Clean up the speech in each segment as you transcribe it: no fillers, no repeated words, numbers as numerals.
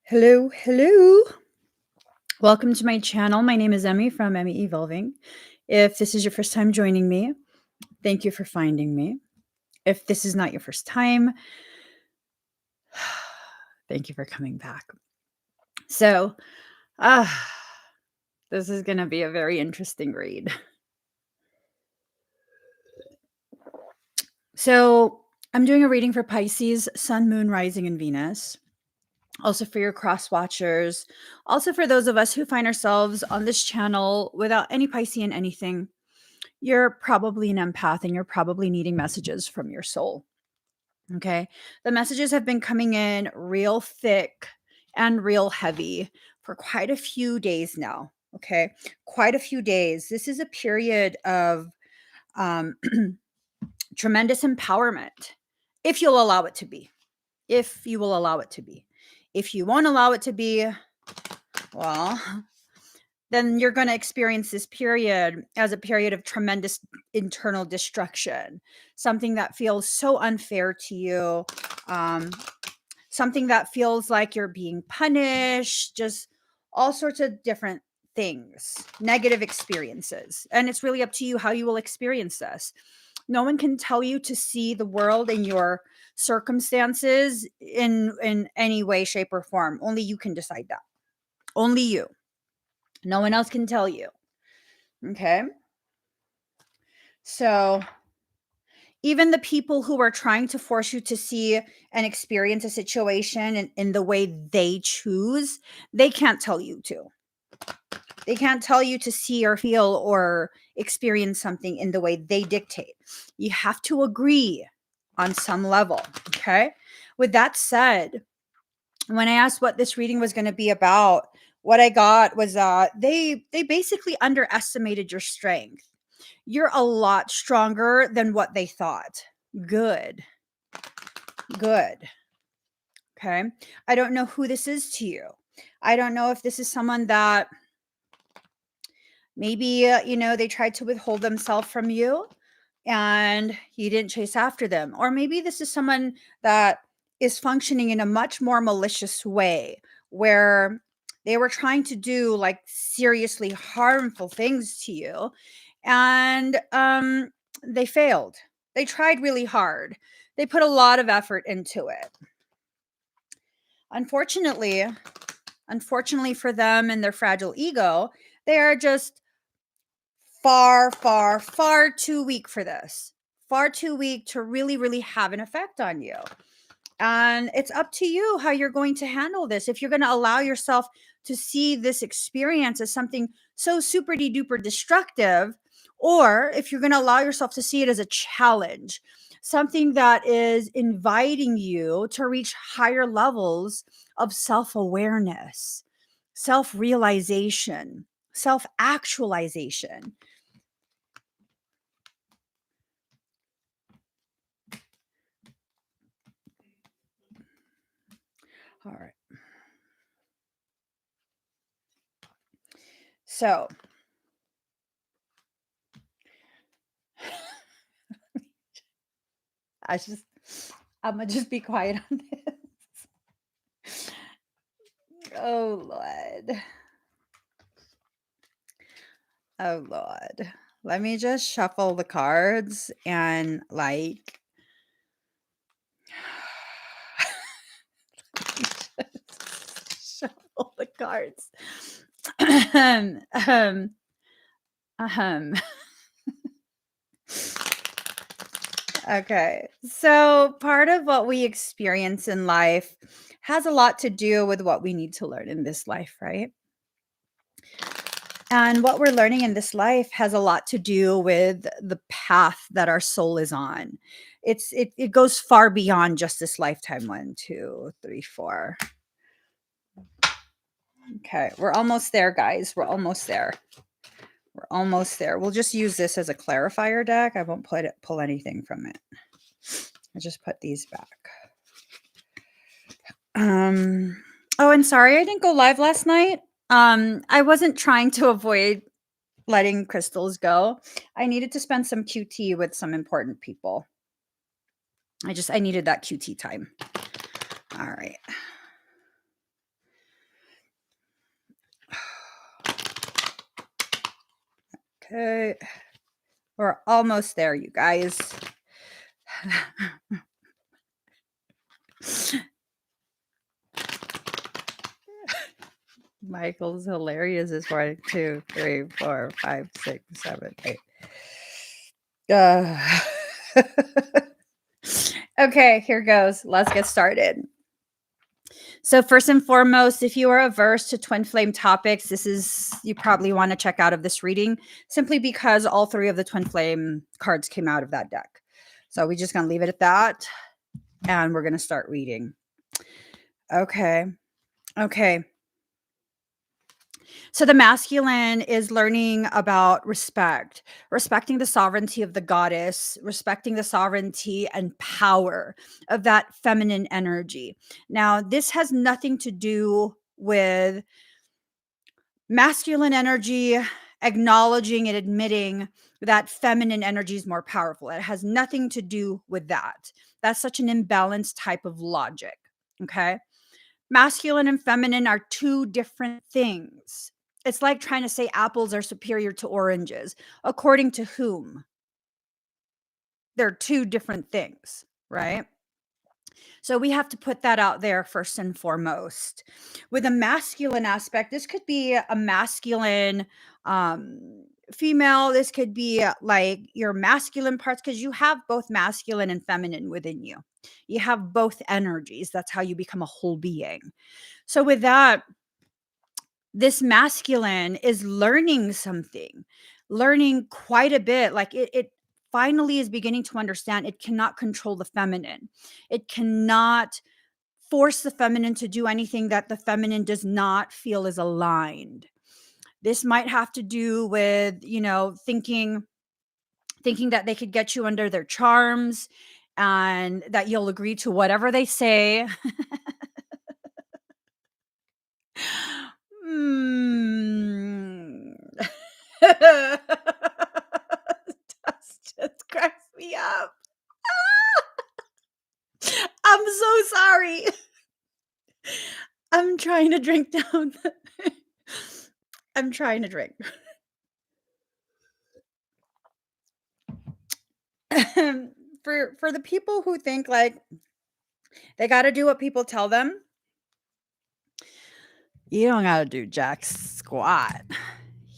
Hello, hello. Welcome to my channel. My name is Emmie from Emmie Evolving. If this is your first time joining me, thank you for finding me. If this is not your first time, thank you for coming back. So, this is going to be a very interesting read. So, I'm doing a reading for Pisces, Sun, Moon, Rising, and Venus. Also for your cross watchers. Also for those of us who find ourselves on this channel without any Piscean anything. You're probably an empath and you're probably needing messages from your soul. Okay. The messages have been coming in real thick and real heavy for quite a few days now. Okay. Quite a few days. This is a period of tremendous empowerment if you'll allow it to be. If you will allow it to be. If you won't allow it to be, well, then you're going to experience this period as a period of tremendous internal destruction, something that feels so unfair to you, something that feels like you're being punished, just all sorts of different things, negative experiences. And it's really up to you how you will experience this. No one can tell you to see the world and your circumstances in any way, shape, or form. Only you can decide that. Only you. No one else can tell you. Okay. So even the people who are trying to force you to see and experience a situation in the way they choose, they can't tell you to. They can't tell you to see or feel or experience something in the way they dictate. You have to agree on some level. Okay. With that said, when I asked what this reading was going to be about, what I got was they basically underestimated your strength. You're a lot stronger than what they thought. Good. Okay. I don't know who this is to you. I don't know if this is someone that maybe, they tried to withhold themselves from you and you didn't chase after them. Or maybe this is someone that is functioning in a much more malicious way where they were trying to do like seriously harmful things to you and they failed. They tried really hard. They put a lot of effort into it. Unfortunately for them and their fragile ego, they are just far too weak for this. Far too weak to really have an effect on you. And it's up to you how you're going to handle this. If you're going to allow yourself to see this experience as something so super duper destructive, or if you're going to allow yourself to see it as a challenge, something that is inviting you to reach higher levels of self-awareness, self-realization, self-actualization. All right. So, I'm gonna just be quiet on this. Oh Lord. Oh Lord. Let me just shuffle the cards and like shuffle the cards. Okay. So part of what we experience in life has a lot to do with what we need to learn in this life, right? And what we're learning in this life has a lot to do with the path that our soul is on. It goes far beyond just this lifetime. 1, 2, 3, 4. Okay, we're almost there, guys. We're almost there. We'll just use this as a clarifier deck. I won't pull anything from it. I just put these back. Oh, and sorry I didn't go live last night. I wasn't trying to avoid letting crystals go. I needed to spend some QT with some important people. I needed that QT time. All right. Okay. We're almost there, you guys. Michael's hilarious is 1, 2, 3, 4, 5, 6, 7, 8. Okay, here goes. Let's get started. So first and foremost, if you are averse to twin flame topics, you probably want to check out of this reading, simply because all 3 of the twin flame cards came out of that deck. So we're just going to leave it at that, and we're going to start reading. Okay. So the masculine is learning about respecting the sovereignty of the goddess, respecting the sovereignty and power of that feminine energy. Now, this has nothing to do with masculine energy acknowledging and admitting that feminine energy is more powerful. It has nothing to do with that. That's such an imbalanced type of logic. Okay. Masculine and feminine are 2 different things. It's like trying to say apples are superior to oranges. According to whom? They're 2 different things, right? So we have to put that out there first and foremost. With a masculine aspect, this could be a masculine female. This could be like your masculine parts, because you have both masculine and feminine within you. You have both energies. That's how you become a whole being. So with that, this masculine is learning something, learning quite a bit. Like it finally is beginning to understand it cannot control the feminine. It cannot force the feminine to do anything that the feminine does not feel is aligned. This might have to do with, thinking that they could get you under their charms and that you'll agree to whatever they say. Hmm. That's just cracks me up. I'm so sorry. I'm trying to drink down. I'm trying to drink. For the people who think like they got to do what people tell them, you don't got to do jack squat.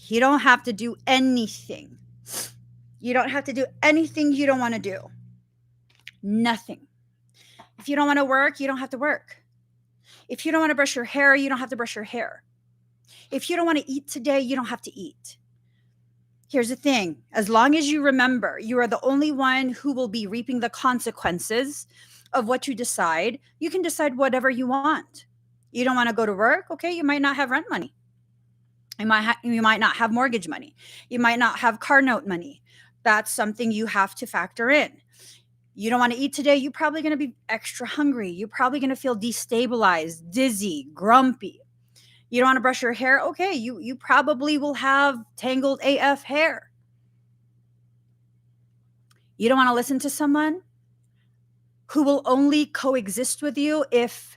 You don't have to do anything. You don't have to do anything you don't want to do. Nothing. If you don't want to work, you don't have to work. If you don't want to brush your hair, you don't have to brush your hair. If you don't want to eat today, you don't have to eat. Here's the thing. As long as you remember, you are the only one who will be reaping the consequences of what you decide. You can decide whatever you want. You don't want to go to work? Okay, you might not have rent money. You might not have mortgage money. You might not have car note money. That's something you have to factor in. You don't want to eat today, you're probably going to be extra hungry. You're probably going to feel destabilized, dizzy, grumpy. You don't want to brush your hair? Okay, you probably will have tangled AF hair. You don't want to listen to someone who will only coexist with you if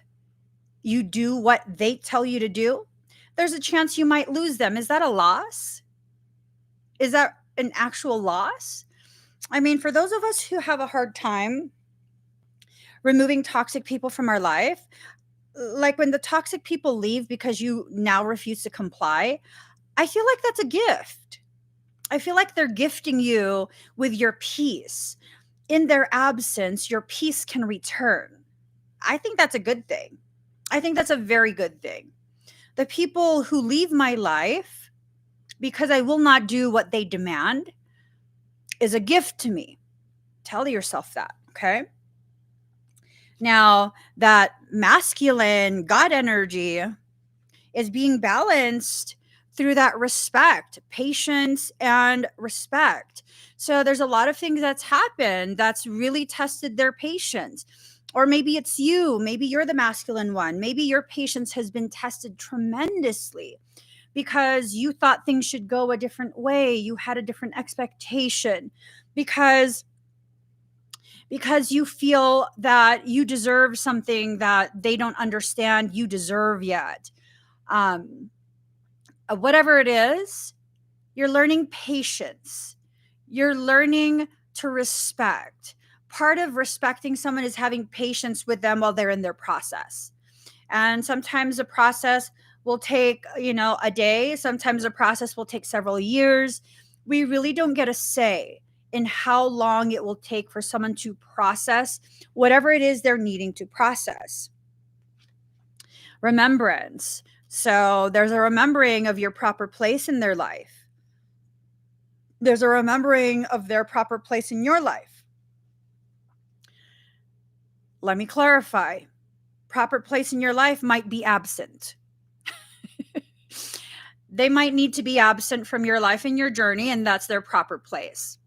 you do what they tell you to do? There's a chance you might lose them. Is that a loss? Is that an actual loss? I mean, for those of us who have a hard time removing toxic people from our life, like when the toxic people leave because you now refuse to comply, I feel like that's a gift. I feel like they're gifting you with your peace. In their absence, your peace can return. I think that's a good thing. I think that's a very good thing. The people who leave my life because I will not do what they demand is a gift to me. Tell yourself that, okay? Now, that masculine God energy is being balanced through that respect, patience, and respect. So there's a lot of things that's happened that's really tested their patience. Or maybe it's you. Maybe you're the masculine one. Maybe your patience has been tested tremendously because you thought things should go a different way. You had a different expectation because you feel that you deserve something that they don't understand you deserve yet. Whatever it is, You're learning patience. You're learning to respect. Part of respecting someone is having patience with them while they're in their process. And sometimes the process will take, a day. Sometimes the process will take several years. We really don't get a say in how long it will take for someone to process whatever it is they're needing to process. Remembrance. So there's a remembering of your proper place in their life. There's a remembering of their proper place in your life. Let me clarify. Proper place in your life might be absent. They might need to be absent from your life and your journey, and that's their proper place.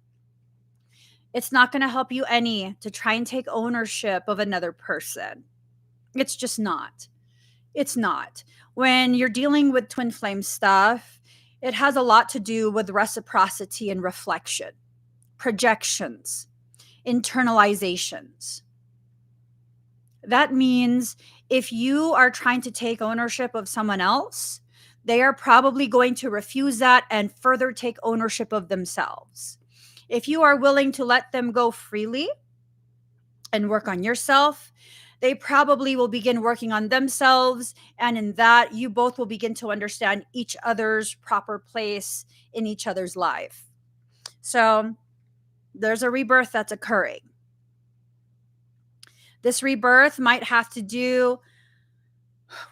It's not going to help you any to try and take ownership of another person. It's just not. It's not. When you're dealing with twin flame stuff, it has a lot to do with reciprocity and reflection, projections, internalizations. That means if you are trying to take ownership of someone else, they are probably going to refuse that and further take ownership of themselves. If you are willing to let them go freely and work on yourself, they probably will begin working on themselves. And in that, you both will begin to understand each other's proper place in each other's life. So there's a rebirth that's occurring. This rebirth might have to do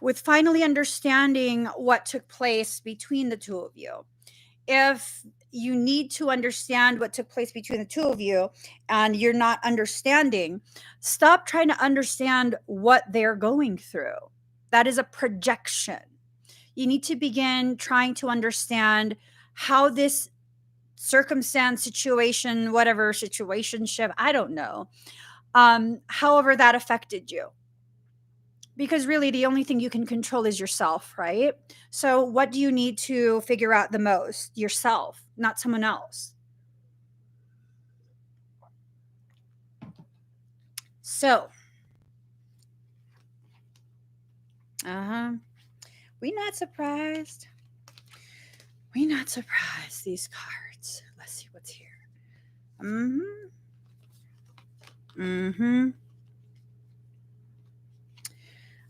with finally understanding what took place between the two of you. If you need to understand what took place between the two of you and you're not understanding, stop trying to understand what they're going through. That is a projection. You need to begin trying to understand how this circumstance, situation, whatever situationship, I don't know, however that affected you. Because really the only thing you can control is yourself, right? So what do you need to figure out the most? Yourself, not someone else. So, we not surprised. We not surprised, these cards. Let's see what's here.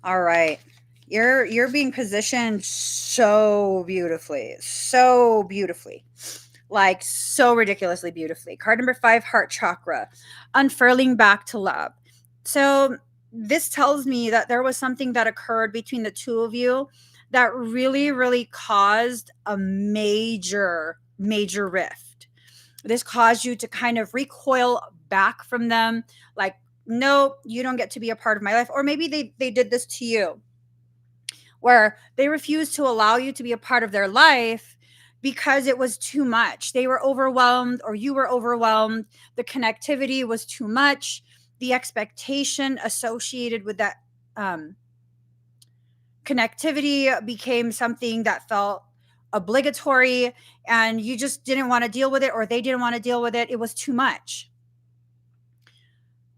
All right. You're being positioned so beautifully. Like so ridiculously beautifully. Card number 5, heart chakra, unfurling back to love. So this tells me that there was something that occurred between the two of you that really, really caused a major, major rift. This caused you to kind of recoil back from them, like, no, you don't get to be a part of my life. Or maybe they did this to you, where they refused to allow you to be a part of their life because it was too much. They were overwhelmed, or you were overwhelmed. The connectivity was too much. The expectation associated with that connectivity became something that felt obligatory, and you just didn't want to deal with it, or they didn't want to deal with it. It was too much.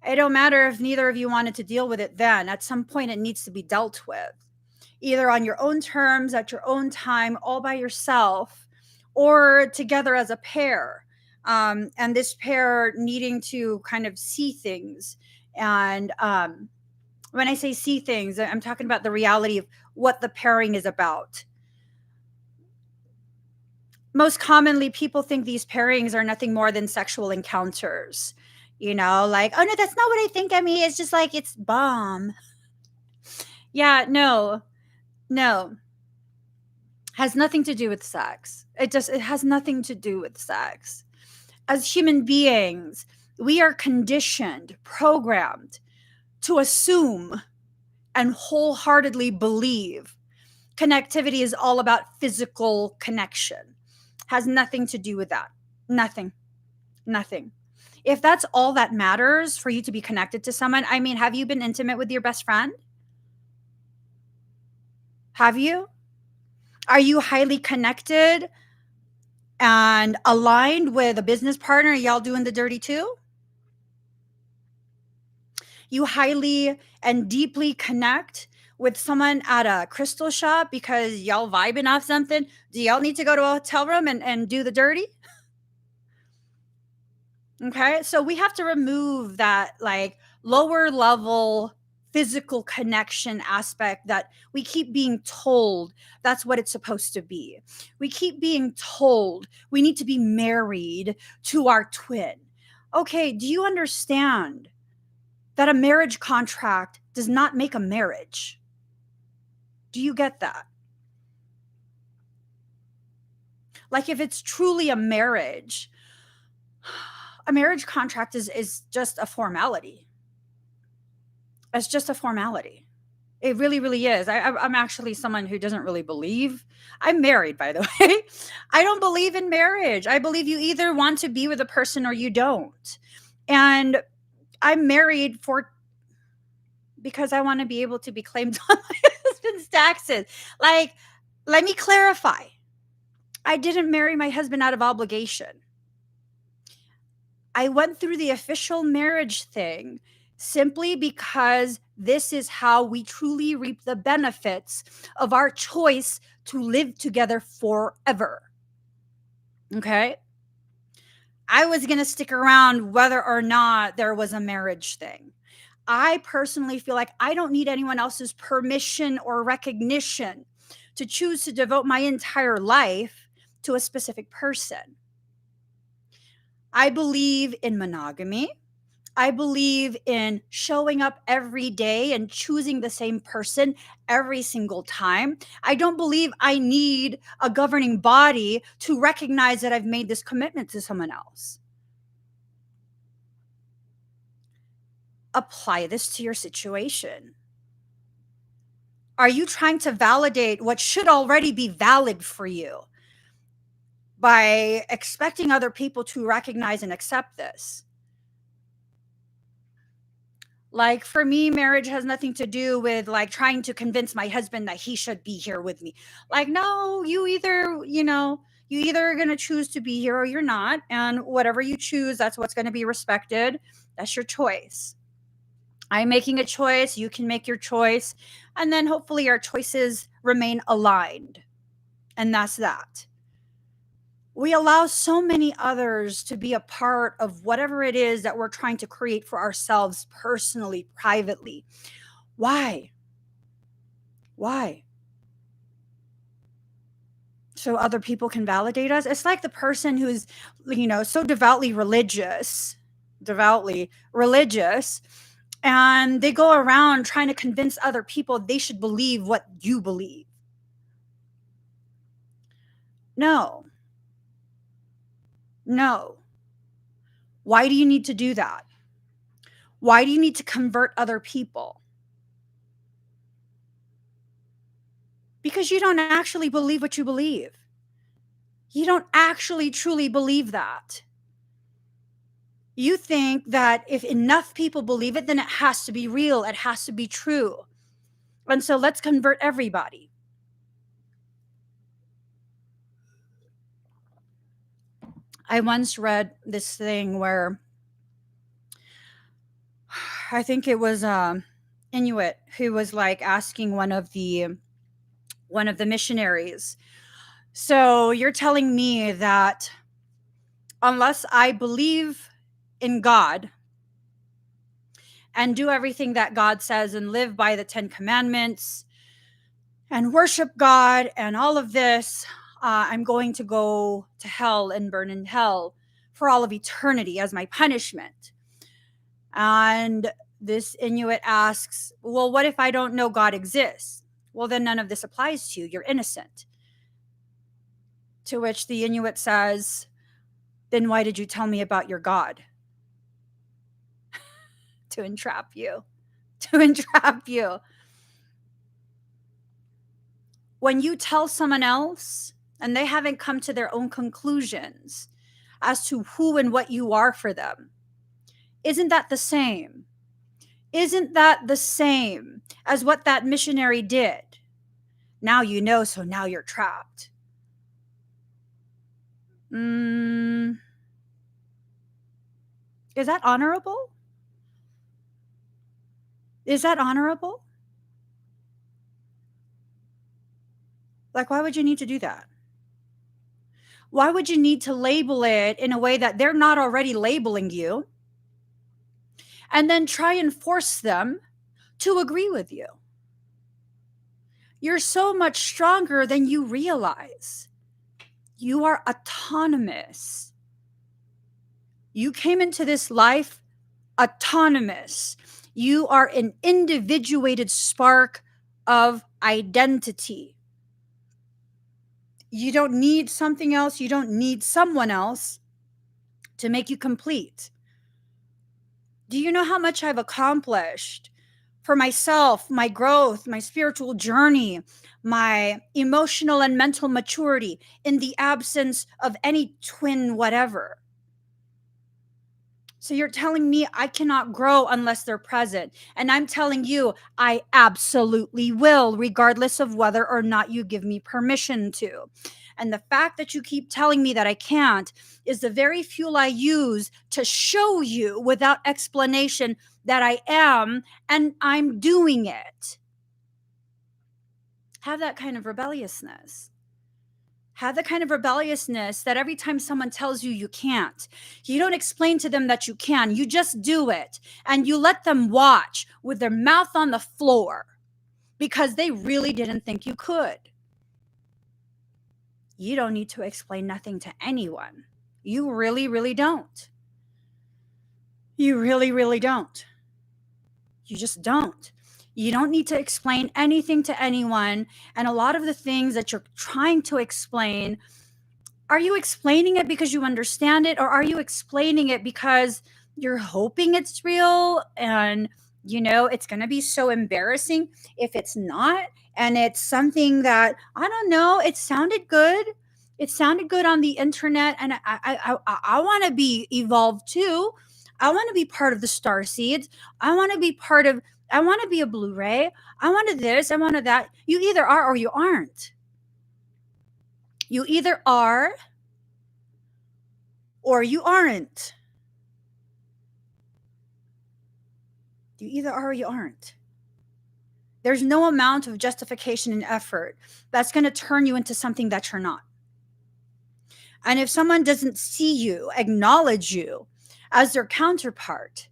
It don't matter if neither of you wanted to deal with it then. At some point, it needs to be dealt with, either on your own terms, at your own time, all by yourself, or together as a pair. And this pair needing to kind of see things. And when I say see things, I'm talking about the reality of what the pairing is about. Most commonly, people think these pairings are nothing more than sexual encounters. Like, oh no, that's not what I think, Emmie. It's just like, it's bomb. Yeah, no. Has nothing to do with sex. It has nothing to do with sex. As human beings, we are conditioned, programmed to assume and wholeheartedly believe connectivity is all about physical connection. Has nothing to do with that. Nothing. If that's all that matters for you to be connected to someone, I mean, have you been intimate with your best friend? Have you? Are you highly connected and aligned with a business partner? Y'all doing the dirty too? You highly and deeply connect with someone at a crystal shop because y'all vibing off something? Do y'all need to go to a hotel room and do the dirty? Okay. So we have to remove that like lower level physical connection aspect that we keep being told that's what it's supposed to be. We keep being told we need to be married to our twin. Okay. Do you understand that a marriage contract does not make a marriage? Do you get that? Like if it's truly a marriage contract is just a formality. It's just a formality. It really, really is. I'm actually someone who doesn't really believe. I'm married, by the way. I don't believe in marriage. I believe you either want to be with a person or you don't. And I'm married because I want to be able to be claimed on my husband's taxes. Like, let me clarify. I didn't marry my husband out of obligation. I went through the official marriage thing simply because this is how we truly reap the benefits of our choice to live together forever. Okay? I was going to stick around whether or not there was a marriage thing. I personally feel like I don't need anyone else's permission or recognition to choose to devote my entire life to a specific person. I believe in monogamy. I believe in showing up every day and choosing the same person every single time. I don't believe I need a governing body to recognize that I've made this commitment to someone else. Apply this to your situation. Are you trying to validate what should already be valid for you by expecting other people to recognize and accept this? Like for me, marriage has nothing to do with like trying to convince my husband that he should be here with me. Like, no, you either, you either are going to choose to be here or you're not. And whatever you choose, that's what's going to be respected. That's your choice. I'm making a choice. You can make your choice. And then hopefully our choices remain aligned. And that's that. We allow so many others to be a part of whatever it is that we're trying to create for ourselves personally, privately. Why? Why? So other people can validate us. It's like the person who's, so devoutly religious, and they go around trying to convince other people they should believe what you believe. No. Why do you need to do that? Why do you need to convert other people? Because you don't actually believe what you believe. You don't actually truly believe that. You think that if enough people believe it, then it has to be real. It has to be true. And so let's convert everybody. I once read this thing where I think it was Inuit who was like asking one of the missionaries, so you're telling me that unless I believe in God and do everything that God says and live by the 10 commandments and worship God and all of this, I'm going to go to hell and burn in hell for all of eternity as my punishment. And this Inuit asks, well, what if I don't know God exists? Well, then none of this applies to you. You're innocent. To which the Inuit says, then why did you tell me about your God? To entrap you. To entrap you. When you tell someone else and they haven't come to their own conclusions as to who and what you are for them, isn't that the same? Isn't that the same as what that missionary did? Now you know, so now you're trapped. Is that honorable? Is that honorable? Like, why would you need to do that? Why would you need to label it in a way that they're not already labeling you, and then try and force them to agree with you? You're so much stronger than you realize. You are autonomous. You came into this life autonomous. You are an individuated spark of identity. You don't need something else. You don't need someone else to make you complete. Do you know how much I've accomplished for myself, my growth, my spiritual journey, my emotional and mental maturity in the absence of any twin whatever? So you're telling me I cannot grow unless they're present. And I'm telling you, I absolutely will, regardless of whether or not you give me permission to. And the fact that you keep telling me that I can't is the very fuel I use to show you without explanation that I am, and I'm doing it. Have that kind of rebelliousness. Have the kind of rebelliousness that every time someone tells you you can't, you don't explain to them that you can. You just do it. And you let them watch with their mouth on the floor because they really didn't think you could. You don't need to explain nothing to anyone. You really, really don't. You really, really don't. You just don't. You don't need to explain anything to anyone. And a lot of the things that you're trying to explain, are you explaining it because you understand it, or are you explaining it because you're hoping it's real and it's going to be so embarrassing if it's not, and it's something that, I don't know, it sounded good. It sounded good on the internet, and I want to be evolved too. I want to be part of the star seeds. I want to be a Blu-ray. I wanted this, I wanted that. You either are or you aren't. You either are or you aren't. You either are or you aren't. There's no amount of justification and effort that's going to turn you into something that you're not. And if someone doesn't see you, acknowledge you as their counterpart,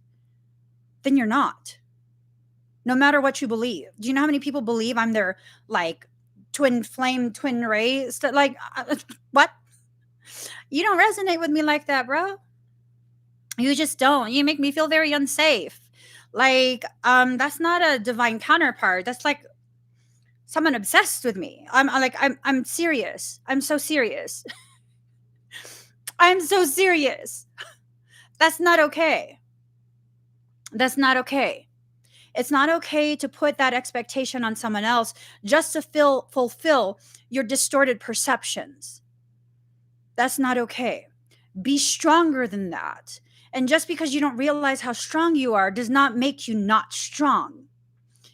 then you're not. No matter what you believe. Do you know how many people believe I'm their twin flame, twin ray? What? You don't resonate with me like that, bro. You just don't. You make me feel very unsafe. That's not a divine counterpart. That's like someone obsessed with me. I'm serious. I'm so serious. I'm so serious. That's not okay. That's not okay. It's not okay to put that expectation on someone else just to fulfill your distorted perceptions. That's not okay. Be stronger than that. And just because you don't realize how strong you are does not make you not strong.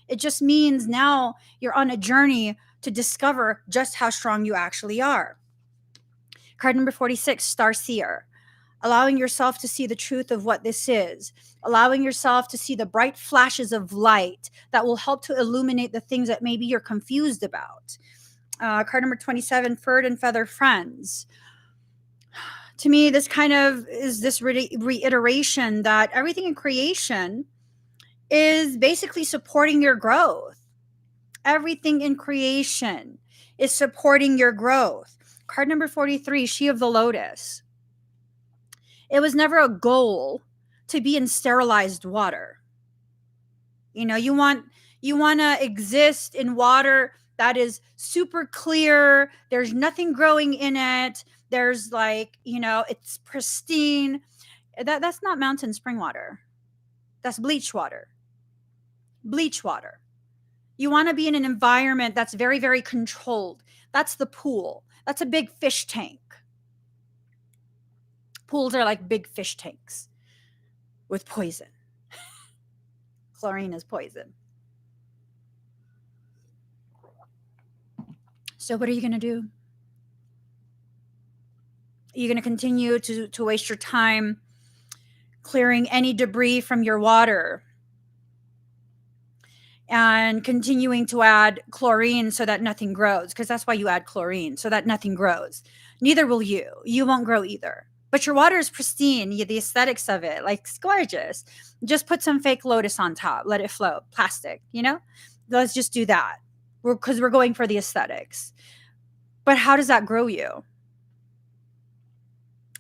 It just means now you're on a journey to discover just how strong you actually are. Card number 46, Starseer. Allowing yourself to see the truth of what this is. Allowing yourself to see the bright flashes of light that will help to illuminate the things that maybe you're confused about. Card number 27, Furred and Feather Friends. To me, this kind of is this reiteration that everything in creation is basically supporting your growth. Everything in creation is supporting your growth. Card number 43, She of the Lotus. It was never a goal to be in sterilized water. You want to exist in water that is super clear. There's nothing growing in it. There's it's pristine. That's not mountain spring water. That's bleach water. Bleach water. You want to be in an environment that's very, very controlled. That's the pool. That's a big fish tank. Pools are like big fish tanks with poison. Chlorine is poison. So what are you going to do? Are you going to continue to waste your time clearing any debris from your water and continuing to add chlorine so that nothing grows, because that's why you add chlorine, so that nothing grows. Neither will you. You won't grow either. But your water is pristine. The aesthetics of it, like, it's gorgeous. Just put some fake lotus on top. Let it float. Plastic, Let's just do that. Because we're going for the aesthetics. But how does that grow you?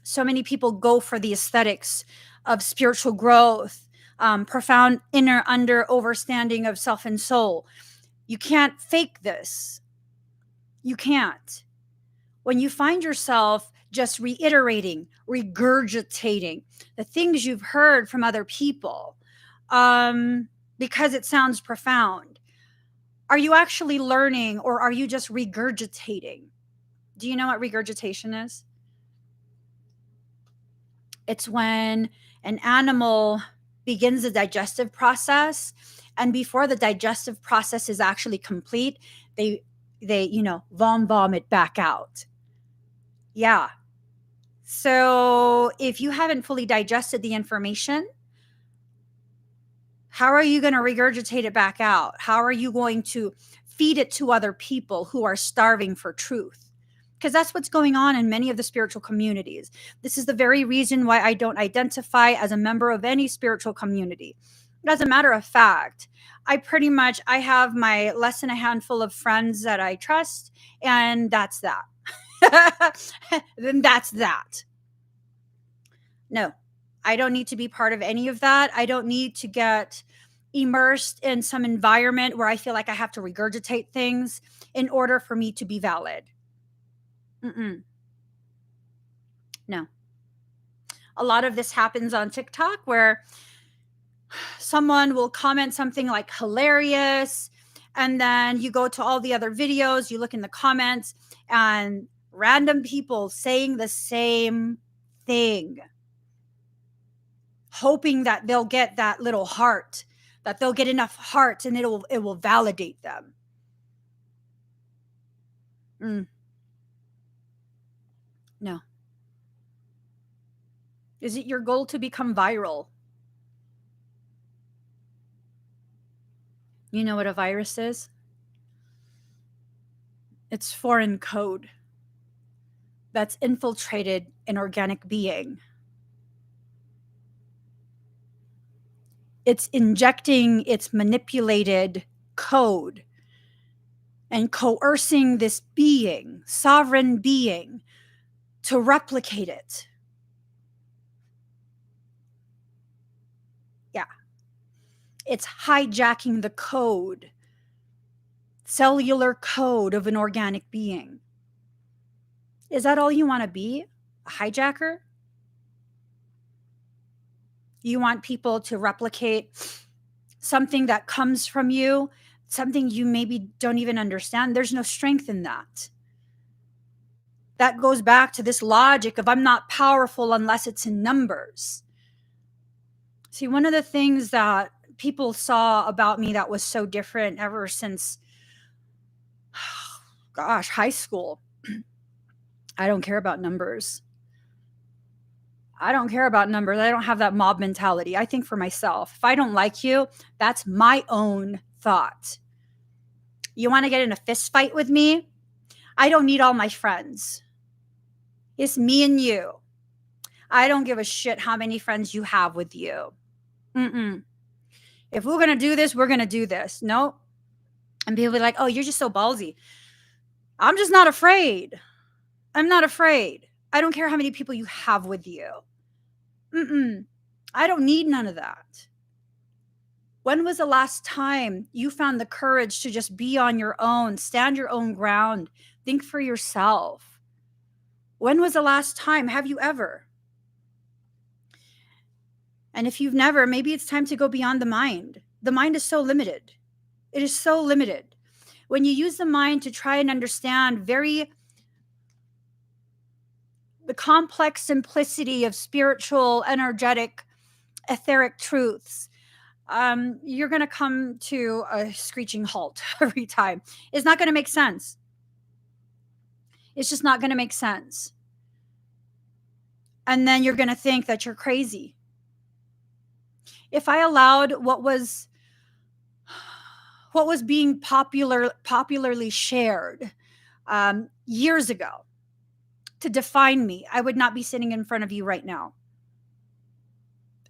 So many people go for the aesthetics of spiritual growth, profound inner understanding of self and soul. You can't fake this. You can't. When you find yourself just reiterating, regurgitating the things you've heard from other people, because it sounds profound, are you actually learning, or are you just regurgitating? Do you know what regurgitation is? It's when an animal begins the digestive process, and before the digestive process is actually complete, they vomit back out. Yeah. So if you haven't fully digested the information, how are you going to regurgitate it back out? How are you going to feed it to other people who are starving for truth? Because that's what's going on in many of the spiritual communities. This is the very reason why I don't identify as a member of any spiritual community. As a matter of fact, I have my less than a handful of friends that I trust, and that's that. Then that's that. No, I don't need to be part of any of that. I don't need to get immersed in some environment where I feel like I have to regurgitate things in order for me to be valid. No. A lot of this happens on TikTok, where someone will comment something like hilarious, and then you go to all the other videos, you look in the comments, and random people saying the same thing, hoping that they'll get that little heart, that they'll get enough heart, and it will validate them. No. Is it your goal to become viral? You know what a virus is? It's foreign code that's infiltrated an organic being. It's injecting its manipulated code and coercing this being, sovereign being, to replicate it. Yeah. It's hijacking the code, cellular code of an organic being. Is that all you want to be? A hijacker? You want people to replicate something that comes from you, something you maybe don't even understand? There's no strength in that. That goes back to this logic of I'm not powerful unless it's in numbers. See, one of the things that people saw about me that was so different ever since, gosh, high school, I don't care about numbers. I don't care about numbers. I don't have that mob mentality. I think for myself. If I don't like you, that's my own thought. You want to get in a fist fight with me? I don't need all my friends. It's me and you. I don't give a shit how many friends you have with you. If we're going to do this, we're going to do this. Nope. And people be like, oh, you're just so ballsy. I'm just not afraid. I'm not afraid. I don't care how many people you have with you. I don't need none of that. When was the last time you found the courage to just be on your own, stand your own ground, think for yourself? When was the last time? Have you ever? And if you've never, maybe it's time to go beyond the mind. The mind is so limited. It is so limited. When you use the mind to try and understand the complex simplicity of spiritual, energetic, etheric truths, you're going to come to a screeching halt every time. It's not going to make sense. It's just not going to make sense. And then you're going to think that you're crazy. If I allowed what was what was being popularly shared years ago to define me, I would not be sitting in front of you right now.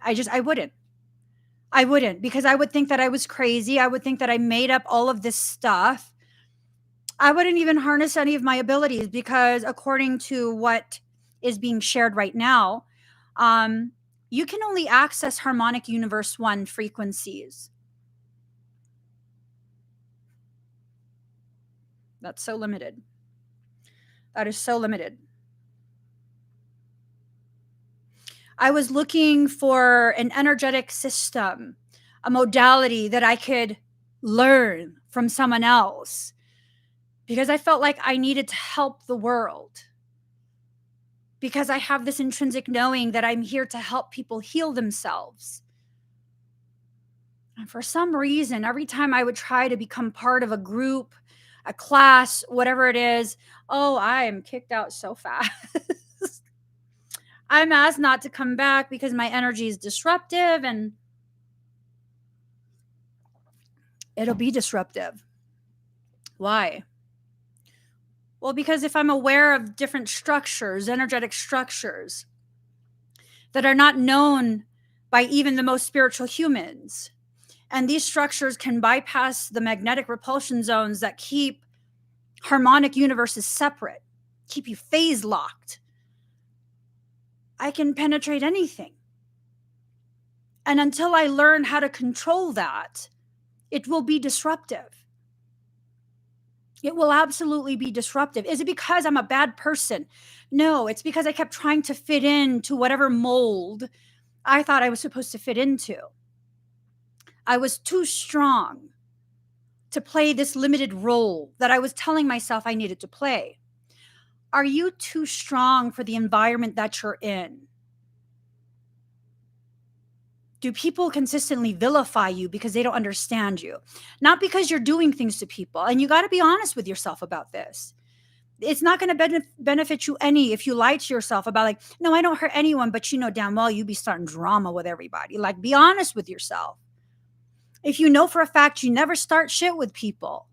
I wouldn't. I wouldn't, because I would think that I was crazy. I would think that I made up all of this stuff. I wouldn't even harness any of my abilities, because according to what is being shared right now, you can only access harmonic universe 1 frequencies. That's so limited. That is so limited. I was looking for an energetic system, a modality that I could learn from someone else, because I felt like I needed to help the world. Because I have this intrinsic knowing that I'm here to help people heal themselves. And for some reason, every time I would try to become part of a group, a class, whatever it is, oh, I am kicked out so fast. I'm asked not to come back because my energy is disruptive, and it'll be disruptive. Why? Well, because if I'm aware of different structures, energetic structures, that are not known by even the most spiritual humans, and these structures can bypass the magnetic repulsion zones that keep harmonic universes separate, keep you phase locked, I can penetrate anything. And until I learn how to control that, it will be disruptive. It will absolutely be disruptive. Is it because I'm a bad person? No, it's because I kept trying to fit into whatever mold I thought I was supposed to fit into. I was too strong to play this limited role that I was telling myself I needed to play. Are you too strong for the environment that you're in? Do people consistently vilify you because they don't understand you? Not because you're doing things to people. And you got to be honest with yourself about this. It's not going to benefit you any if you lie to yourself about, like, no, I don't hurt anyone, but you know damn well you be starting drama with everybody. Like, be honest with yourself. If you know for a fact you never start shit with people,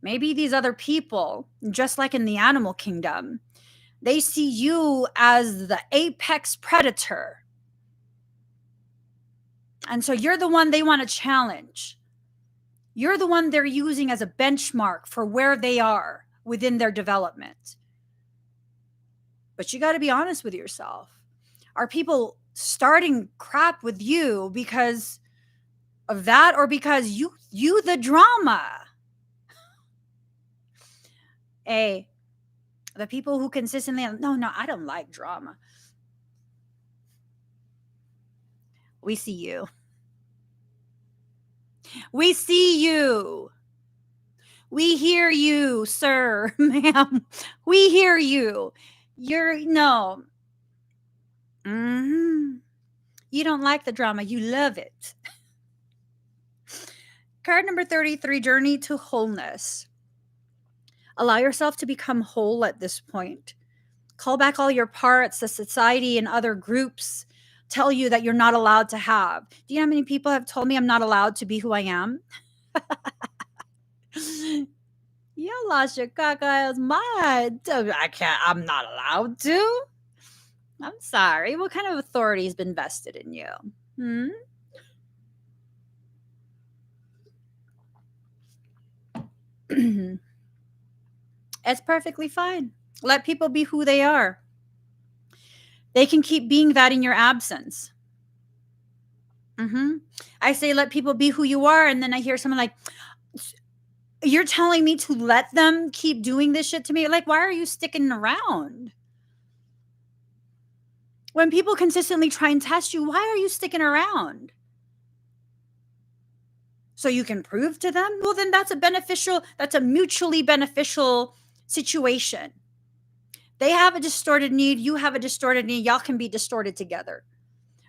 maybe these other people, just like in the animal kingdom, they see you as the apex predator. And so you're the one they want to challenge. You're the one they're using as a benchmark for where they are within their development. But you got to be honest with yourself. Are people starting crap with you because of that, or because you the drama? The people who consistently, no, I don't like drama. We see you. We see you. We hear you, sir, ma'am. We hear you. No. Mm-hmm. You don't like the drama. You love it. Card number 33, Journey to Wholeness. Allow yourself to become whole at this point. Call back all your parts that society and other groups tell you that you're not allowed to have. Do you know how many people have told me I'm not allowed to be who I am? You lost your cockeyed mind. I'm not allowed to. I'm sorry. What kind of authority has been vested in you? It's perfectly fine. Let people be who they are. They can keep being that in your absence. I say let people be who you are, and then I hear someone like, you're telling me to let them keep doing this shit to me? Like, why are you sticking around? When people consistently try and test you, why are you sticking around? So you can prove to them? Well, then that's a mutually beneficial situation. They have a distorted need, you have a distorted need, y'all can be distorted together.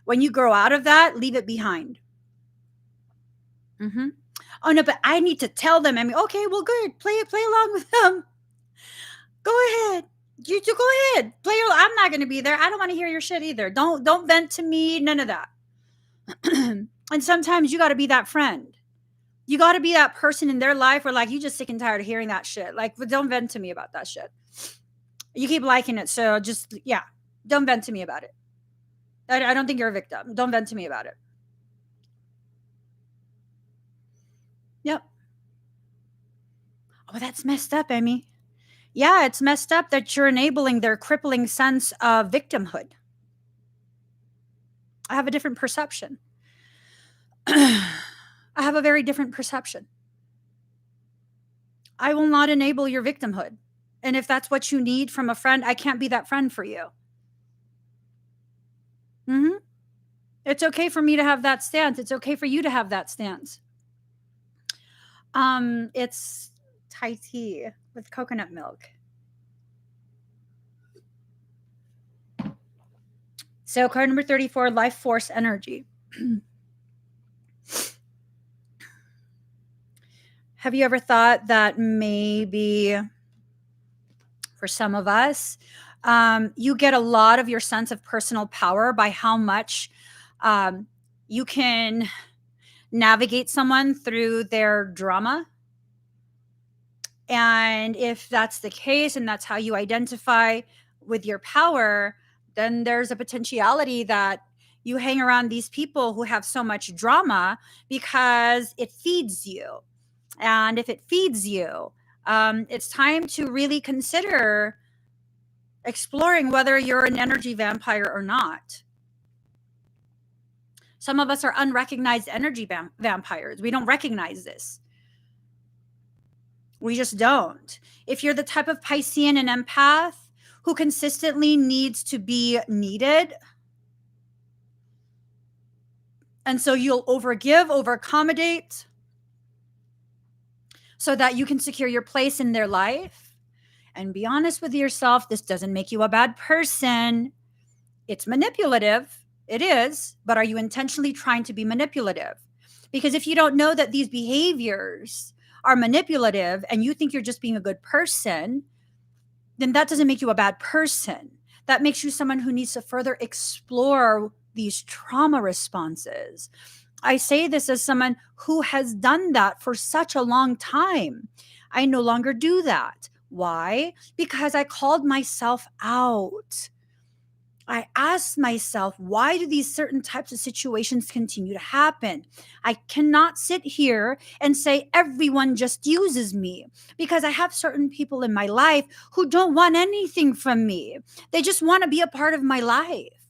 When you grow out of that, leave it behind. Oh no, but I need to tell them. I mean, okay, well, good. Play along with them. Go ahead. You two go ahead. I'm not going to be there. I don't want to hear your shit either. Don't vent to me. None of that. And sometimes you got to be that friend. You got to be that person in their life where like you just sick and tired of hearing that shit. Like, don't vent to me about that shit. You keep liking it, so just don't vent to me about it. I don't think you're a victim. Don't vent to me about it. Yep. Oh, that's messed up, Emmie. Yeah, it's messed up that you're enabling their crippling sense of victimhood. I have a different perception. I have a very different perception. I will not enable your victimhood. And if that's what you need from a friend, I can't be that friend for you. Mm-hmm. It's okay for me to have that stance. It's okay for you to have that stance. It's Thai tea with coconut milk. So card number 34, life force energy. Have you ever thought that maybe for some of us, you get a lot of your sense of personal power by how much you can navigate someone through their drama? And if that's the case and that's how you identify with your power, then there's a potentiality that you hang around these people who have so much drama because it feeds you. And if it feeds you, it's time to really consider exploring whether you're an energy vampire or not. Some of us are unrecognized energy vampires. We don't recognize this. We just don't. If you're the type of Piscean and empath who consistently needs to be needed, and so you'll overgive, over accommodate, so that you can secure your place in their life. And be honest with yourself, this doesn't make you a bad person. It's manipulative. It is. But are you intentionally trying to be manipulative? Because if you don't know that these behaviors are manipulative and you think you're just being a good person, then that doesn't make you a bad person. That makes you someone who needs to further explore these trauma responses. I say this as someone who has done that for such a long time. I no longer do that. Why? Because I called myself out. I asked myself, why do these certain types of situations continue to happen? I cannot sit here and say everyone just uses me, because I have certain people in my life who don't want anything from me. They just want to be a part of my life.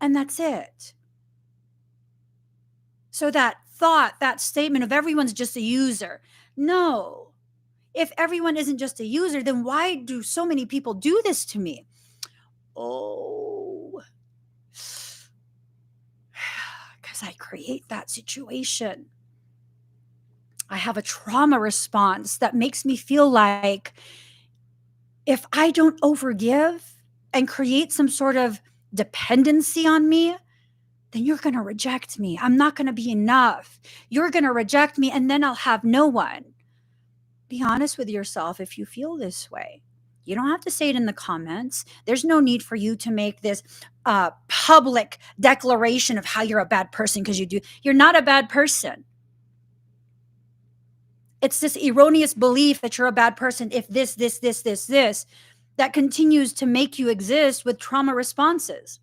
And that's it. So that thought, that statement of everyone's just a user. No. If everyone isn't just a user, then why do so many people do this to me? Oh, because I create that situation. I have a trauma response that makes me feel like if I don't overgive and create some sort of dependency on me, then you're going to reject me. I'm not going to be enough. You're going to reject me, and then I'll have no one. Be honest with yourself if you feel this way. You don't have to say it in the comments. There's no need for you to make this public declaration of how you're a bad person because you do. You're not a bad person. It's this erroneous belief that you're a bad person if this, that continues to make you exist with trauma responses.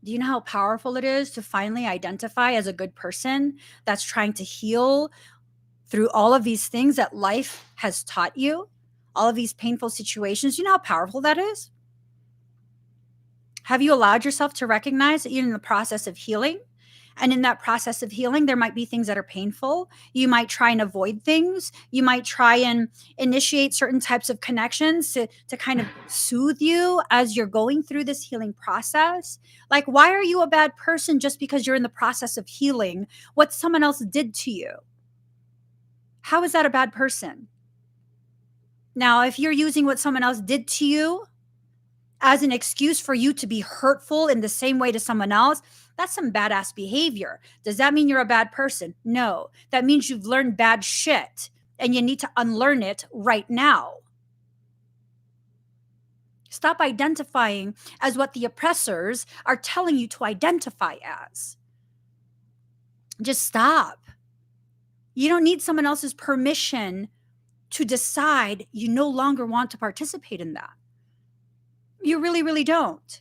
Do you know how powerful it is to finally identify as a good person that's trying to heal through all of these things that life has taught you, all of these painful situations? You know how powerful that is? Have you allowed yourself to recognize that you're in the process of healing? And in that process of healing, there might be things that are painful. You might try and avoid things. You might try and initiate certain types of connections to kind of soothe you as you're going through this healing process. Like, why are you a bad person just because you're in the process of healing what someone else did to you? How is that a bad person? Now, if you're using what someone else did to you as an excuse for you to be hurtful in the same way to someone else, that's some badass behavior. Does that mean you're a bad person? No. That means you've learned bad shit and you need to unlearn it right now. Stop identifying as what the oppressors are telling you to identify as. Just stop. You don't need someone else's permission to decide you no longer want to participate in that. You really, really don't.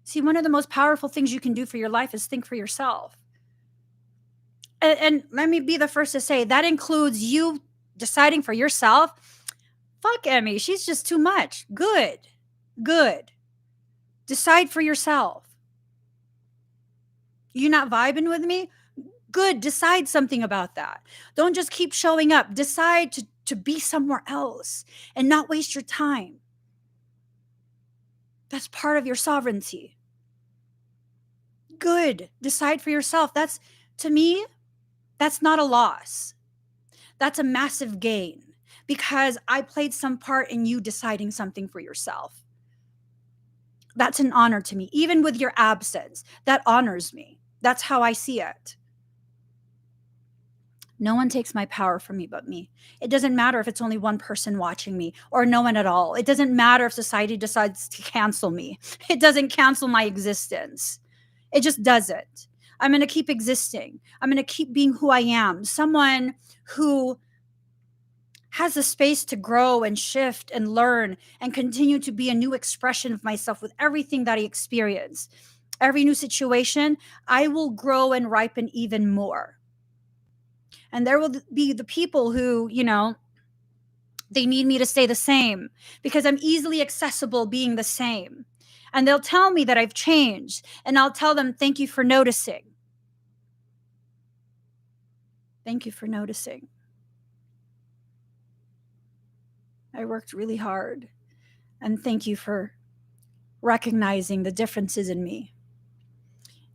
See, one of the most powerful things you can do for your life is think for yourself. And let me be the first to say that includes you deciding for yourself, fuck Emmie, she's just too much. Good. Decide for yourself. You not vibing with me? Good. Decide something about that. Don't just keep showing up. Decide to be somewhere else and not waste your time. That's part of your sovereignty. Good. Decide for yourself. That's, to me, that's not a loss. That's a massive gain because I played some part in you deciding something for yourself. That's an honor to me. Even with your absence, that honors me. That's how I see it. No one takes my power from me but me. It doesn't matter if it's only one person watching me or no one at all. It doesn't matter if society decides to cancel me. It doesn't cancel my existence. It just doesn't. I'm going to keep existing. I'm going to keep being who I am. Someone who has the space to grow and shift and learn and continue to be a new expression of myself with everything that I experience. Every new situation, I will grow and ripen even more. And there will be the people who, they need me to stay the same because I'm easily accessible being the same. And they'll tell me that I've changed. And I'll tell them, thank you for noticing. Thank you for noticing. I worked really hard. And thank you for recognizing the differences in me.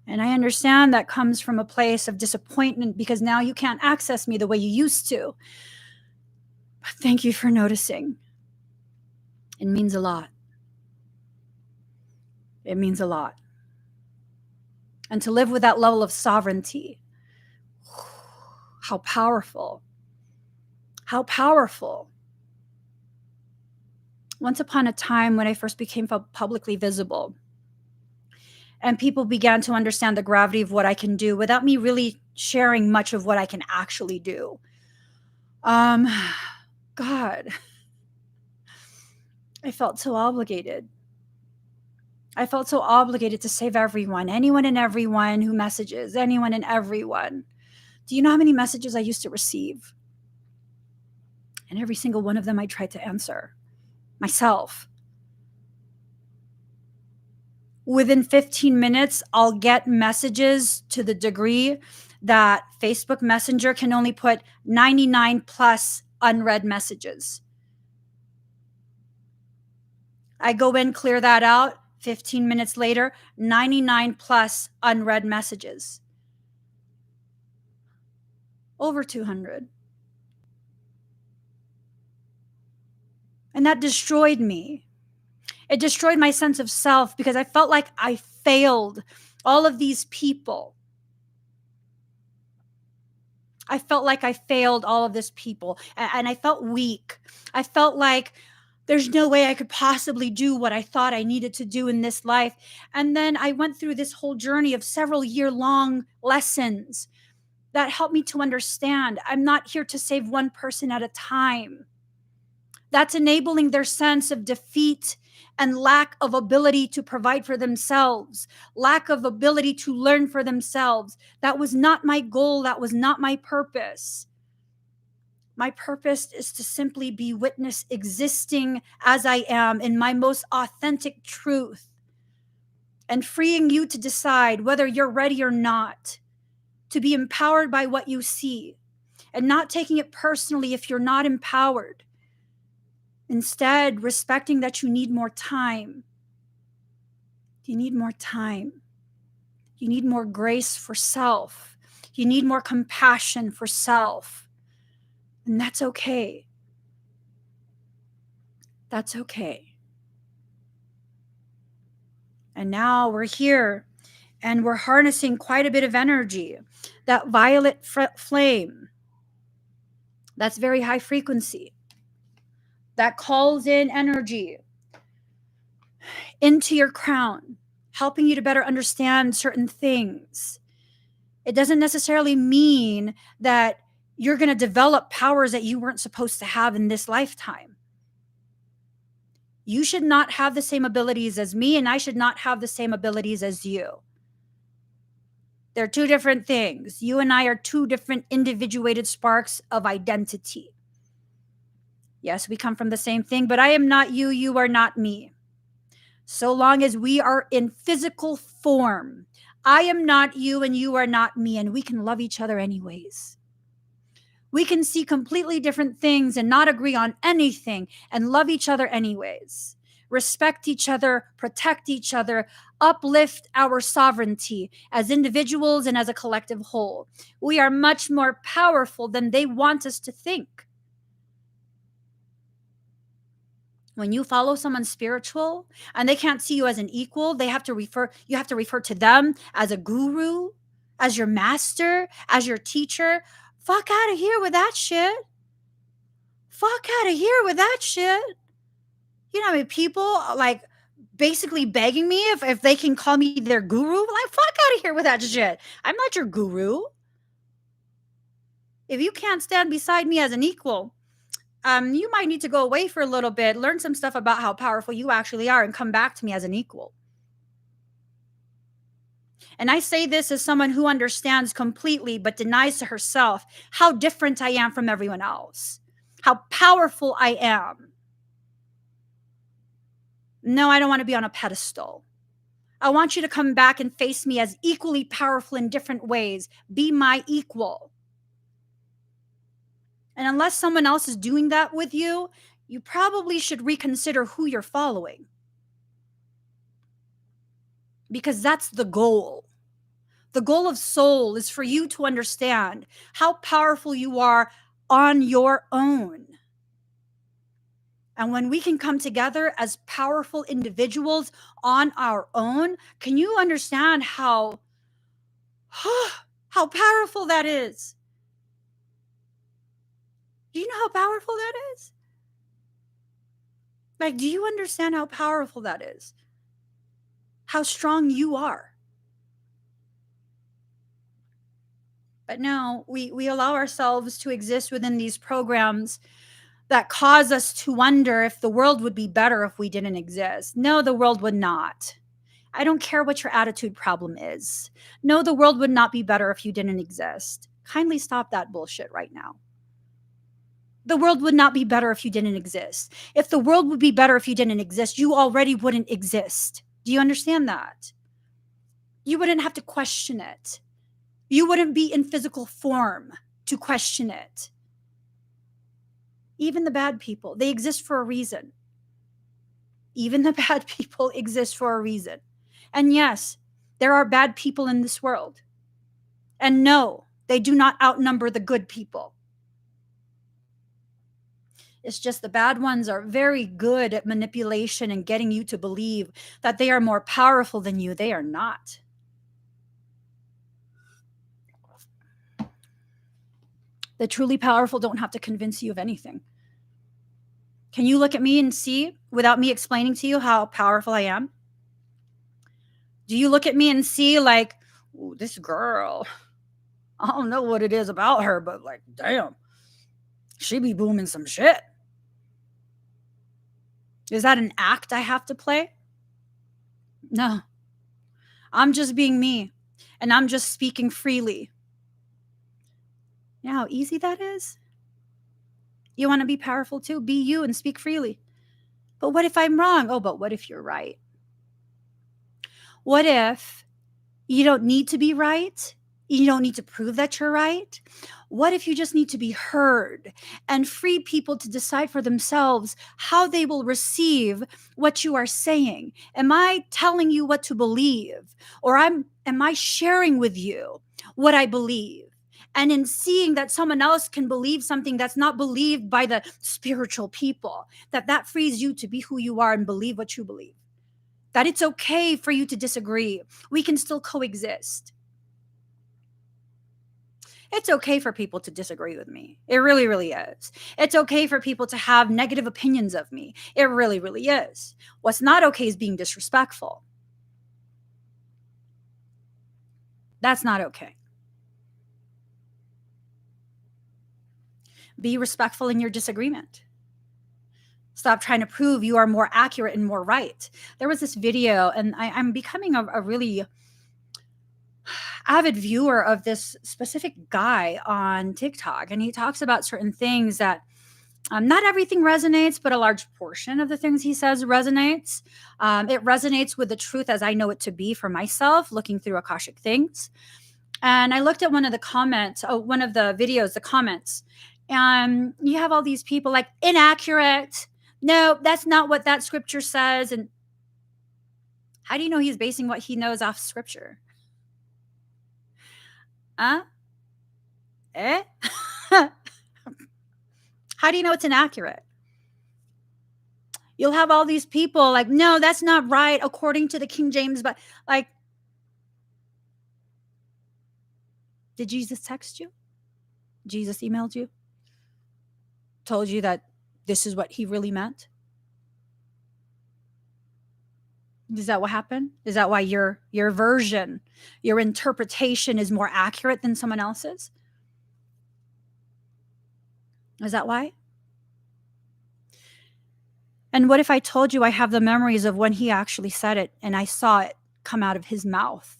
And I understand that comes from a place of disappointment because now you can't access me the way you used to. But thank you for noticing. It means a lot. It means a lot. And to live with that level of sovereignty, how powerful. How powerful. Once upon a time when I first became publicly visible, and people began to understand the gravity of what I can do without me really sharing much of what I can actually do. God, I felt so obligated. I felt so obligated to save everyone, anyone and everyone who messages, anyone and everyone. Do you know how many messages I used to receive? And every single one of them I tried to answer myself. Within 15 minutes, I'll get messages to the degree that Facebook Messenger can only put 99 plus unread messages. I go in, clear that out. 15 minutes later, 99 plus unread messages. Over 200. And that destroyed me. It destroyed my sense of self because I felt like I failed all of these people. I felt like I failed all of this people and I felt weak. I felt like there's no way I could possibly do what I thought I needed to do in this life. And then I went through this whole journey of several year-long lessons that helped me to understand I'm not here to save one person at a time. That's enabling their sense of defeat and lack of ability to provide for themselves, lack of ability to learn for themselves. That was not my goal. That was not my purpose. My purpose is to simply be witness existing as I am in my most authentic truth and freeing you to decide whether you're ready or not, to be empowered by what you see and not taking it personally if you're not empowered. Instead, respecting that you need more time. You need more time. You need more grace for self. You need more compassion for self. And that's okay. That's okay. And now we're here and we're harnessing quite a bit of energy. That violet flame, that's very high frequency. That calls in energy into your crown, helping you to better understand certain things. It doesn't necessarily mean that you're going to develop powers that you weren't supposed to have in this lifetime. You should not have the same abilities as me, and I should not have the same abilities as you. They're two different things. You and I are two different individuated sparks of identity. Yes, we come from the same thing, but I am not you, you are not me. So long as we are in physical form, I am not you and you are not me, and we can love each other anyways. We can see completely different things and not agree on anything and love each other anyways. Respect each other, protect each other, uplift our sovereignty as individuals and as a collective whole. We are much more powerful than they want us to think. When you follow someone spiritual and they can't see you as an equal, you have to refer to them as a guru, as your master, as your teacher. Fuck out of here with that shit. Fuck out of here with that shit. You know how many people like basically begging me if they can call me their guru? Like, fuck out of here with that shit. I'm not your guru. If you can't stand beside me as an equal, you might need to go away for a little bit, learn some stuff about how powerful you actually are, and come back to me as an equal. And I say this as someone who understands completely but denies to herself how different I am from everyone else, how powerful I am. No, I don't want to be on a pedestal. I want you to come back and face me as equally powerful in different ways. Be my equal. And unless someone else is doing that with you, you probably should reconsider who you're following. Because that's the goal. The goal of soul is for you to understand how powerful you are on your own. And when we can come together as powerful individuals on our own, can you understand how powerful that is? Do you know how powerful that is? Like, do you understand how powerful that is? How strong you are? But no, we allow ourselves to exist within these programs that cause us to wonder if the world would be better if we didn't exist. No, the world would not. I don't care what your attitude problem is. No, the world would not be better if you didn't exist. Kindly stop that bullshit right now. The world would not be better if you didn't exist. If the world would be better if you didn't exist, you already wouldn't exist. Do you understand that? You wouldn't have to question it. You wouldn't be in physical form to question it. Even the bad people, they exist for a reason. Even the bad people exist for a reason. And yes, there are bad people in this world. And no, they do not outnumber the good people. It's just the bad ones are very good at manipulation and getting you to believe that they are more powerful than you. They are not. The truly powerful don't have to convince you of anything. Can you look at me and see, without me explaining to you how powerful I am? Do you look at me and see like, ooh, this girl, I don't know what it is about her, but like, damn, she be booming some shit. Is that an act I have to play? No. I'm just being me, and I'm just speaking freely. You know how easy that is? You want to be powerful too? Be you and speak freely. But what if I'm wrong? Oh, but what if you're right? What if you don't need to be right? You don't need to prove that you're right. What if you just need to be heard and free people to decide for themselves how they will receive what you are saying? Am I telling you what to believe? Or am I sharing with you what I believe? And in seeing that someone else can believe something that's not believed by the spiritual people, that frees you to be who you are and believe what you believe. That it's okay for you to disagree. We can still coexist. It's okay for people to disagree with me. It really, really is. It's okay for people to have negative opinions of me. It really, really is. What's not okay is being disrespectful. That's not okay. Be respectful in your disagreement. Stop trying to prove you are more accurate and more right. There was this video, and I'm becoming a really avid viewer of this specific guy on TikTok, and he talks about certain things that not everything resonates, but a large portion of the things he says resonates. It resonates with the truth as I know it to be for myself, looking through Akashic things. And I looked at one of the comments, one of the videos, the comments, and you have all these people like inaccurate. No, that's not what that scripture says. And how do you know he's basing what he knows off scripture? Huh? Eh? How do you know it's inaccurate? You'll have all these people like, no, that's not right according to the King James, but like, did Jesus text you? Jesus emailed you? Told you that this is what he really meant? Is that what happened? Is that why your version, your interpretation is more accurate than someone else's? Is that why? And what if I told you I have the memories of when he actually said it and I saw it come out of his mouth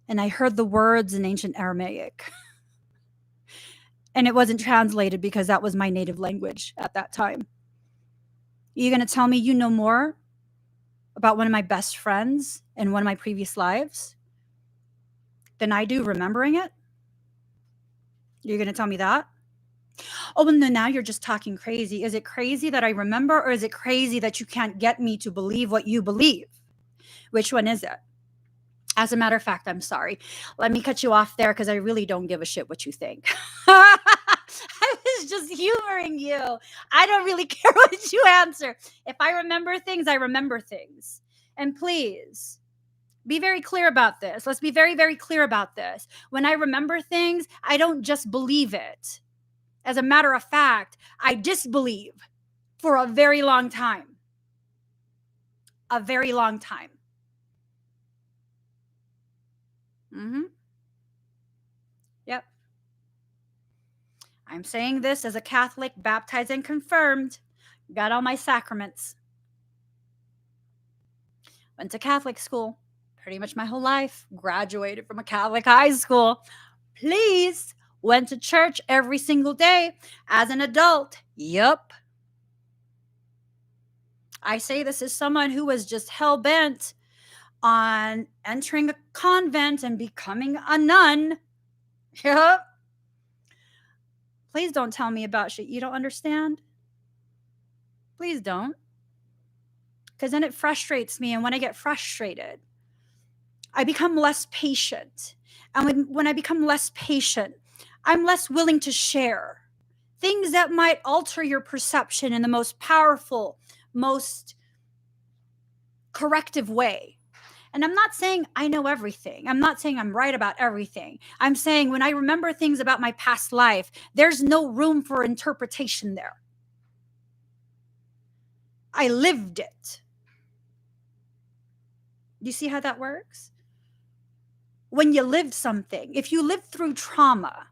and I heard the words in ancient Aramaic and it wasn't translated because that was my native language at that time? Are you going to tell me you know more about one of my best friends in one of my previous lives than I do remembering it? You're going to tell me that? Oh, well, then now you're just talking crazy. Is it crazy that I remember, or is it crazy that you can't get me to believe what you believe? Which one is it? As a matter of fact, I'm sorry. Let me cut you off there because I really don't give a shit what you think. I was just humoring you. I don't really care what you answer. If I remember things, I remember things. And please, be very clear about this. Let's be very, very clear about this. When I remember things, I don't just believe it. As a matter of fact, I disbelieve for a very long time. A very long time. Yep. I'm saying this as a Catholic, baptized and confirmed. Got all my sacraments. Went to Catholic school pretty much my whole life. Graduated from a Catholic high school. Please. Went to church every single day as an adult. Yup. I say this as someone who was just hell-bent on entering a convent and becoming a nun. Yup. Please don't tell me about shit you don't understand. Please don't. Because then it frustrates me. And when I get frustrated, I become less patient. And when I become less patient, I'm less willing to share things that might alter your perception in the most powerful, most corrective way. And I'm not saying I know everything. I'm not saying I'm right about everything. I'm saying when I remember things about my past life, there's no room for interpretation there. I lived it. You see how that works? When you lived something, if you lived through trauma,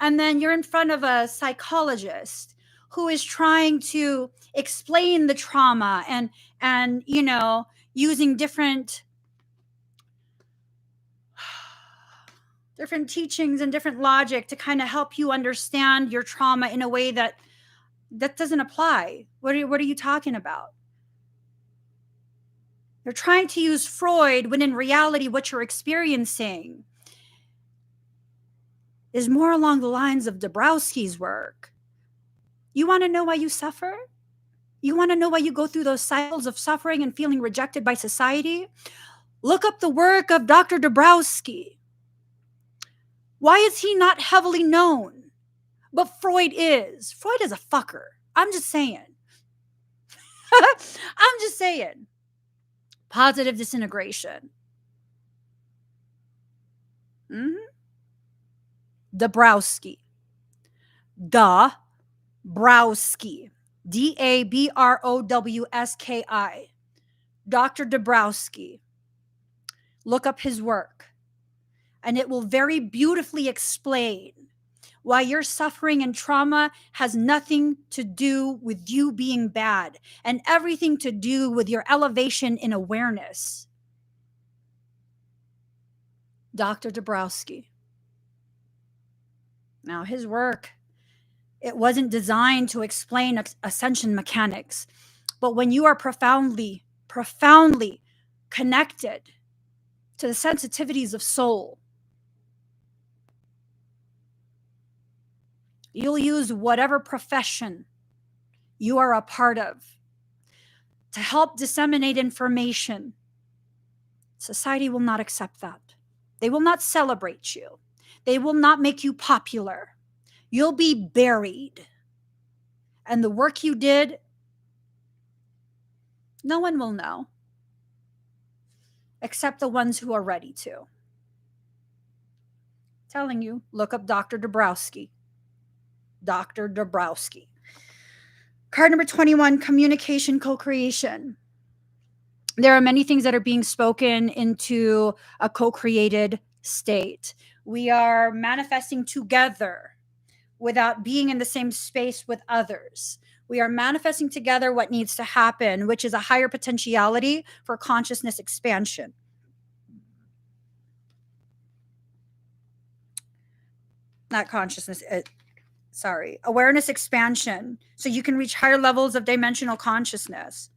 and then you're in front of a psychologist who is trying to explain the trauma and you know, using different teachings and different logic to kind of help you understand your trauma in a way that doesn't apply. What are you talking about? You're trying to use Freud when in reality what you're experiencing is more along the lines of Dabrowski's work. You want to know why you suffer? You want to know why you go through those cycles of suffering and feeling rejected by society? Look up the work of Dr. Dabrowski. Why is he not heavily known? But Freud is. Freud is a fucker. I'm just saying. I'm just saying. Positive disintegration. Dabrowski. Dabrowski. Dabrowski. Dr. Dabrowski. Look up his work, and it will very beautifully explain why your suffering and trauma has nothing to do with you being bad and everything to do with your elevation in awareness. Dr. Dabrowski. Now, his work, it wasn't designed to explain ascension mechanics, but when you are profoundly connected to the sensitivities of soul, you'll use whatever profession you are a part of to help disseminate information. Society will not accept that. They will not celebrate you. They will not make you popular. You'll be buried. And the work you did, no one will know, except the ones who are ready to. Telling you, look up Dr. Dabrowski. Dr. Dabrowski. Card number 21, communication co-creation. There are many things that are being spoken into a co-created state. We are manifesting together without being in the same space with others. We are manifesting together what needs to happen, which is a higher potentiality for consciousness expansion. Not consciousness, awareness expansion. So you can reach higher levels of dimensional consciousness.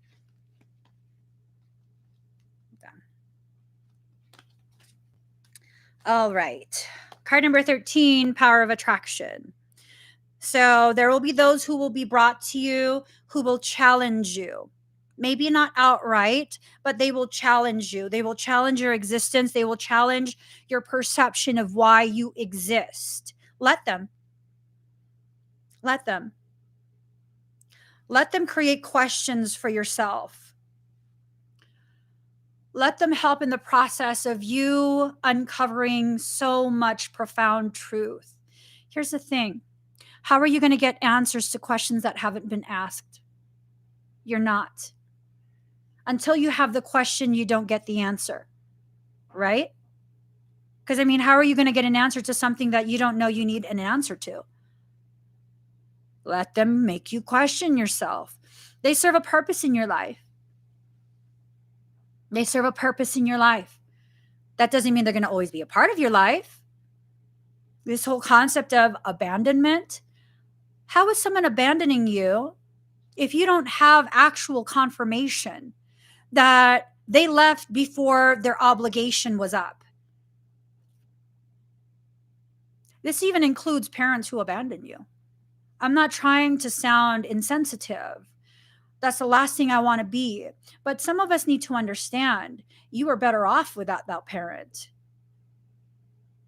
All right. Card number 13, power of attraction. So there will be those who will be brought to you who will challenge you. Maybe not outright, but they will challenge you. They will challenge your existence. They will challenge your perception of why you exist. Let them. Let them. Let them create questions for yourself. Let them help in the process of you uncovering so much profound truth. Here's the thing. How are you going to get answers to questions that haven't been asked? You're not. Until you have the question, you don't get the answer, right? Because, how are you going to get an answer to something that you don't know you need an answer to? Let them make you question yourself. They serve a purpose in your life. They serve a purpose in your life. That doesn't mean they're going to always be a part of your life. This whole concept of abandonment. How is someone abandoning you if you don't have actual confirmation that they left before their obligation was up? This even includes parents who abandon you. I'm not trying to sound insensitive. That's the last thing I want to be. But some of us need to understand you are better off without that parent.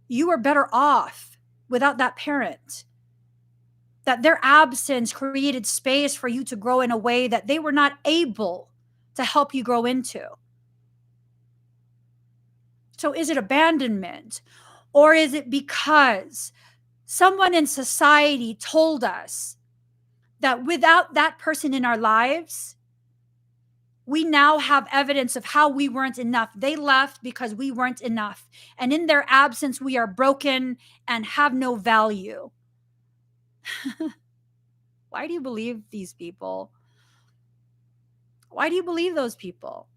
You are better off without that parent. That their absence created space for you to grow in a way that they were not able to help you grow into. So is it abandonment? Or is it because someone in society told us that without that person in our lives, we now have evidence of how we weren't enough. They left because we weren't enough. And in their absence, we are broken and have no value. Why do you believe these people? Why do you believe those people?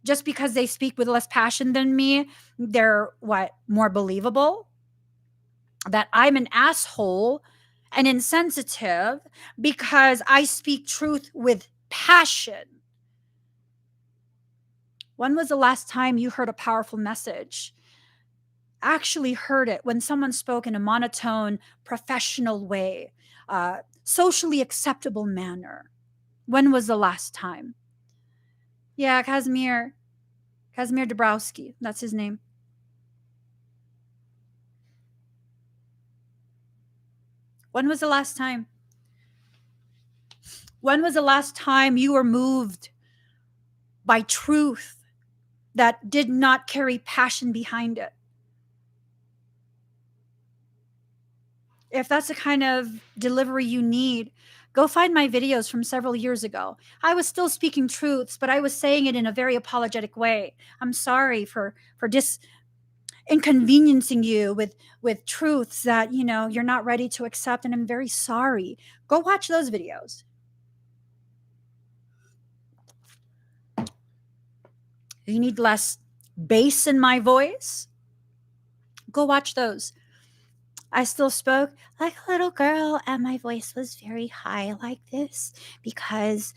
Just because they speak with less passion than me, they're more believable? That I'm an asshole and insensitive because I speak truth with passion. When was the last time you heard a powerful message? Actually heard it when someone spoke in a monotone, professional way, socially acceptable manner. When was the last time? Yeah, Casimir Dabrowski, that's his name. When was the last time? When was the last time you were moved by truth that did not carry passion behind it? If that's the kind of delivery you need, go find my videos from several years ago. I was still speaking truths, but I was saying it in a very apologetic way. I'm sorry for inconveniencing you with truths that, you're not ready to accept, and I'm very sorry. Go watch those videos. You need less bass in my voice? Go watch those. I still spoke like a little girl, and my voice was very high like this because,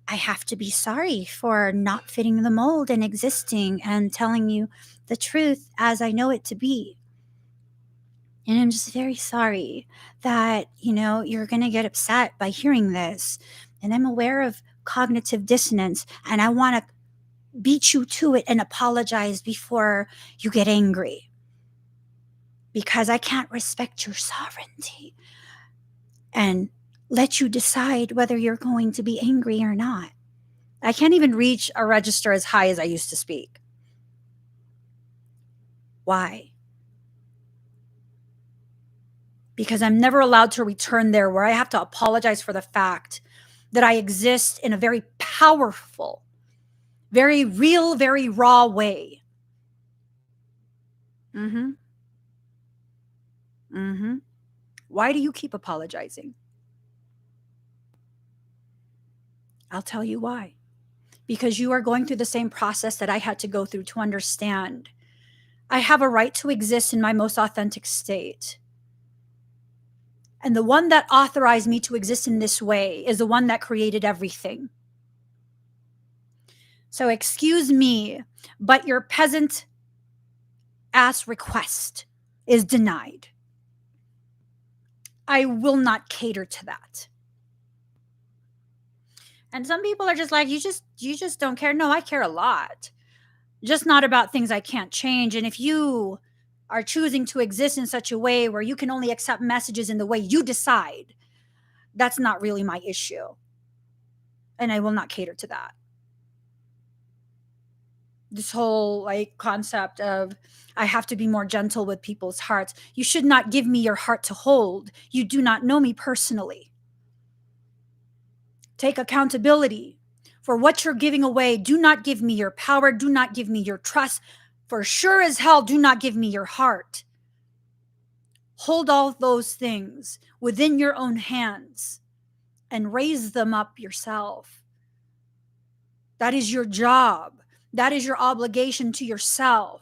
I have to be sorry for not fitting the mold and existing and telling you the truth as I know it to be. And I'm just very sorry that, you're going to get upset by hearing this. And I'm aware of cognitive dissonance, and I want to beat you to it and apologize before you get angry, because I can't respect your sovereignty and let you decide whether you're going to be angry or not. I can't even reach a register as high as I used to speak. Why? Because I'm never allowed to return there, where I have to apologize for the fact that I exist in a very powerful, very real, very raw way. Mm-hmm. Mm-hmm. Why do you keep apologizing? I'll tell you why. Because you are going through the same process that I had to go through to understand. I have a right to exist in my most authentic state. And the one that authorized me to exist in this way is the one that created everything. So excuse me, but your peasant ass request is denied. I will not cater to that. And some people are just like, you just don't care. No, I care a lot. Just not about things I can't change. And if you are choosing to exist in such a way where you can only accept messages in the way you decide, that's not really my issue. And I will not cater to that. This whole concept of I have to be more gentle with people's hearts. You should not give me your heart to hold. You do not know me personally. Take accountability for what you're giving away. Do not give me your power. Do not give me your trust. For sure as hell, do not give me your heart. Hold all those things within your own hands and raise them up yourself. That is your job. That is your obligation to yourself.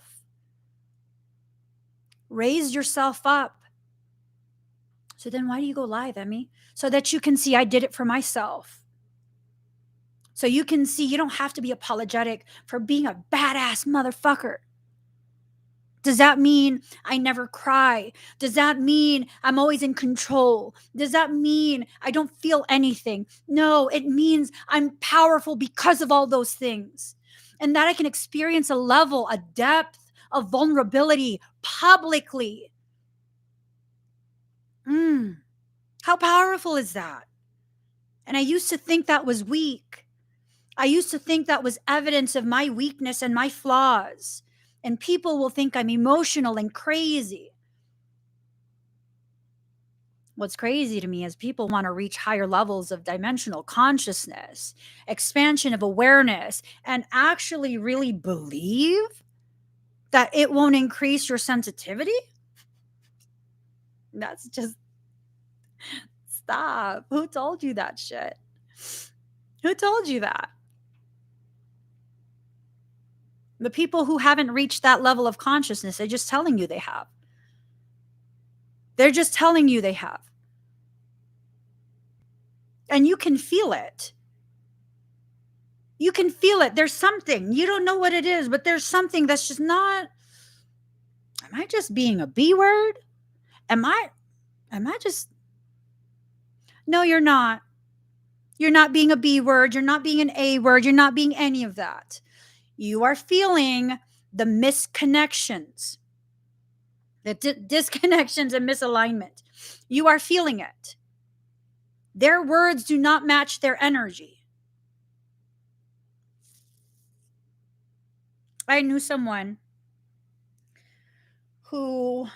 Raise yourself up. So then why do you go live, Emmie? So that you can see I did it for myself. So you can see you don't have to be apologetic for being a badass motherfucker. Does that mean I never cry? Does that mean I'm always in control? Does that mean I don't feel anything? No, it means I'm powerful because of all those things. And that I can experience a level, a depth of vulnerability publicly. How powerful is that? And I used to think that was weak. I used to think that was evidence of my weakness and my flaws. And people will think I'm emotional and crazy. What's crazy to me is people want to reach higher levels of dimensional consciousness, expansion of awareness, and actually really believe that it won't increase your sensitivity. That's just, stop. Who told you that shit? Who told you that? The people who haven't reached that level of consciousness, they're just telling you they have. They're just telling you they have. And you can feel it. You can feel it. There's something. You don't know what it is, but there's something that's just not. Am I just being a B word? Am I just. No, you're not. You're not being a B word. You're not being an A word. You're not being any of that. You are feeling the misconnections, the disconnections and misalignment. You are feeling it. Their words do not match their energy. I knew someone who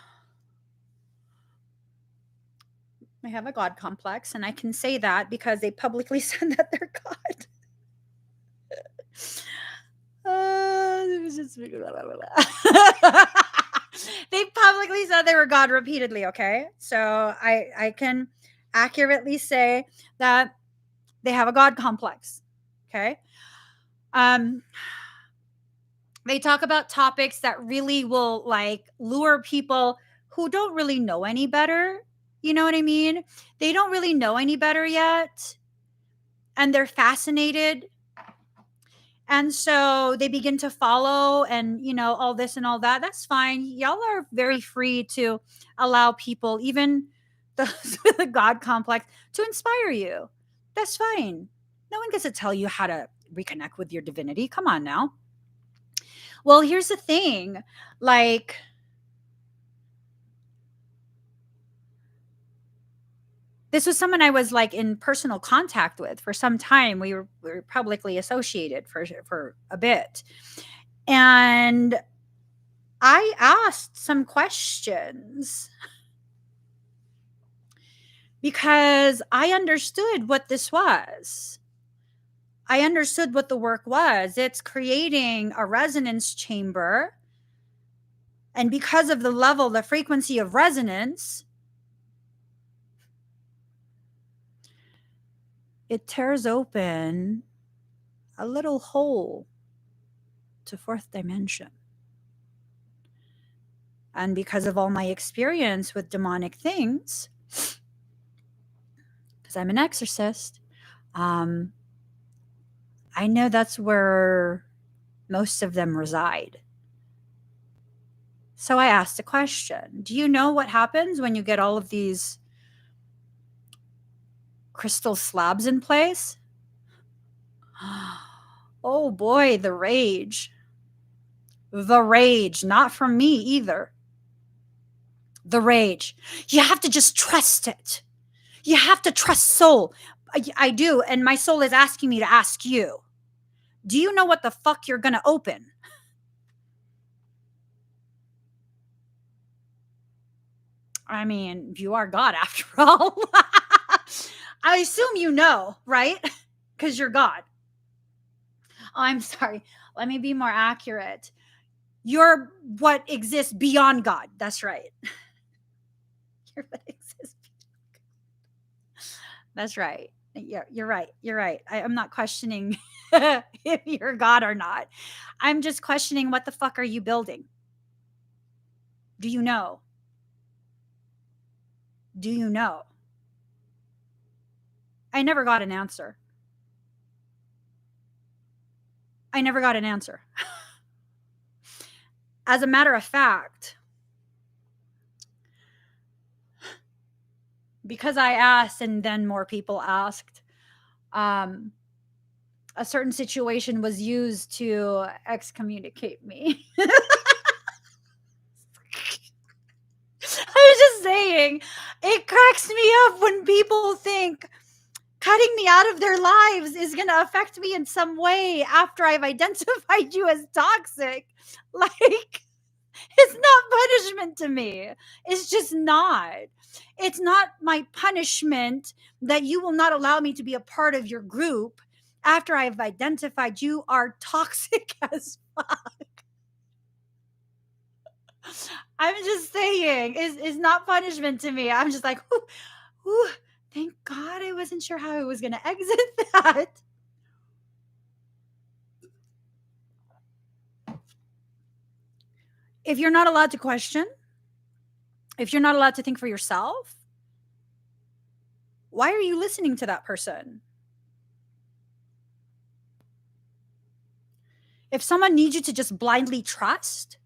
I have a God complex, and I can say that because they publicly said that they're God. They publicly said they were God repeatedly, okay? So I can accurately say that they have a God complex, okay? They talk about topics that really will like lure people who don't really know any better. You know what I mean? They don't really know any better yet, and they're fascinated. And so they begin to follow and, all this and all that. That's fine. Y'all are very free to allow people, even those with a God complex, to inspire you. That's fine. No one gets to tell you how to reconnect with your divinity. Come on now. Well, here's the thing. Like, this was someone I was like in personal contact with for some time. We were publicly associated for a bit. And I asked some questions because I understood what this was. I understood what the work was. It's creating a resonance chamber. And because of the frequency of resonance, it tears open a little hole to fourth dimension. And because of all my experience with demonic things, because I'm an exorcist, I know that's where most of them reside. So I asked a question. Do you know what happens when you get all of these crystal slabs in place? Oh boy, the rage. The rage, not from me either. The rage. You have to just trust it. You have to trust soul. I do, and my soul is asking me to ask you. Do you know what the fuck you're going to open? I mean, you are God after all. I assume you know, right? Because you're God. Oh, I'm sorry. Let me be more accurate. You're what exists beyond God. That's right. You're what exists. That's right. You're right. You're right. I'm not questioning if you're God or not. I'm just questioning what the fuck are you building? Do you know? Do you know? I never got an answer. I never got an answer. As a matter of fact, because I asked and then more people asked, a certain situation was used to excommunicate me. I was just saying, it cracks me up when people think cutting me out of their lives is going to affect me in some way after I've identified you as toxic. Like, it's not punishment to me. It's just not. It's not my punishment that you will not allow me to be a part of your group after I've identified you are toxic as fuck. I'm just saying, it's not punishment to me. I'm just like, ooh, thank God I wasn't sure how I was going to exit that. If you're not allowed to question, if you're not allowed to think for yourself, why are you listening to that person? If someone needs you to just blindly trust,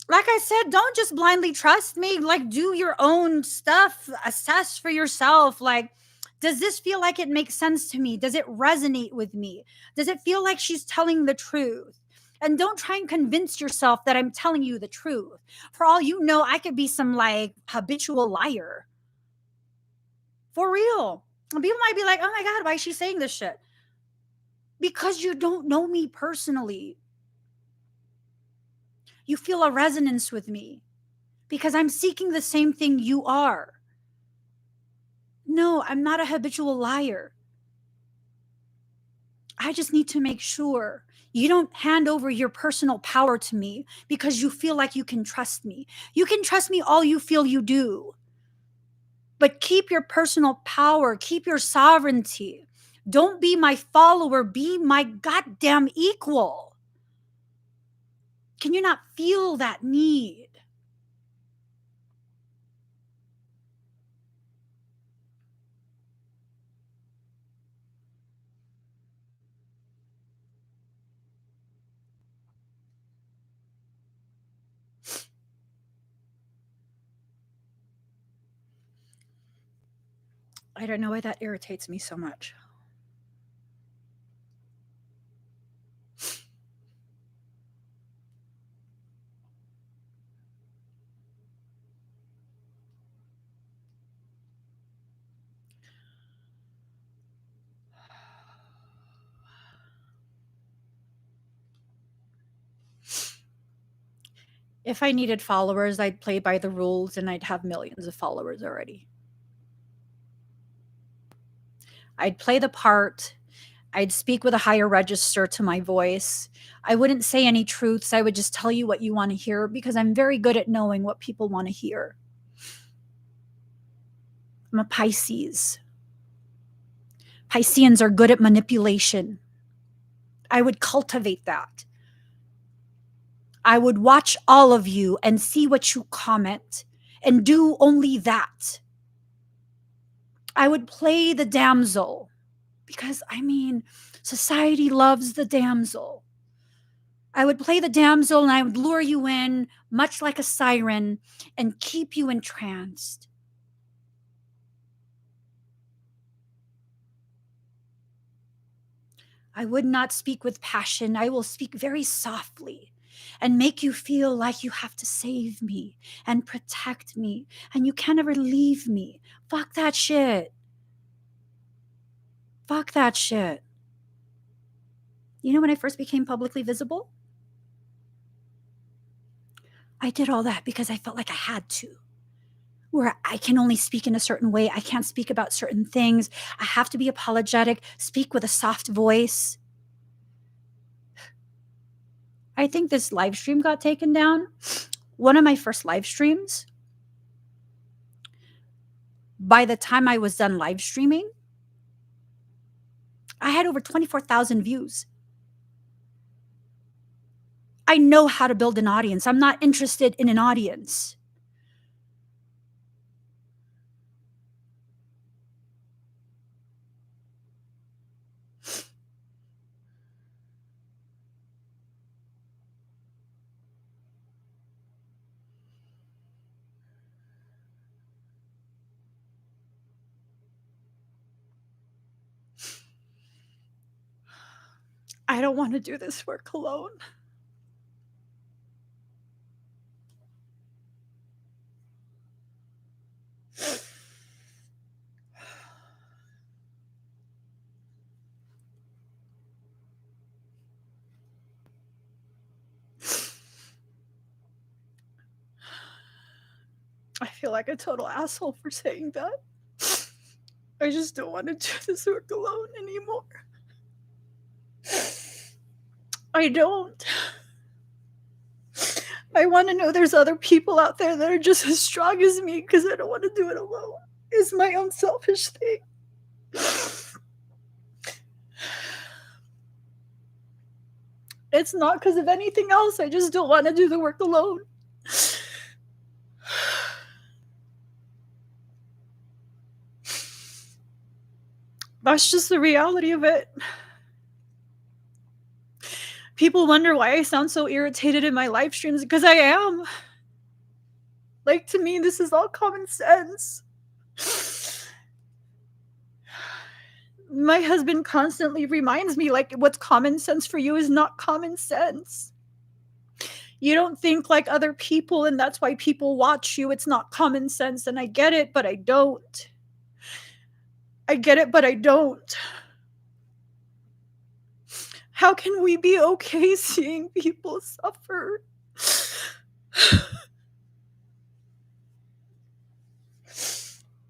like I said, don't just blindly trust me. Like, do your own stuff, assess for yourself. Like, does this feel like it makes sense to me? Does it resonate with me? Does it feel like she's telling the truth? And don't try and convince yourself that I'm telling you the truth. For all you know, I could be some like habitual liar. For real. And people might be like, oh my God, why is she saying this shit? Because you don't know me personally. You feel a resonance with me because I'm seeking the same thing you are. No, I'm not a habitual liar. I just need to make sure you don't hand over your personal power to me because you feel like you can trust me. You can trust me all you feel you do, but keep your personal power, keep your sovereignty. Don't be my follower, be my goddamn equal. Can you not feel that need? I don't know why that irritates me so much. If I needed followers, I'd play by the rules and I'd have millions of followers already. I'd play the part. I'd speak with a higher register to my voice. I wouldn't say any truths. I would just tell you what you want to hear because I'm very good at knowing what people want to hear. I'm a Pisces. Pisceans are good at manipulation. I would cultivate that. I would watch all of you and see what you comment and do only that. I would play the damsel because, society loves the damsel. I would play the damsel and I would lure you in, much like a siren, and keep you entranced. I would not speak with passion. I will speak very softly and make you feel like you have to save me and protect me and you can never leave me. Fuck that shit. Fuck that shit. You know when I first became publicly visible? I did all that because I felt like I had to. Where I can only speak in a certain way. I can't speak about certain things. I have to be apologetic, speak with a soft voice. I think this live stream got taken down. One of my first live streams, by the time I was done live streaming, I had over 24,000 views. I know how to build an audience. I'm not interested in an audience. I don't want to do this work alone. I feel like a total asshole for saying that. I just don't want to do this work alone anymore. I don't. I want to know there's other people out there that are just as strong as me because I don't want to do it alone. It's my own selfish thing. It's not because of anything else. I just don't want to do the work alone. That's just the reality of it. People wonder why I sound so irritated in my live streams because I am. Like, to me, this is all common sense. My husband constantly reminds me, like, what's common sense for you is not common sense. You don't think like other people, and that's why people watch you. It's not common sense, and I get it, but I don't. I get it, but I don't. How can we be okay seeing people suffer?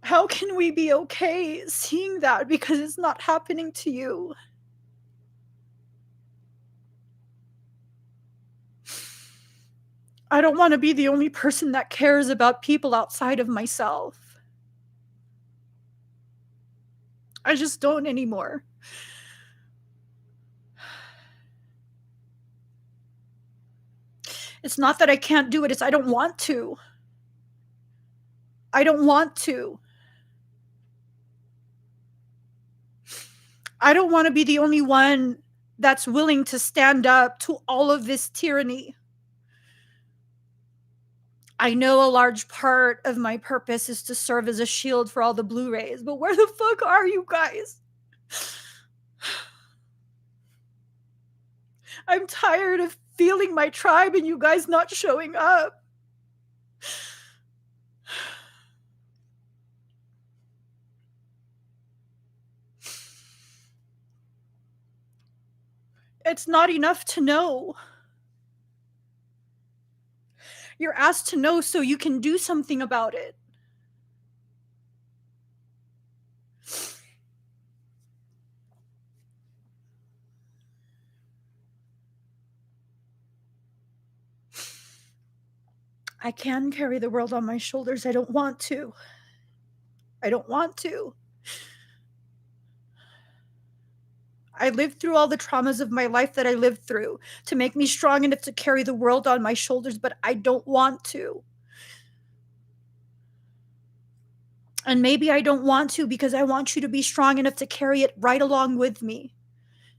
How can we be okay seeing that because it's not happening to you? I don't want to be the only person that cares about people outside of myself. I just don't anymore. It's not that I can't do it, it's I don't want to. I don't want to. I don't want to be the only one that's willing to stand up to all of this tyranny. I know a large part of my purpose is to serve as a shield for all the Blu-rays, but where the fuck are you guys? I'm tired of feeling my tribe and you guys not showing up. It's not enough to know. You're asked to know so you can do something about it. I can carry the world on my shoulders. I don't want to. I don't want to. I lived through all the traumas of my life that I lived through to make me strong enough to carry the world on my shoulders, but I don't want to. And maybe I don't want to because I want you to be strong enough to carry it right along with me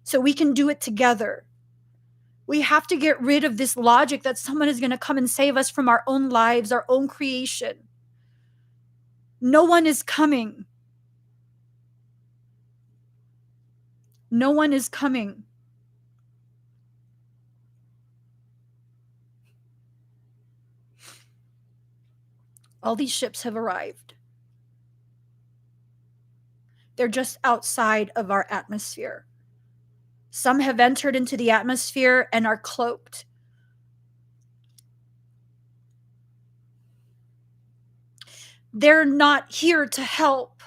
so we can do it together. We have to get rid of this logic that someone is going to come and save us from our own lives, our own creation. No one is coming. No one is coming. All these ships have arrived. They're just outside of our atmosphere. Some have entered into the atmosphere and are cloaked. They're not here to help.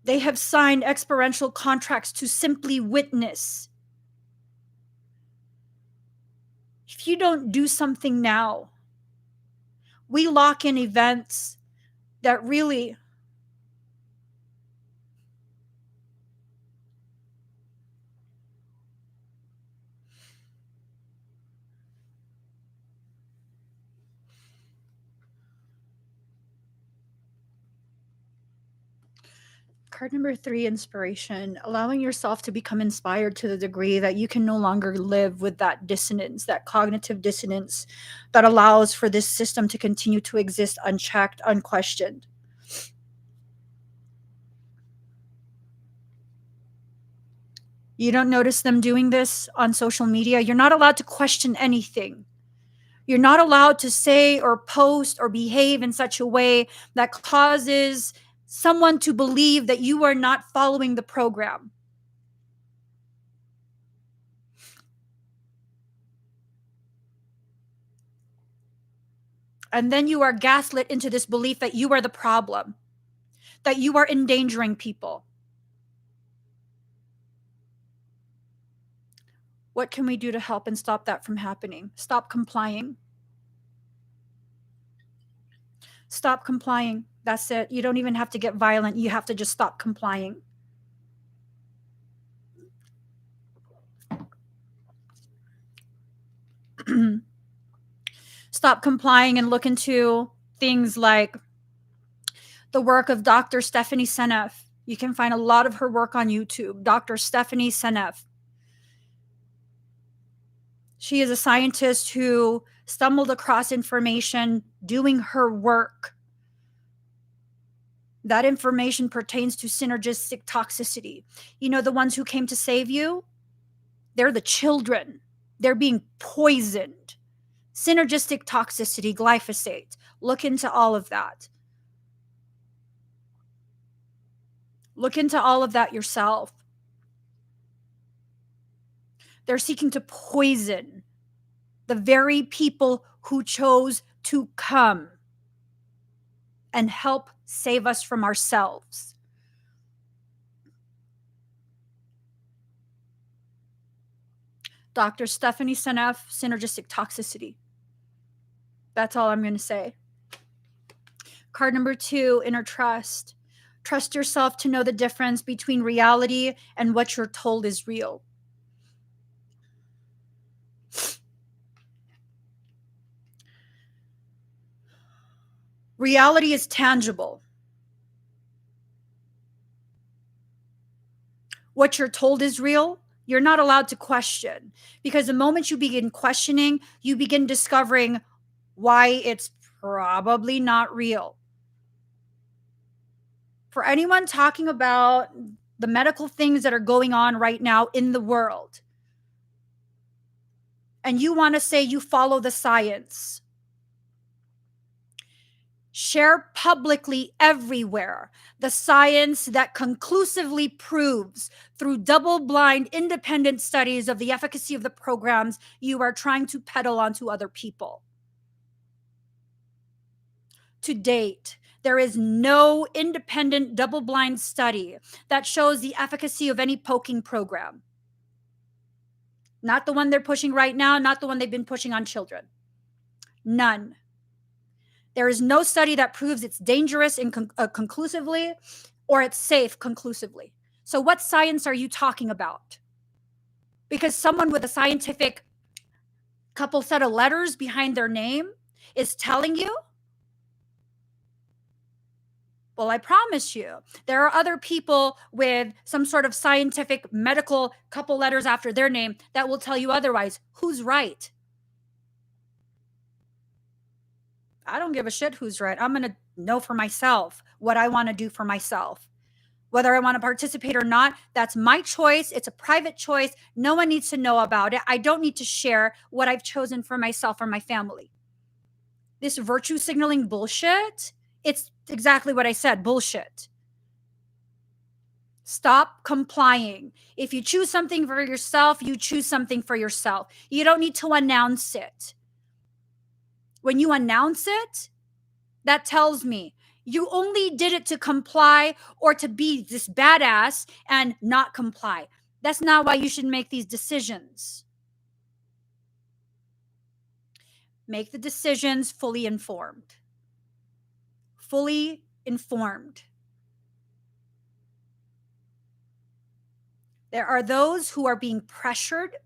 They have signed experiential contracts to simply witness. If you don't do something now, we lock in events that really Card number 3, inspiration. Allowing yourself to become inspired to the degree that you can no longer live with that dissonance, that cognitive dissonance that allows for this system to continue to exist unchecked, unquestioned. You don't notice them doing this on social media. You're not allowed to question anything. You're not allowed to say or post or behave in such a way that causes someone to believe that you are not following the program. And then you are gaslit into this belief that you are the problem, that you are endangering people. What can we do to help and stop that from happening? Stop complying. Stop complying. That's it. You don't even have to get violent. You have to just stop complying. Stop complying and look into things like the work of Dr. Stephanie Seneff. You can find a lot of her work on YouTube. Dr. Stephanie Seneff. She is a scientist who stumbled across information doing her work. That information pertains to synergistic toxicity. You know, the ones who came to save you, they're the children. They're being poisoned. Synergistic toxicity, glyphosate. Look into all of that. Look into all of that yourself. They're seeking to poison the very people who chose to come. and help save us from ourselves. Dr. Stephanie Seneff, synergistic toxicity. That's all I'm going to say. Card number 2, inner trust. Trust yourself to know the difference between reality and what you're told is real. Reality is tangible. What you're told is real. You're not allowed to question, because the moment you begin questioning, you begin discovering why it's probably not real. For anyone talking about the medical things that are going on right now in the world, and you want to say you follow the science, share publicly everywhere the science that conclusively proves through double-blind independent studies of the efficacy of the programs you are trying to peddle onto other people. To date, there is no independent double-blind study that shows the efficacy of any poking program. Not the one they're pushing right now, not the one they've been pushing on children. None. There is no study that proves it's dangerous conclusively, or it's safe conclusively. So what science are you talking about? Because someone with a scientific couple set of letters behind their name is telling you? Well, I promise you, there are other people with some sort of scientific medical couple letters after their name that will tell you otherwise. Who's right? I don't give a shit who's right. I'm going to know for myself what I want to do for myself. Whether I want to participate or not, that's my choice. It's a private choice. No one needs to know about it. I don't need to share what I've chosen for myself or my family. This virtue signaling bullshit, it's exactly what I said, bullshit. Stop complying. If you choose something for yourself, you choose something for yourself. You don't need to announce it. When you announce it, that tells me you only did it to comply or to be this badass and not comply. That's not why you should make these decisions. Make the decisions fully informed. Fully informed. There are those who are being pressured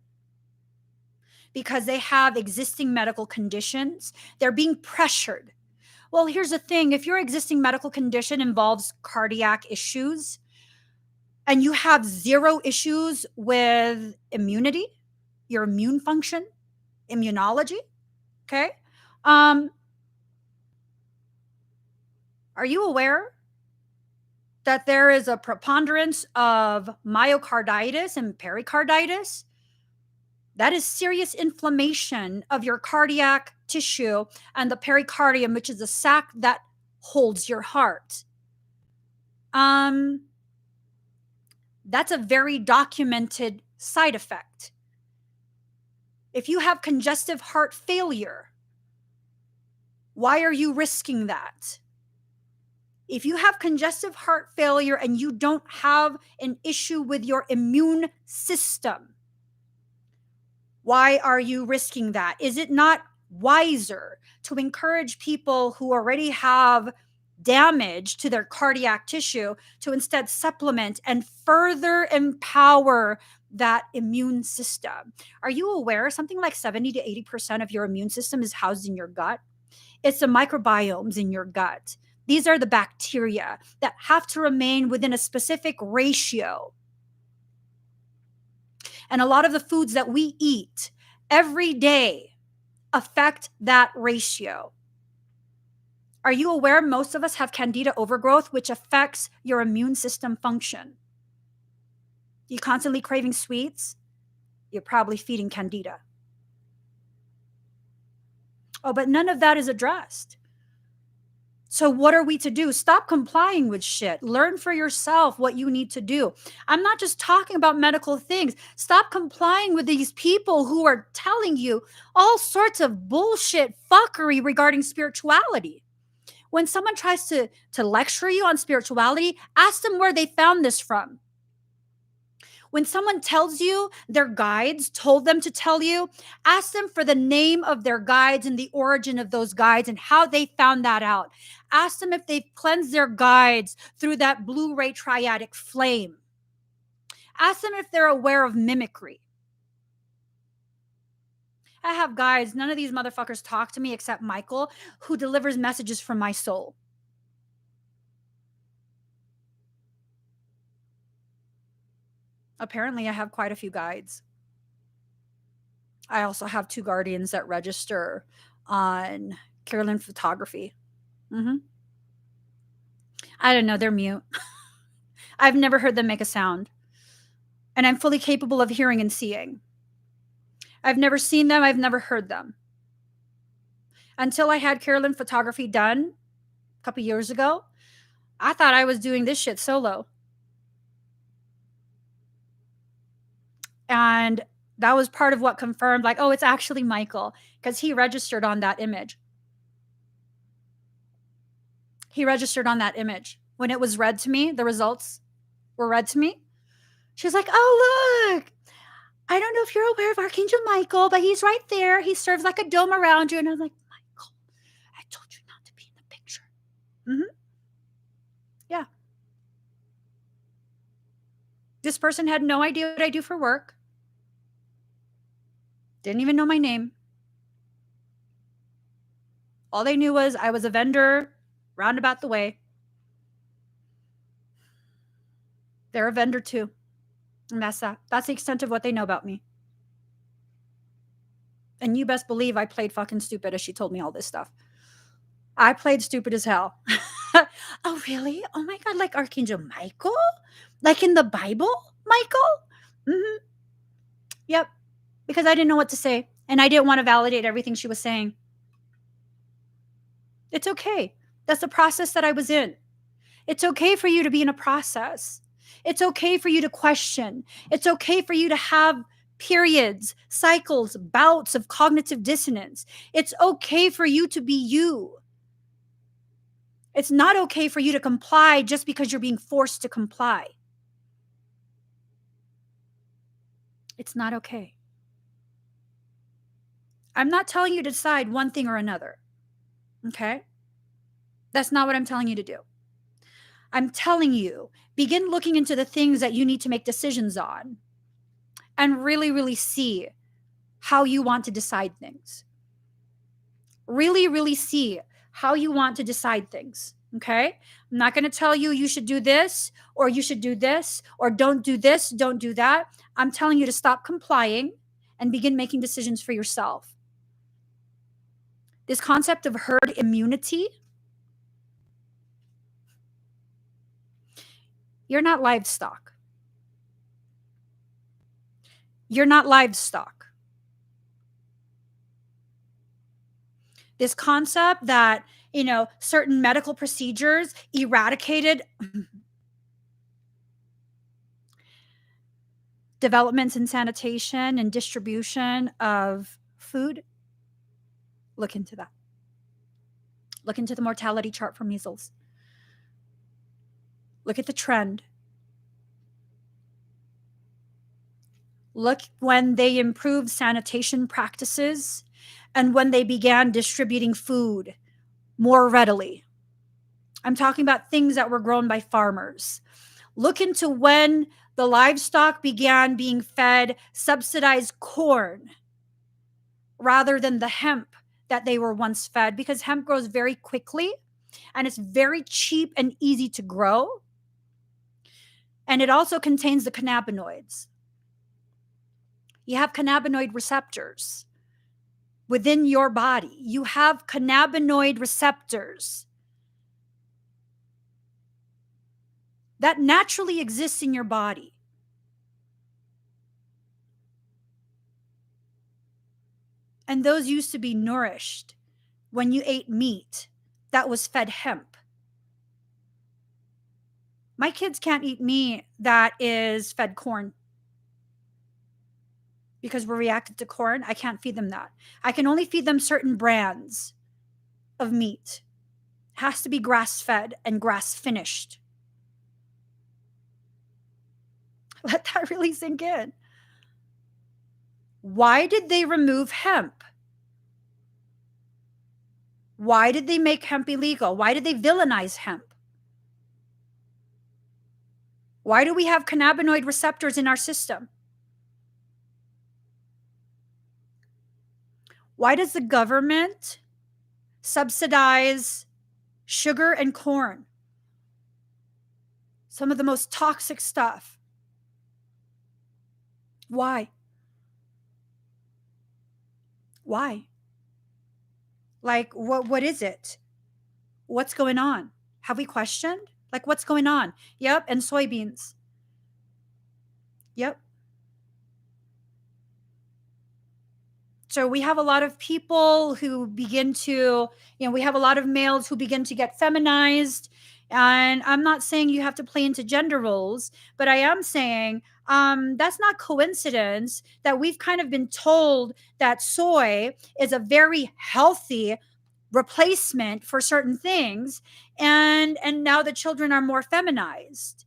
because they have existing medical conditions. They're being pressured. Well, here's the thing. If your existing medical condition involves cardiac issues and you have zero issues with immunity, your immune function, immunology, okay? Are you aware that there is a preponderance of myocarditis and pericarditis? That is serious inflammation of your cardiac tissue and the pericardium, which is the sac that holds your heart. That's a very documented side effect. If you have congestive heart failure, why are you risking that? If you have congestive heart failure and you don't have an issue with your immune system, why are you risking that? Is it not wiser to encourage people who already have damage to their cardiac tissue to instead supplement and further empower that immune system? Are you aware something like 70 to 80% of your immune system is housed in your gut? It's the microbiomes in your gut. These are the bacteria that have to remain within a specific ratio. And a lot of the foods that we eat every day affect that ratio. Are you aware most of us have candida overgrowth, which affects your immune system function? You constantly craving sweets? You're probably feeding candida. Oh, but none of that is addressed. So what are we to do? Stop complying with shit. Learn for yourself what you need to do. I'm not just talking about medical things. Stop complying with these people who are telling you all sorts of bullshit fuckery regarding spirituality. When someone tries to lecture you on spirituality, ask them where they found this from. When someone tells you their guides told them to tell you, ask them for the name of their guides and the origin of those guides and how they found that out. Ask them if they've cleansed their guides through that blue ray triadic flame. Ask them if they're aware of mimicry. I have guides, none of these motherfuckers talk to me except Michael, who delivers messages from my soul. Apparently, I have quite a few guides. I also have 2 guardians that register on Carolyn Photography. I don't know, they're mute. I've never heard them make a sound. And I'm fully capable of hearing and seeing. I've never seen them, I've never heard them. Until I had Carolyn Photography done a couple years ago, I thought I was doing this shit solo. And that was part of what confirmed, like, oh, it's actually Michael, because he registered on that image. He registered on that image. When it was read to me, the results were read to me. She's like, oh, look, I don't know if you're aware of Archangel Michael, but he's right there. He serves like a dome around you. And I'm like, Michael, I told you not to be in the picture. Yeah. This person had no idea what I do for work. Didn't even know my name. All they knew was I was a vendor roundabout the way. They're a vendor too. And that's that. That's the extent of what they know about me. And you best believe I played fucking stupid as she told me all this stuff. I played stupid as hell. Oh, really? Oh my God, like Archangel Michael? Like in the Bible, Michael? Yep. Because I didn't know what to say. And I didn't want to validate everything she was saying. It's okay. That's the process that I was in. It's okay for you to be in a process. It's okay for you to question. It's okay for you to have periods, cycles, bouts of cognitive dissonance. It's okay for you to be you. It's not okay for you to comply just because you're being forced to comply. It's not okay. I'm not telling you to decide one thing or another. Okay? That's not what I'm telling you to do. I'm telling you, begin looking into the things that you need to make decisions on and really, really see how you want to decide things. Really, really see how you want to decide things. Okay? I'm not going to tell you you should do this or you should do this or don't do this, don't do that. I'm telling you to stop complying and begin making decisions for yourself. This concept of herd immunity, you're not livestock. You're not livestock. This concept that, certain medical procedures eradicated developments in sanitation and distribution of food, look into that. Look into the mortality chart for measles. Look at the trend. Look when they improved sanitation practices and when they began distributing food more readily. I'm talking about things that were grown by farmers. Look into when the livestock began being fed subsidized corn rather than the hemp that they were once fed, because hemp grows very quickly and it's very cheap and easy to grow. And it also contains the cannabinoids. You have cannabinoid receptors within your body. You have cannabinoid receptors that naturally exists in your body. And those used to be nourished when you ate meat that was fed hemp. My kids can't eat meat that is fed corn because we're reactive to corn. I can't feed them that. I can only feed them certain brands of meat. Has to be grass-fed and grass-finished. Let that really sink in. Why did they remove hemp? Why did they make hemp illegal? Why did they villainize hemp? Why do we have cannabinoid receptors in our system? Why does the government subsidize sugar and corn? Some of the most toxic stuff. Why? Why? Like, what is it? What's going on? Have we questioned? Like, what's going on? Yep, and soybeans. Yep. So we have a lot of people who begin to, we have a lot of males who begin to get feminized. And I'm not saying you have to play into gender roles, but I am saying that's not coincidence that we've kind of been told that soy is a very healthy replacement for certain things, and now the children are more feminized.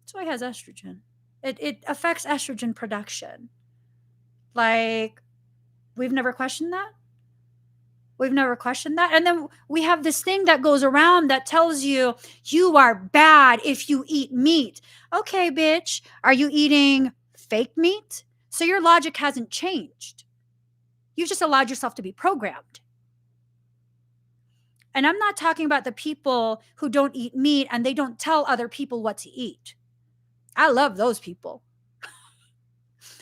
Soy has estrogen. It affects estrogen production. Like, we've never questioned that. We've never questioned that. And then we have this thing that goes around that tells you you are bad if you eat meat. Okay, bitch, are you eating fake meat? So your logic hasn't changed. You've just allowed yourself to be programmed. And I'm not talking about the people who don't eat meat and they don't tell other people what to eat. I love those people.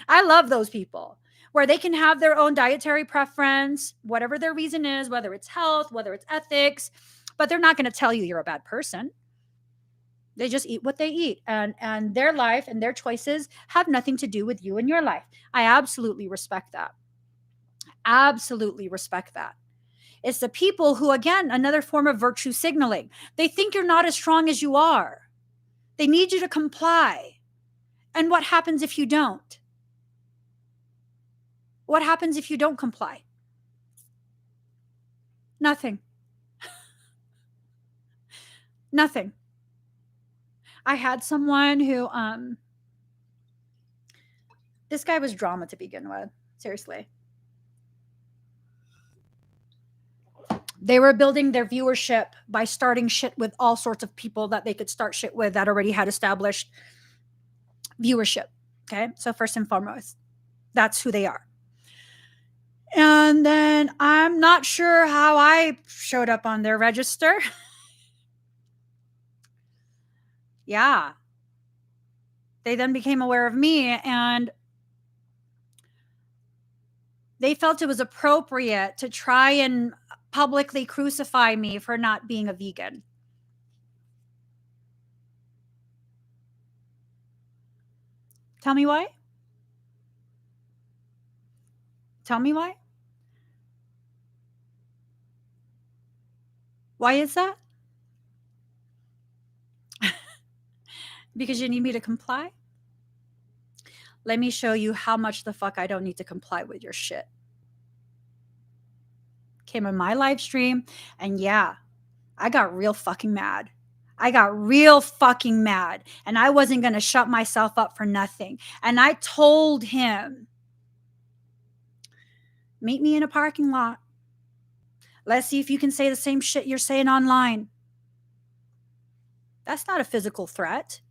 I love those people where they can have their own dietary preference, whatever their reason is, whether it's health, whether it's ethics, but they're not going to tell you you're a bad person. They just eat what they eat, and their life and their choices have nothing to do with you and your life. I absolutely respect that. Absolutely respect that. It's the people who, again, another form of virtue signaling. They think you're not as strong as you are. They need you to comply. And what happens if you don't? What happens if you don't comply? Nothing. Nothing. I had someone who, this guy was drama to begin with. Seriously. They were building their viewership by starting shit with all sorts of people that they could start shit with that already had established viewership. Okay. So, first and foremost, that's who they are. And then I'm not sure how I showed up on their register. Yeah. They then became aware of me and they felt it was appropriate to try and publicly crucify me for not being a vegan. Tell me why? Tell me why? Why is that? Because you need me to comply? Let me show you how much the fuck I don't need to comply with your shit. Came on my live stream, and yeah, I got real fucking mad. I got real fucking mad, and I wasn't going to shut myself up for nothing. And I told him, meet me in a parking lot. Let's see if you can say the same shit you're saying online. That's not a physical threat.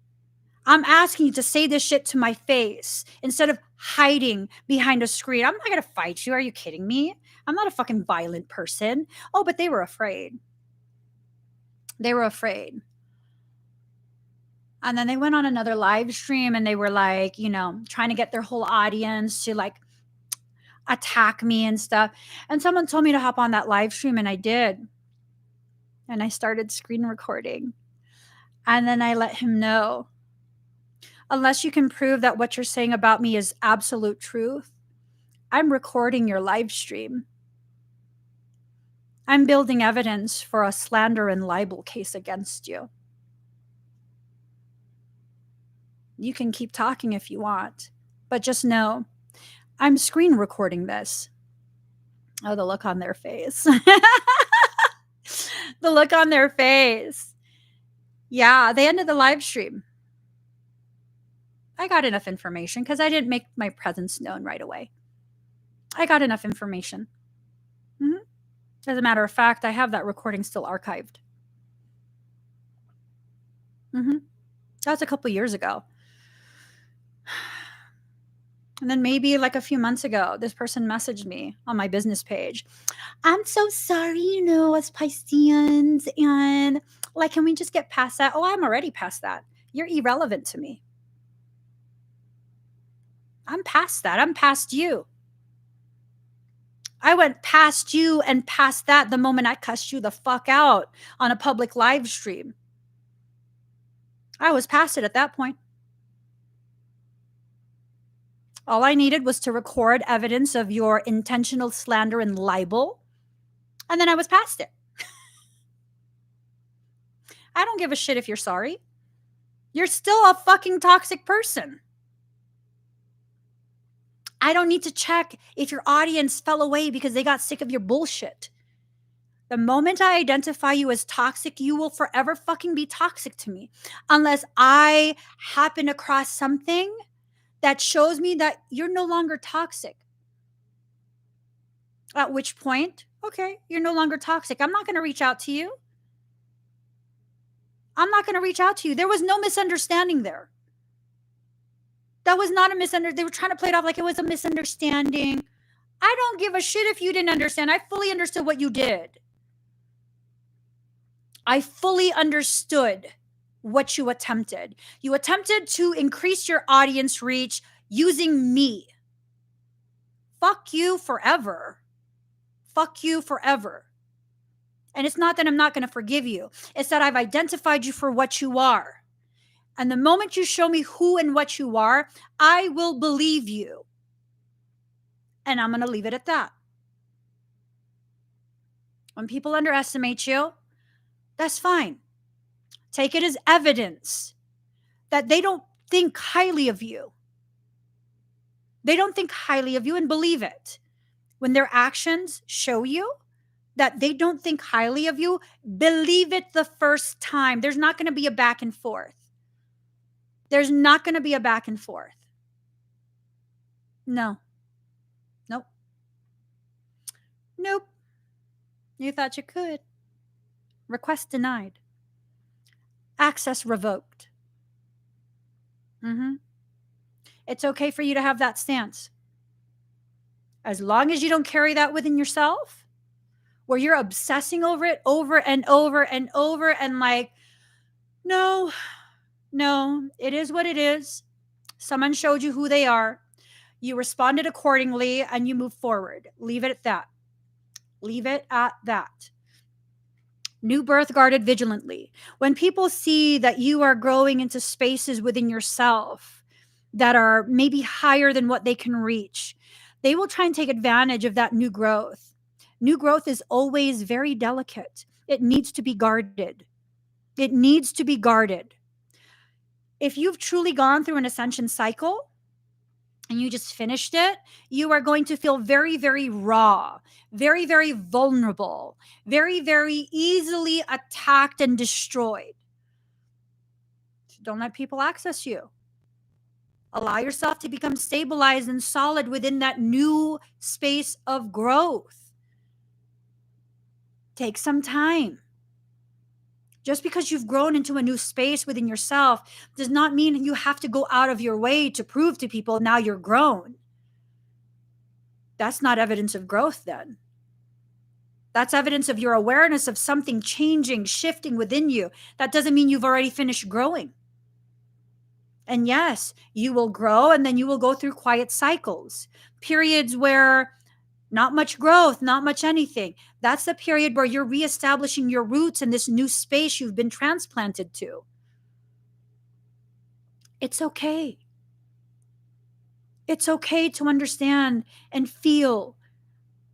I'm asking you to say this shit to my face instead of hiding behind a screen. I'm not going to fight you. Are you kidding me? I'm not a fucking violent person. Oh, but they were afraid. They were afraid. And then they went on another live stream and they were like, trying to get their whole audience to like attack me and stuff. And someone told me to hop on that live stream and I did. And I started screen recording. And then I let him know, unless you can prove that what you're saying about me is absolute truth, I'm recording your live stream. I'm building evidence for a slander and libel case against you. You can keep talking if you want, but just know I'm screen recording this. Oh, the look on their face. The look on their face. Yeah, they ended the live stream. I got enough information because I didn't make my presence known right away. I got enough information. Mm-hmm. As a matter of fact, I have that recording still archived. Mm-hmm. That was a couple years ago. And then maybe like a few months ago, this person messaged me on my business page. I'm so sorry, us Pisceans, and like, can we just get past that? Oh, I'm already past that. You're irrelevant to me. I'm past that. I'm past you. I went past you and past that the moment I cussed you the fuck out on a public live stream. I was past it at that point. All I needed was to record evidence of your intentional slander and libel, and then I was past it. I don't give a shit if you're sorry. You're still a fucking toxic person. I don't need to check if your audience fell away because they got sick of your bullshit. The moment I identify you as toxic, you will forever fucking be toxic to me. Unless I happen across something that shows me that you're no longer toxic. At which point, okay, you're no longer toxic. I'm not going to reach out to you. I'm not going to reach out to you. There was no misunderstanding there. That was not a misunderstanding. They were trying to play it off like it was a misunderstanding. I don't give a shit if you didn't understand. I fully understood what you did. I fully understood what you attempted. You attempted to increase your audience reach using me. Fuck you forever. Fuck you forever. And it's not that I'm not going to forgive you. It's that I've identified you for what you are. And the moment you show me who and what you are, I will believe you. And I'm going to leave it at that. When people underestimate you, that's fine. Take it as evidence that they don't think highly of you. They don't think highly of you, and believe it. When their actions show you that they don't think highly of you, believe it the first time. There's not going to be a back and forth. There's not going to be a back and forth. No. Nope. Nope. You thought you could. Request denied. Access revoked. It's okay for you to have that stance. As long as you don't carry that within yourself, where you're obsessing over it over and over and over and like, no, it is what it is. Someone showed you who they are. You responded accordingly and you move forward. Leave it at that. Leave it at that. New birth guarded vigilantly. When people see that you are growing into spaces within yourself that are maybe higher than what they can reach, they will try and take advantage of that new growth. New growth is always very delicate. It needs to be guarded. It needs to be guarded. If you've truly gone through an ascension cycle and you just finished it, you are going to feel very, very raw, very, very vulnerable, very, very easily attacked and destroyed. Don't let people access you. Allow yourself to become stabilized and solid within that new space of growth. Take some time. Just because you've grown into a new space within yourself does not mean you have to go out of your way to prove to people now you're grown. That's not evidence of growth then. That's evidence of your awareness of something changing, shifting within you. That doesn't mean you've already finished growing. And yes, you will grow and then you will go through quiet cycles, periods where not much growth, not much anything. That's the period where you're reestablishing your roots in this new space you've been transplanted to. It's okay. It's okay to understand and feel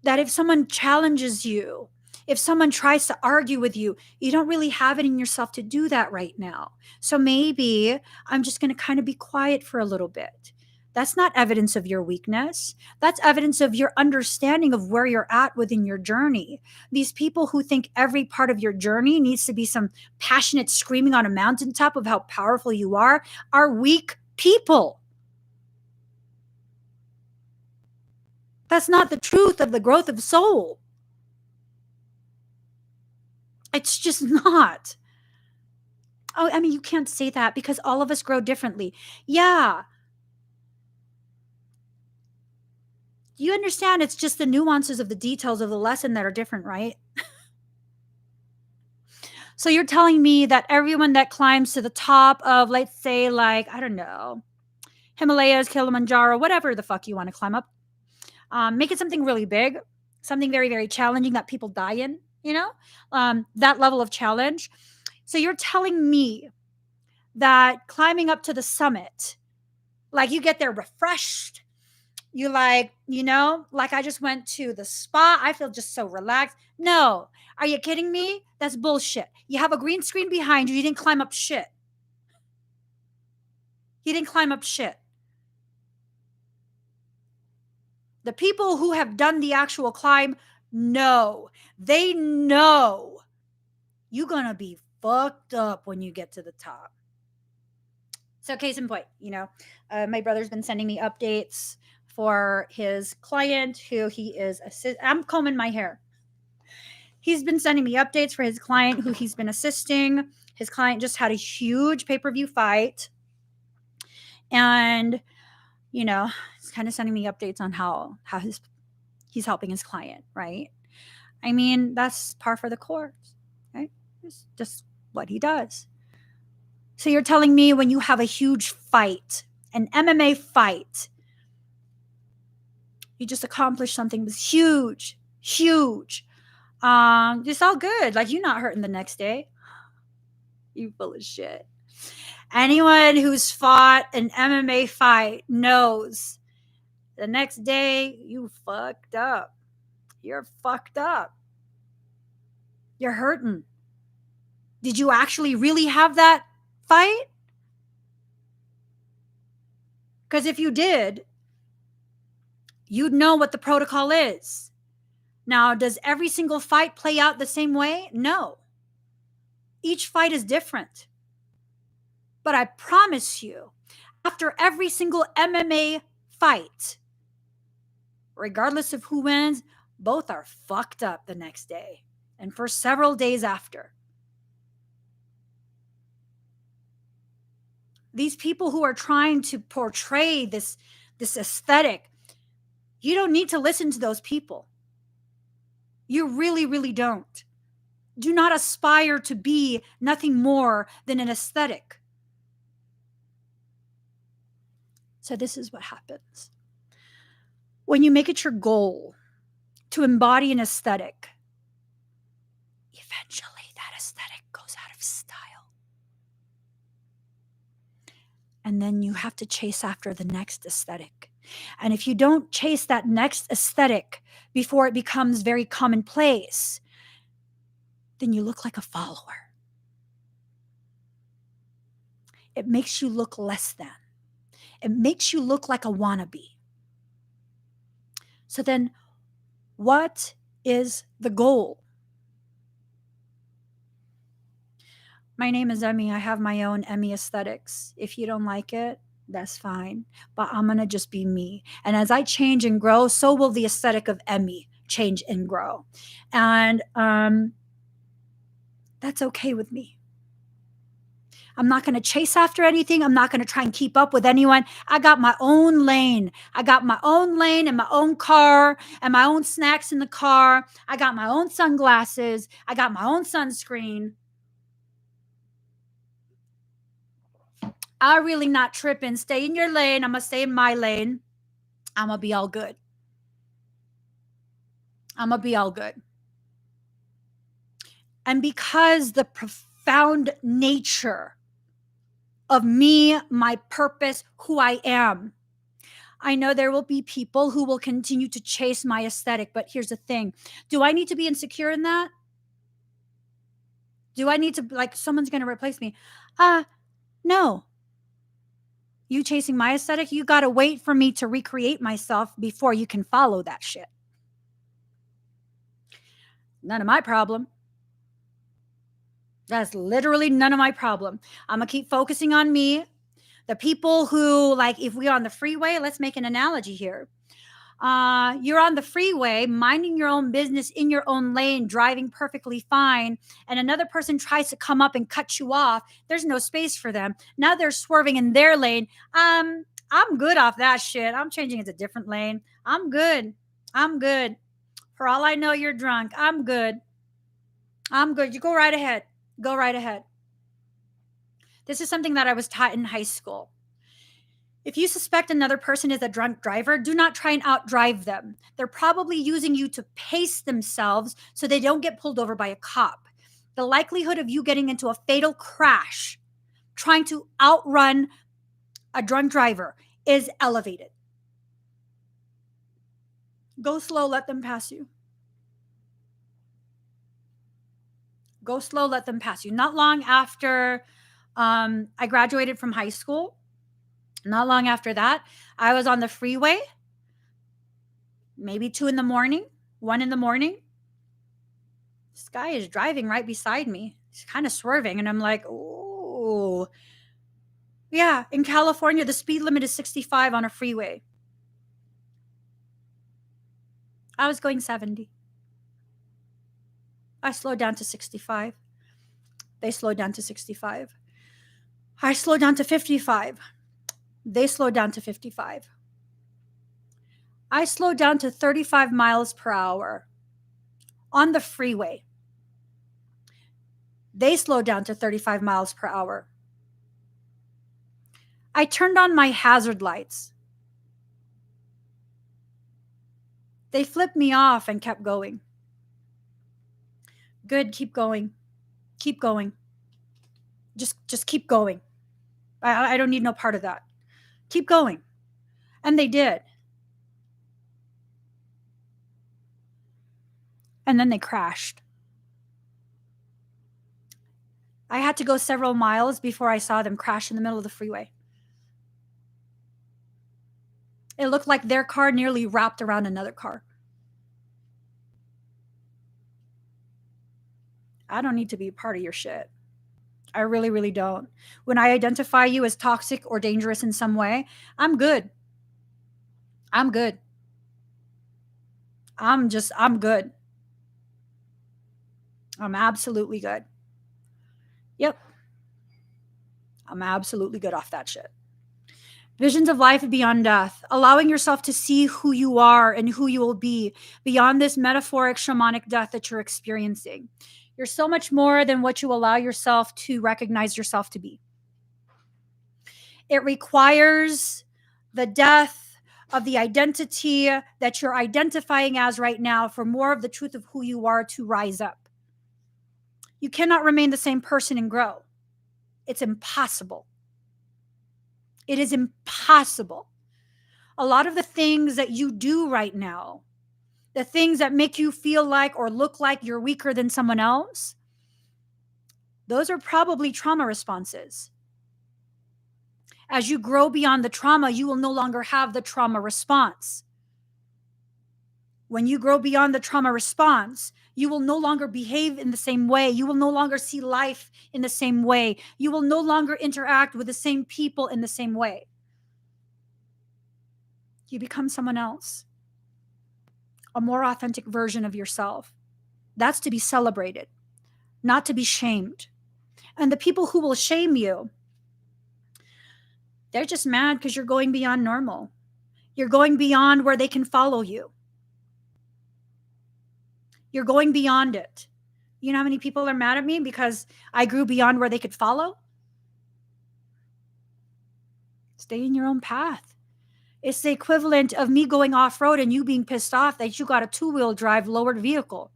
that if someone challenges you, if someone tries to argue with you, you don't really have it in yourself to do that right now. So maybe I'm just going to kind of be quiet for a little bit. That's not evidence of your weakness. That's evidence of your understanding of where you're at within your journey. These people who think every part of your journey needs to be some passionate screaming on a mountaintop of how powerful you are weak people. That's not the truth of the growth of soul. It's just not. Oh, I mean, you can't say that because all of us grow differently. Yeah. You understand it's just the nuances of the details of the lesson that are different, right? So you're telling me that everyone that climbs to the top of, let's say, like, I don't know, Himalayas, Kilimanjaro, whatever the fuck you want to climb up, make it something really big, something very, very challenging that people die in, that level of challenge. So you're telling me that climbing up to the summit, like you get there refreshed, you like, like I just went to the spa, I feel just so relaxed. No, are you kidding me? That's bullshit. You have a green screen behind you, you didn't climb up shit. You didn't climb up shit. The people who have done the actual climb know. They know you're going to be fucked up when you get to the top. So case in point, my brother's been sending me updates for his client who he is I'm combing my hair. He's been sending me updates for his client who he's been assisting. His client just had a huge pay-per-view fight. And, he's kind of sending me updates on how he's helping his client, right? I mean, that's par for the course, right? It's just what he does. So you're telling me when you have a huge fight, an MMA fight, you just accomplished something that's huge, huge. It's all good. Like, you're not hurting the next day. You full of shit. Anyone who's fought an MMA fight knows the next day you fucked up. You're fucked up. You're hurting. Did you actually really have that fight? Because if you did, you'd know what the protocol is. Now, does every single fight play out the same way? No. Each fight is different. But I promise you, after every single MMA fight, regardless of who wins, both are fucked up the next day and for several days after. These people who are trying to portray this aesthetic, you don't need to listen to those people. You really, really don't. Do not aspire to be nothing more than an aesthetic. So this is what happens. When you make it your goal to embody an aesthetic, eventually that aesthetic goes out of style. And then you have to chase after the next aesthetic. And if you don't chase that next aesthetic before it becomes very commonplace, then you look like a follower. It makes you look less than. It makes you look like a wannabe. So then, what is the goal? My name is Emmie. I have my own Emmie aesthetics. If you don't like it, that's fine. But I'm going to just be me. And as I change and grow, so will the aesthetic of Emmie change and grow. And that's okay with me. I'm not going to chase after anything. I'm not going to try and keep up with anyone. I got my own lane. I got my own lane and my own car and my own snacks in the car. I got my own sunglasses. I got my own sunscreen. I really not tripping. Stay in your lane. I'm going to stay in my lane. I'm going to be all good. I'm going to be all good. And because the profound nature of me, my purpose, who I am, I know there will be people who will continue to chase my aesthetic. But here's the thing. Do I need to be insecure in that? Do I need to, like, someone's going to replace me? No. You chasing my aesthetic, you got to wait for me to recreate myself before you can follow that shit. None of my problem. That's literally none of my problem. I'm going to keep focusing on me. The people who, like, if we're on the freeway, let's make an analogy here. You're on the freeway, minding your own business in your own lane, driving perfectly fine, and another person tries to come up and cut you off. There's no space for them. Now they're swerving in their lane. I'm good off that shit. I'm changing it to a different lane. I'm good. I'm good. For all I know, you're drunk. I'm good. I'm good. You go right ahead. Go right ahead. This is something that I was taught in high school. If you suspect another person is a drunk driver, do not try and outdrive them. They're probably using you to pace themselves so they don't get pulled over by a cop. The likelihood of you getting into a fatal crash trying to outrun a drunk driver is elevated. Go slow, let them pass you. Go slow, let them pass you. Not long after I graduated from high school, not long after that, I was on the freeway, maybe 2 in the morning, 1 in the morning. This guy is driving right beside me. He's kind of swerving, and I'm like, oh. Yeah, in California, the speed limit is 65 on a freeway. I was going 70. I slowed down to 65. They slowed down to 65. I slowed down to 55. They slowed down to 55. I slowed down to 35 miles per hour on the freeway. They slowed down to 35 miles per hour. I turned on my hazard lights. They flipped me off and kept going. Good, keep going. Keep going. Just keep going. I don't need no part of that. Keep going. And they did. And then they crashed. I had to go several miles before I saw them crash in the middle of the freeway. It looked like their car nearly wrapped around another car. I don't need to be a part of your shit. I really, really don't. When I identify you as toxic or dangerous in some way, I'm good. I'm good. I'm good. I'm absolutely good. Yep. I'm absolutely good off that shit. Visions of life beyond death, allowing yourself to see who you are and who you will be beyond this metaphoric shamanic death that you're experiencing. You're so much more than what you allow yourself to recognize yourself to be. It requires the death of the identity that you're identifying as right now for more of the truth of who you are to rise up. You cannot remain the same person and grow. It's impossible. It is impossible. A lot of the things that you do right now, the things that make you feel like or look like you're weaker than someone else, those are probably trauma responses. As you grow beyond the trauma, you will no longer have the trauma response. When you grow beyond the trauma response, you will no longer behave in the same way. You will no longer see life in the same way. You will no longer interact with the same people in the same way. You become someone else, a more authentic version of yourself. That's to be celebrated, not to be shamed. And the people who will shame you, they're just mad because you're going beyond normal. You're going beyond where they can follow you. You're going beyond it. You know how many people are mad at me because I grew beyond where they could follow? Stay in your own path. It's the equivalent of me going off-road and you being pissed off that you got a 2-wheel drive lowered vehicle.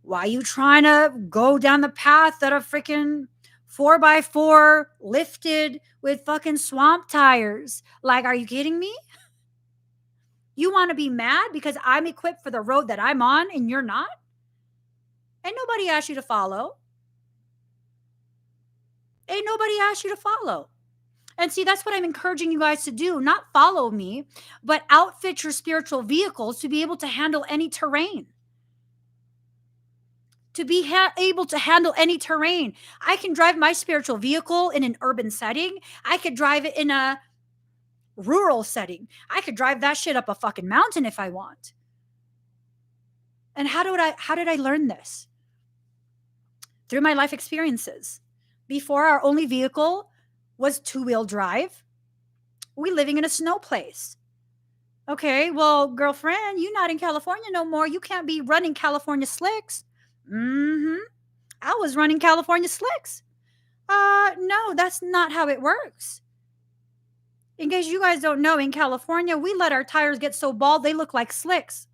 Why are you trying to go down the path that a freaking 4x4 lifted with fucking swamp tires? Like, are you kidding me? You want to be mad because I'm equipped for the road that I'm on and you're not? Ain't nobody asked you to follow. Ain't nobody asked you to follow. And see, that's what I'm encouraging you guys to do. Not follow me, but outfit your spiritual vehicles to be able to handle any terrain. To be able to handle any terrain. I can drive my spiritual vehicle in an urban setting. I could drive it in a rural setting. I could drive that shit up a fucking mountain if I want. And how did I learn this? Through my life experiences. Before, our only vehicle was two-wheel drive. We living in a snow place. Okay, well, girlfriend, you not in California no more. You can't be running California slicks. I was running California slicks. No, that's not how it works. In case you guys don't know, in California, we let our tires get so bald they look like slicks.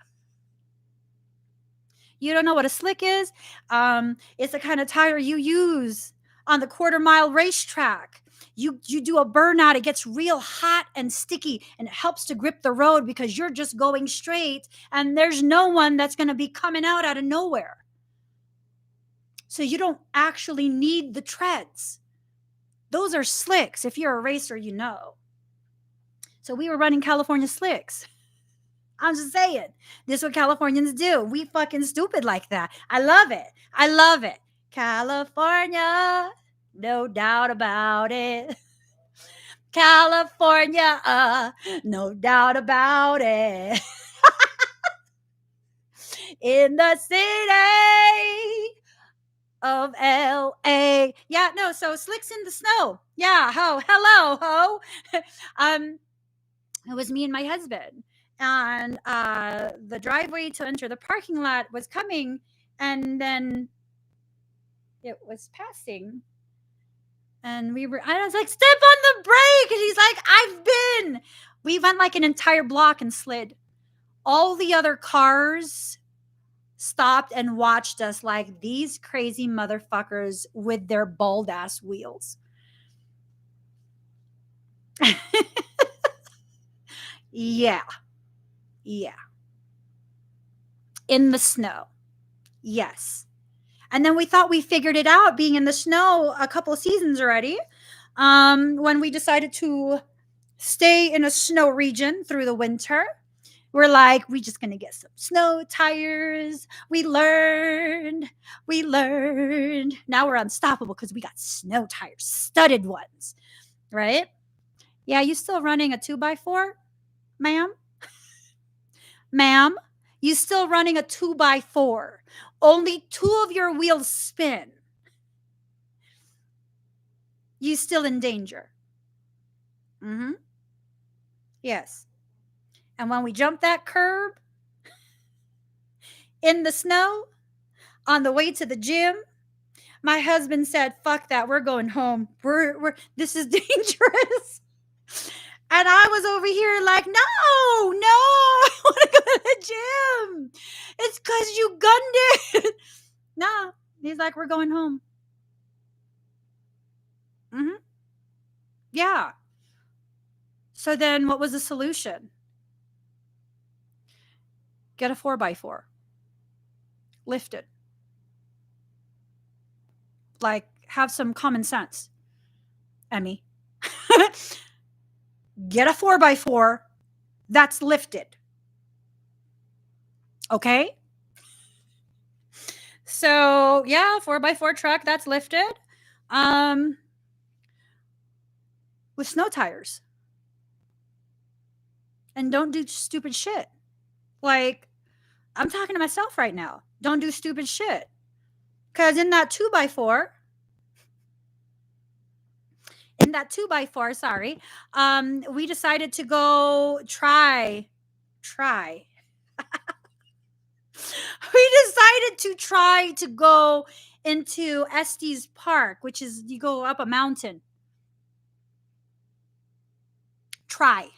You don't know what a slick is? It's the kind of tire you use on the quarter-mile racetrack. You do a burnout, it gets real hot and sticky, and it helps to grip the road because you're just going straight, and there's no one that's going to be coming out of nowhere. So you don't actually need the treads. Those are slicks. If you're a racer, you know. So we were running California slicks. I'm just saying, this is what Californians do. We fucking stupid like that. I love it. I love it. California, no doubt about it. California, no doubt about it. In the city of LA. Yeah, no, so slicks in the snow. Yeah, hello, ho. It was me and my husband. And the driveway to enter the parking lot was coming, and then it was passing. And I was like, step on the brake. And he's like, I've been. We went like an entire block and slid. All the other cars stopped and watched us like these crazy motherfuckers with their bald ass wheels. Yeah. In the snow. Yes. And then we thought we figured it out being in the snow a couple of seasons already. When we decided to stay in a snow region through the winter, we're like, we're just going to get some snow tires. We learned. Now we're unstoppable because we got snow tires, studded ones, right? Yeah, you still running a 2x4, ma'am? Ma'am, you still running a 2x4. Only 2 of your wheels spin. You still in danger. Yes. And when we jumped that curb in the snow on the way to the gym, my husband said, fuck that, we're going home. This is dangerous. And I was over here like, no, I want to go to the gym. It's because you gunned it. No. He's like, we're going home. Yeah. So then what was the solution? Get a 4x4. Lift it. Like, have some common sense, Emmie. Get a 4x4 that's lifted. Okay? So, yeah, 4x4 truck that's lifted. With snow tires. And don't do stupid shit. Like, I'm talking to myself right now. Don't do stupid shit. Because in that 2x4, we decided to go try. We decided to try to go into Estes Park, which is you go up a mountain. Try.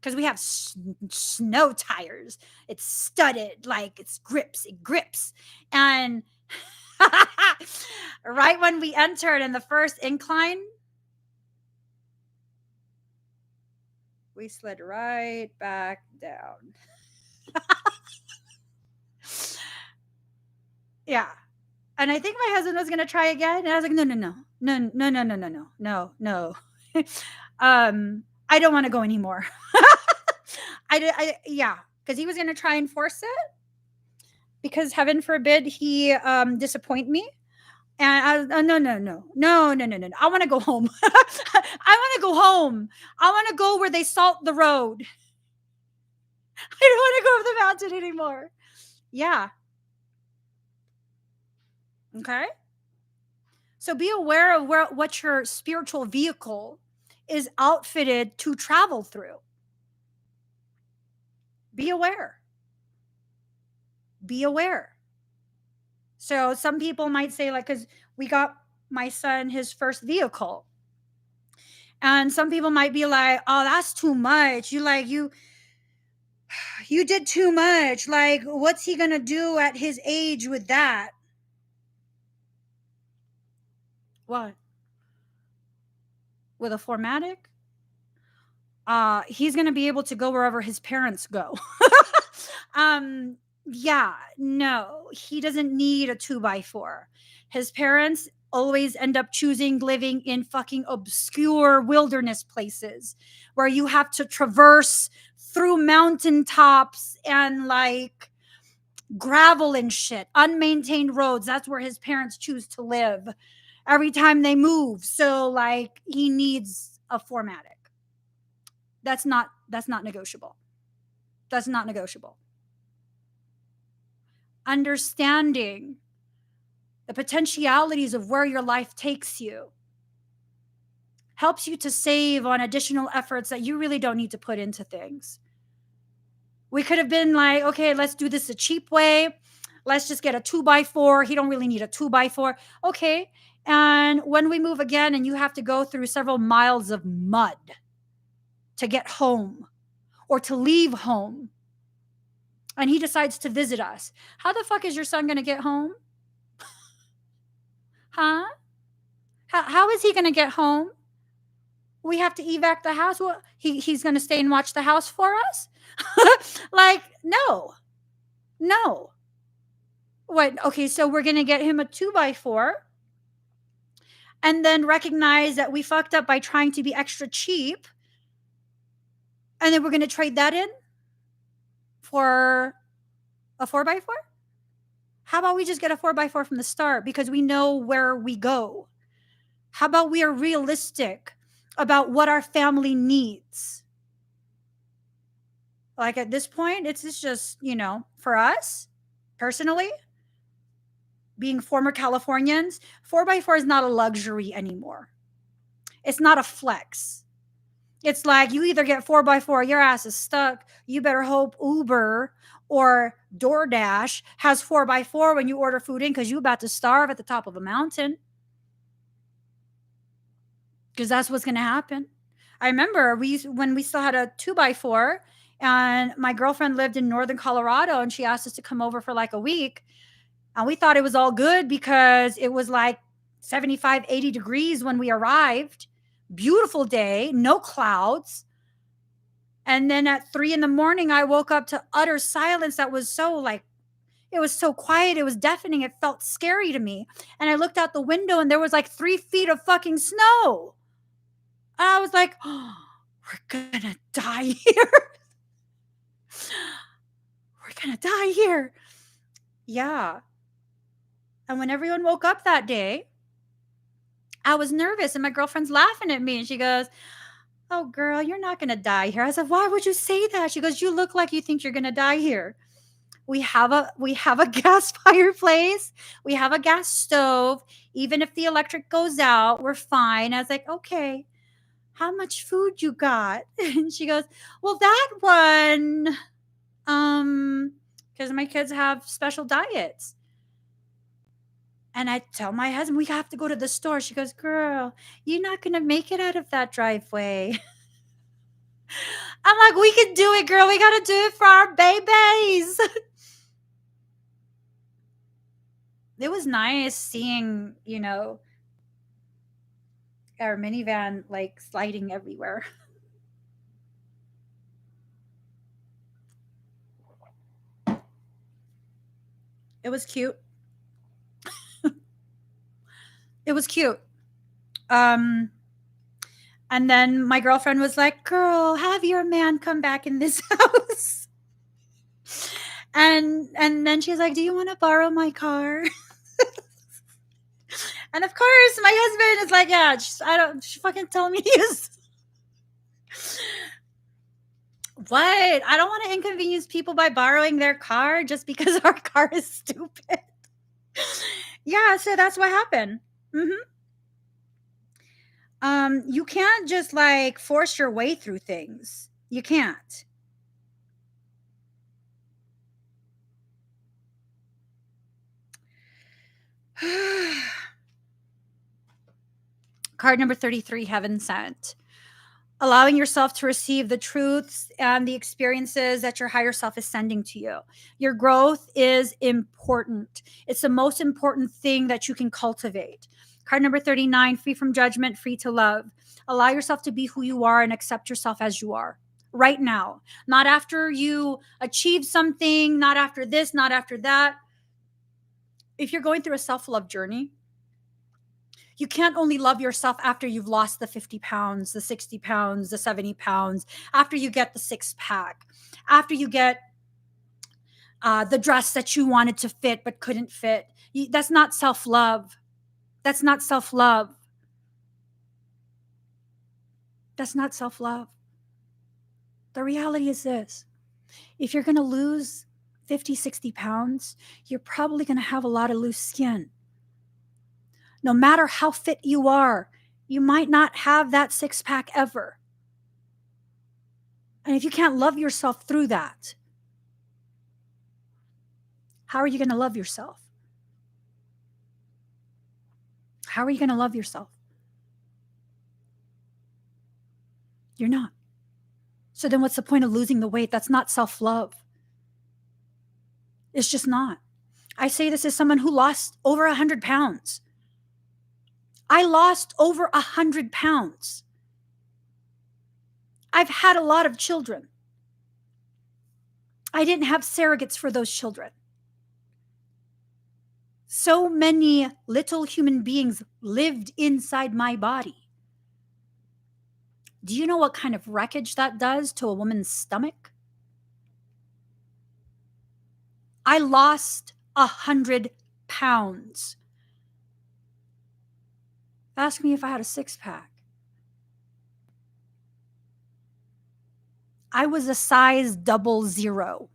Because we have snow tires. It's studded, like it grips. And right when we entered in the first incline, we slid right back down. Yeah. And I think my husband was going to try again. And I was like, no. I don't want to go anymore. Yeah, because he was going to try and force it, because heaven forbid he disappoint me. And no. I want to go home. I want to go home. I want to go where they salt the road. I don't want to go up the mountain anymore. Yeah. Okay. So be aware of what your spiritual vehicle is outfitted to travel through. Be aware. Be aware. So some people might say, like, because we got my son his first vehicle. And some people might be like, oh, that's too much. You did too much. Like, what's he gonna do at his age with that? What? With a 4MATIC? He's gonna be able to go wherever his parents go. Yeah, no, he doesn't need a 2x4. His parents always end up choosing living in fucking obscure wilderness places where you have to traverse through mountaintops and like gravel and shit, unmaintained roads. That's where his parents choose to live every time they move. So like he needs a 4MATIC. That's not negotiable. That's not negotiable. Understanding the potentialities of where your life takes you helps you to save on additional efforts that you really don't need to put into things. We could have been like, okay, let's do this a cheap way. Let's just get a 2x4. He don't really need a 2x4. Okay. And when we move again and you have to go through several miles of mud to get home or to leave home, and he decides to visit us, how the fuck is your son going to get home? Huh? How is he going to get home? We have to evac the house. Well, he's going to stay and watch the house for us? Like, no. What? Okay, so we're going to get him a 2x4 and then recognize that we fucked up by trying to be extra cheap. And then we're going to trade that in for a 4x4? How about we just get a 4x4 from the start because we know where we go? How about we are realistic about what our family needs? Like at this point, it's just, for us personally, being former Californians, 4x4 is not a luxury anymore. It's not a flex. It's like you either get 4x4, your ass is stuck. You better hope Uber or DoorDash has 4x4 when you order food in because you're about to starve at the top of a mountain. Because that's what's going to happen. I remember when we still had a 2x4 and my girlfriend lived in northern Colorado and she asked us to come over for like a week. And we thought it was all good because it was like 75, 80 degrees when we arrived. Beautiful day, no clouds. And then at 3 a.m, I woke up to utter silence that was so like, it was so quiet. It was deafening. It felt scary to me. And I looked out the window and there was like 3 feet of fucking snow. I was like, oh, we're gonna die here. We're gonna die here. Yeah. And when everyone woke up that day, I was nervous and my girlfriend's laughing at me and she goes, oh girl, you're not gonna die here. I said, why would you say that? She goes, you look like you think you're gonna die here. We have a gas fireplace. We have a gas stove. Even if the electric goes out, we're fine. I was like, okay. How much food you got? And she goes, well, that one, because my kids have special diets. And I tell my husband, we have to go to the store. She goes, girl, you're not going to make it out of that driveway. I'm like, we can do it, girl. We got to do it for our babies. It was nice seeing, our minivan like sliding everywhere. It was cute. It was cute. And then my girlfriend was like, girl, have your man come back in this house. And then she's like, do you want to borrow my car? And of course, my husband is like, yeah, she fucking tell me yes. What? I don't want to inconvenience people by borrowing their car just because our car is stupid. Yeah, so that's what happened. You can't just like force your way through things. You can't. Card number 33, Heaven Sent. Allowing yourself to receive the truths and the experiences that your higher self is sending to you. Your growth is important. It's the most important thing that you can cultivate. Card number 39, free from judgment, free to love. Allow yourself to be who you are and accept yourself as you are right now. Not after you achieve something, not after this, not after that. If you're going through a self-love journey, you can't only love yourself after you've lost the 50 pounds, the 60 pounds, the 70 pounds, after you get the six pack, after you get the dress that you wanted to fit but couldn't fit. That's not self-love. That's not self-love. That's not self-love. The reality is this. If you're going to lose 50, 60 pounds, you're probably going to have a lot of loose skin. No matter how fit you are, you might not have that six pack ever. And if you can't love yourself through that, how are you going to love yourself? How are you going to love yourself? You're not. So then what's the point of losing the weight? That's not self-love. It's just not. I say this as someone who lost over 100 pounds. I lost over 100 pounds. I've had a lot of children. I didn't have surrogates for those children. So many little human beings lived inside my body. Do you know what kind of wreckage that does to a woman's stomach? I lost 100 pounds. Ask me if I had a six pack. I was a size 00.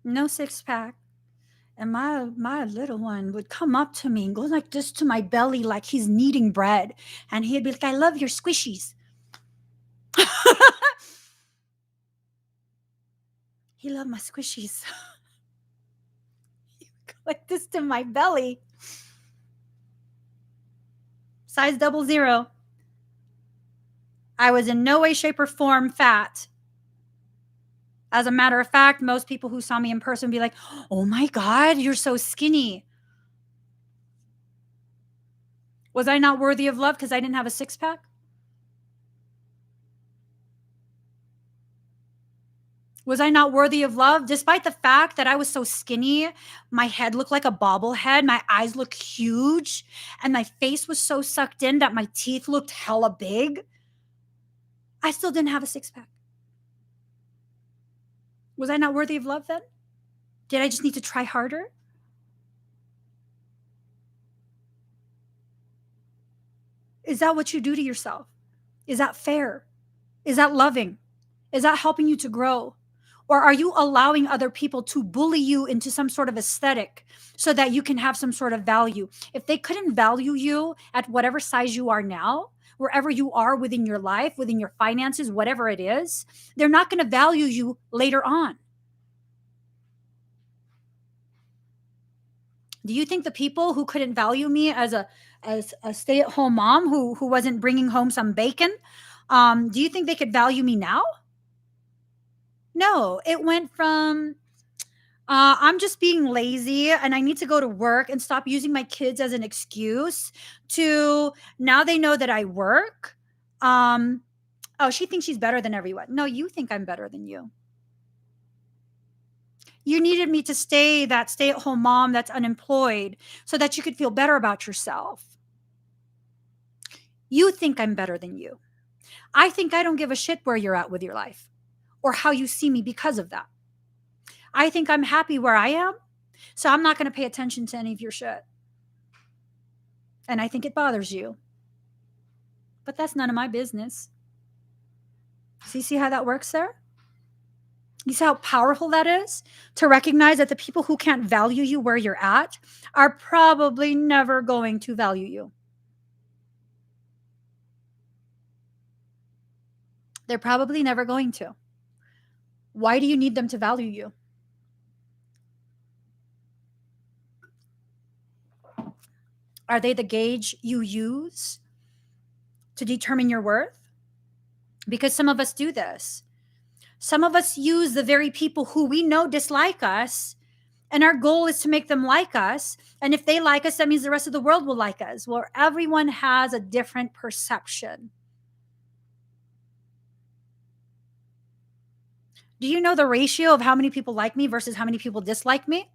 No six pack. And my little one would come up to me and go like this to my belly like he's kneading bread. And he'd be like, I love your squishies. He loved my squishies. He would go like this to my belly. Size 00. I was in no way, shape, or form fat. As a matter of fact, most people who saw me in person would be like, oh my God, you're so skinny. Was I not worthy of love because I didn't have a six pack? Was I not worthy of love despite the fact that I was so skinny? My head looked like a bobblehead. My eyes looked huge. And my face was so sucked in that my teeth looked hella big. I still didn't have a six pack. Was I not worthy of love then? Did I just need to try harder? Is that what you do to yourself? Is that fair? Is that loving? Is that helping you to grow? Or are you allowing other people to bully you into some sort of aesthetic so that you can have some sort of value? If they couldn't value you at whatever size you are now, wherever you are within your life, within your finances, whatever it is, they're not going to value you later on. Do you think the people who couldn't value me as a stay-at-home mom who wasn't bringing home some bacon, do you think they could value me now? No, it went from I'm just being lazy and I need to go to work and stop using my kids as an excuse to now they know that I work. Oh, she thinks she's better than everyone. No, you think I'm better than you. You needed me to stay that stay-at-home mom that's unemployed so that you could feel better about yourself. You think I'm better than you. I think I don't give a shit where you're at with your life or how you see me because of that. I think I'm happy where I am, so I'm not going to pay attention to any of your shit. And I think it bothers you. But that's none of my business. See how that works there? You see how powerful that is? To recognize that the people who can't value you where you're at are probably never going to value you. They're probably never going to. Why do you need them to value you? Are they the gauge you use to determine your worth? Because some of us do this. Some of us use the very people who we know dislike us, and our goal is to make them like us. And if they like us, that means the rest of the world will like us. Well, everyone has a different perception. Do you know the ratio of how many people like me versus how many people dislike me?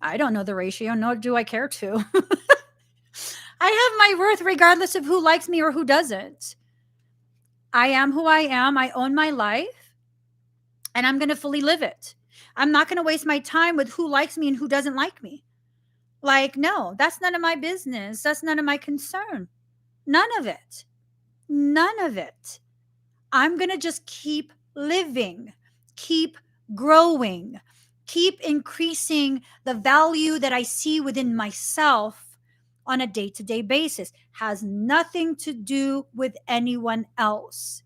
I don't know the ratio, nor do I care to. I have my worth regardless of who likes me or who doesn't. I am who I am. I own my life, and I'm going to fully live it. I'm not going to waste my time with who likes me and who doesn't like me. Like, no, that's none of my business. That's none of my concern. None of it. None of it. I'm going to just keep living, keep growing, keep increasing the value that I see within myself on a day-to-day basis. Has nothing to do with anyone else.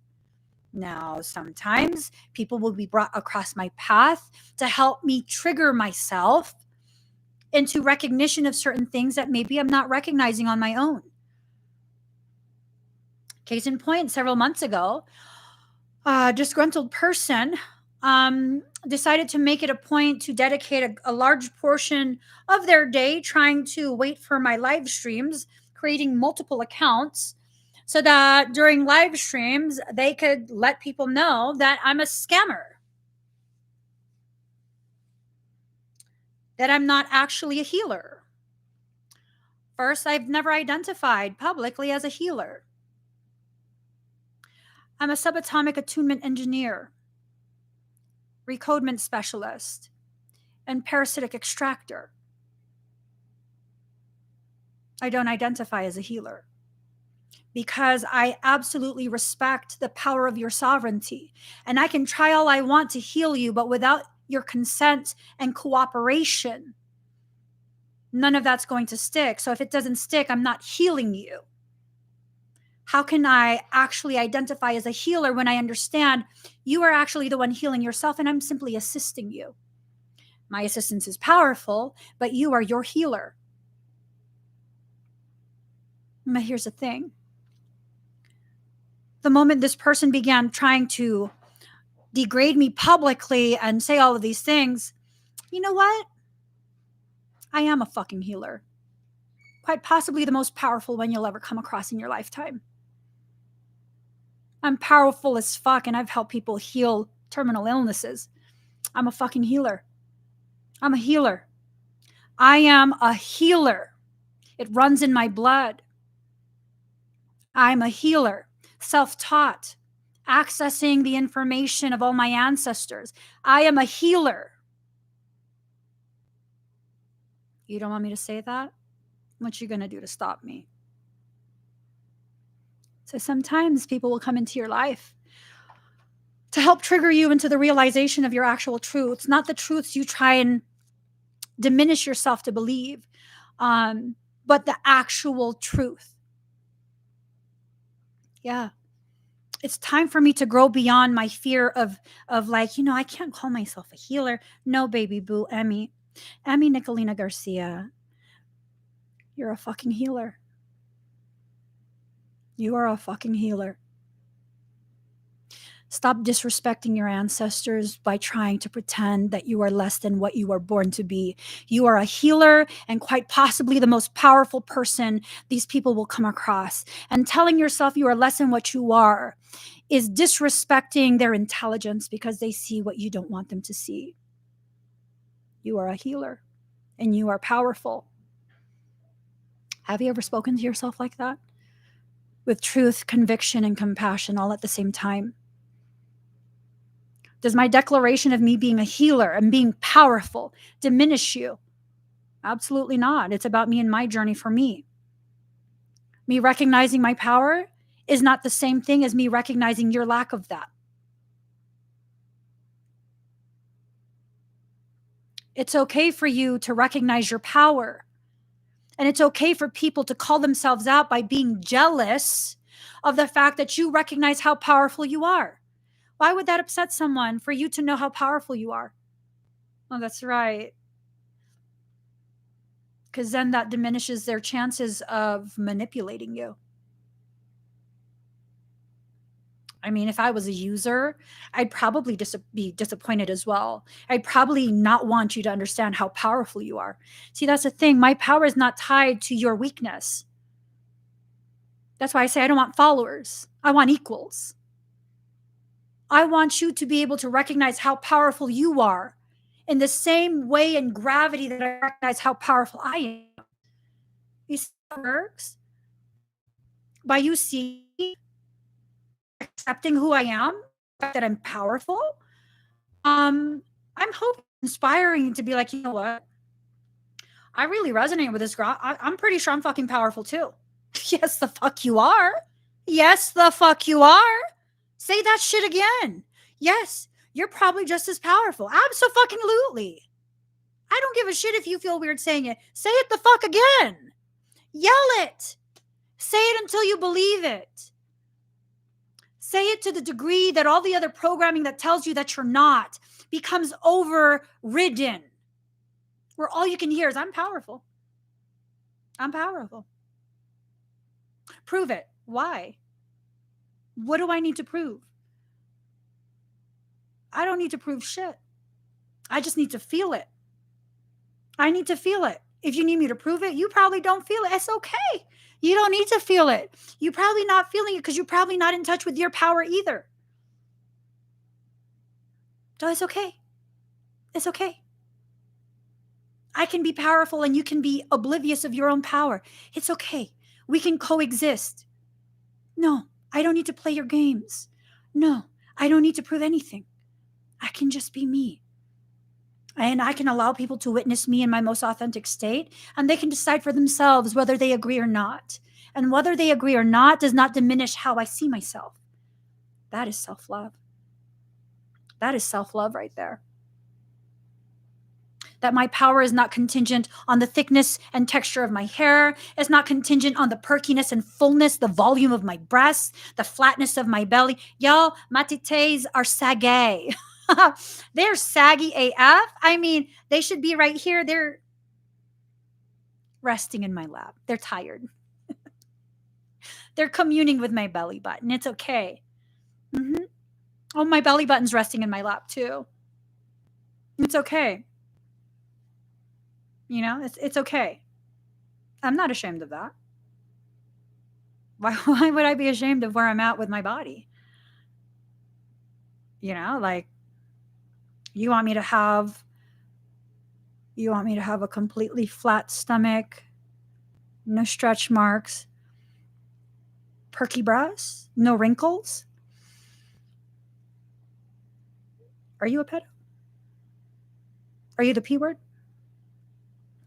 Now, sometimes people will be brought across my path to help me trigger myself into recognition of certain things that maybe I'm not recognizing on my own. Case in point, several months ago, a disgruntled person decided to make it a point to dedicate a large portion of their day trying to wait for my live streams, creating multiple accounts so that during live streams, they could let people know that I'm a scammer, that I'm not actually a healer. First, I've never identified publicly as a healer. I'm a subatomic attunement engineer, recodement specialist, and parasitic extractor. I don't identify as a healer because I absolutely respect the power of your sovereignty. And I can try all I want to heal you, but without your consent and cooperation, none of that's going to stick. So if it doesn't stick, I'm not healing you. How can I actually identify as a healer when I understand you are actually the one healing yourself and I'm simply assisting you? My assistance is powerful, but you are your healer. But here's the thing. The moment this person began trying to degrade me publicly and say all of these things, you know what? I am a fucking healer. Quite possibly the most powerful one you'll ever come across in your lifetime. I'm powerful as fuck, and I've helped people heal terminal illnesses. I'm a fucking healer. I'm a healer. I am a healer. It runs in my blood. I'm a healer, self-taught, accessing the information of all my ancestors. I am a healer. You don't want me to say that? What you going to do to stop me? So sometimes people will come into your life to help trigger you into the realization of your actual truths, not the truths you try and diminish yourself to believe, but the actual truth. Yeah. It's time for me to grow beyond my fear of like, I can't call myself a healer. No, baby boo, Emmie Nicolina Garcia, you're a fucking healer. You are a fucking healer. Stop disrespecting your ancestors by trying to pretend that you are less than what you are born to be. You are a healer and quite possibly the most powerful person these people will come across. And telling yourself you are less than what you are is disrespecting their intelligence because they see what you don't want them to see. You are a healer and you are powerful. Have you ever spoken to yourself like that? With truth, conviction, and compassion all at the same time? Does my declaration of me being a healer and being powerful diminish you? Absolutely not. It's about me and my journey for me. Me recognizing my power is not the same thing as me recognizing your lack of that. It's okay for you to recognize your power. And it's okay for people to call themselves out by being jealous of the fact that you recognize how powerful you are. Why would that upset someone for you to know how powerful you are? Oh, that's right. Because then that diminishes their chances of manipulating you. I mean, if I was a user, I'd probably be disappointed as well. I'd probably not want you to understand how powerful you are. See, that's the thing. My power is not tied to your weakness. That's why I say I don't want followers. I want equals. I want you to be able to recognize how powerful you are in the same way and gravity that I recognize how powerful I am. You see how it works? By you seeing, accepting who I am, that I'm powerful, I'm hoping, inspiring to be like, you know what? I really resonate with this girl. I'm pretty sure I'm fucking powerful too. Yes, the fuck you are. Yes, the fuck you are. Say that shit again. Yes, you're probably just as powerful. Abso-fucking-lutely. I don't give a shit if you feel weird saying it. Say it the fuck again. Yell it. Say it until you believe it. Say it to the degree that all the other programming that tells you that you're not becomes overridden. Where all you can hear is, I'm powerful. I'm powerful. Prove it. Why? What do I need to prove? I don't need to prove shit. I just need to feel it. I need to feel it. If you need me to prove it, you probably don't feel it. It's okay. You don't need to feel it. You're probably not feeling it because you're probably not in touch with your power either. So it's okay. It's okay. I can be powerful and you can be oblivious of your own power. It's okay. We can coexist. No, I don't need to play your games. No, I don't need to prove anything. I can just be me. And I can allow people to witness me in my most authentic state, and they can decide for themselves whether they agree or not. And whether they agree or not does not diminish how I see myself. That is self-love. That is self-love right there. That my power is not contingent on the thickness and texture of my hair. It's not contingent on the perkiness and fullness, the volume of my breasts, the flatness of my belly. Y'all, my titties are saggy. They're saggy AF. I mean, they should be right here. They're resting in my lap. They're tired. They're communing with my belly button. It's okay. Mm-hmm. Oh, my belly button's resting in my lap too. It's okay. You know, it's okay. I'm not ashamed of that. Why would I be ashamed of where I'm at with my body? You know, like, you want me to have a completely flat stomach, no stretch marks, perky breasts, no wrinkles? Are you a pedo? Are you the P word?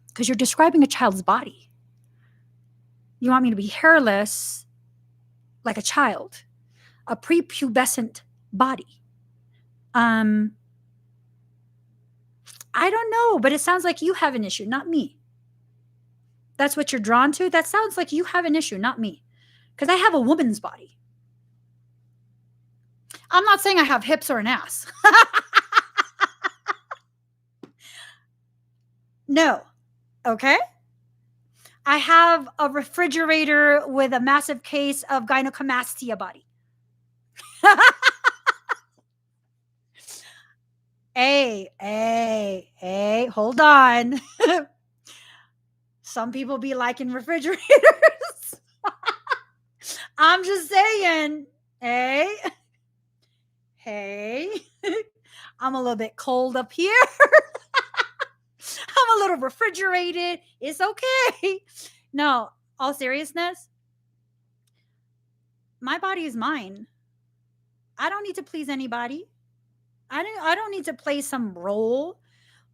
Because you're describing a child's body. You want me to be hairless like a child, a prepubescent body. I don't know, but it sounds like you have an issue, not me. That's what you're drawn to? That sounds like you have an issue, not me. Because I have a woman's body. I'm not saying I have hips or an ass. No. Okay? I have a refrigerator with a massive case of gynecomastia body. Hey, hold on. Some people be liking refrigerators. I'm just saying. Hey. I'm a little bit cold up here. I'm a little refrigerated. It's okay. No, all seriousness, my body is mine. I don't need to please anybody. I don't need to play some role.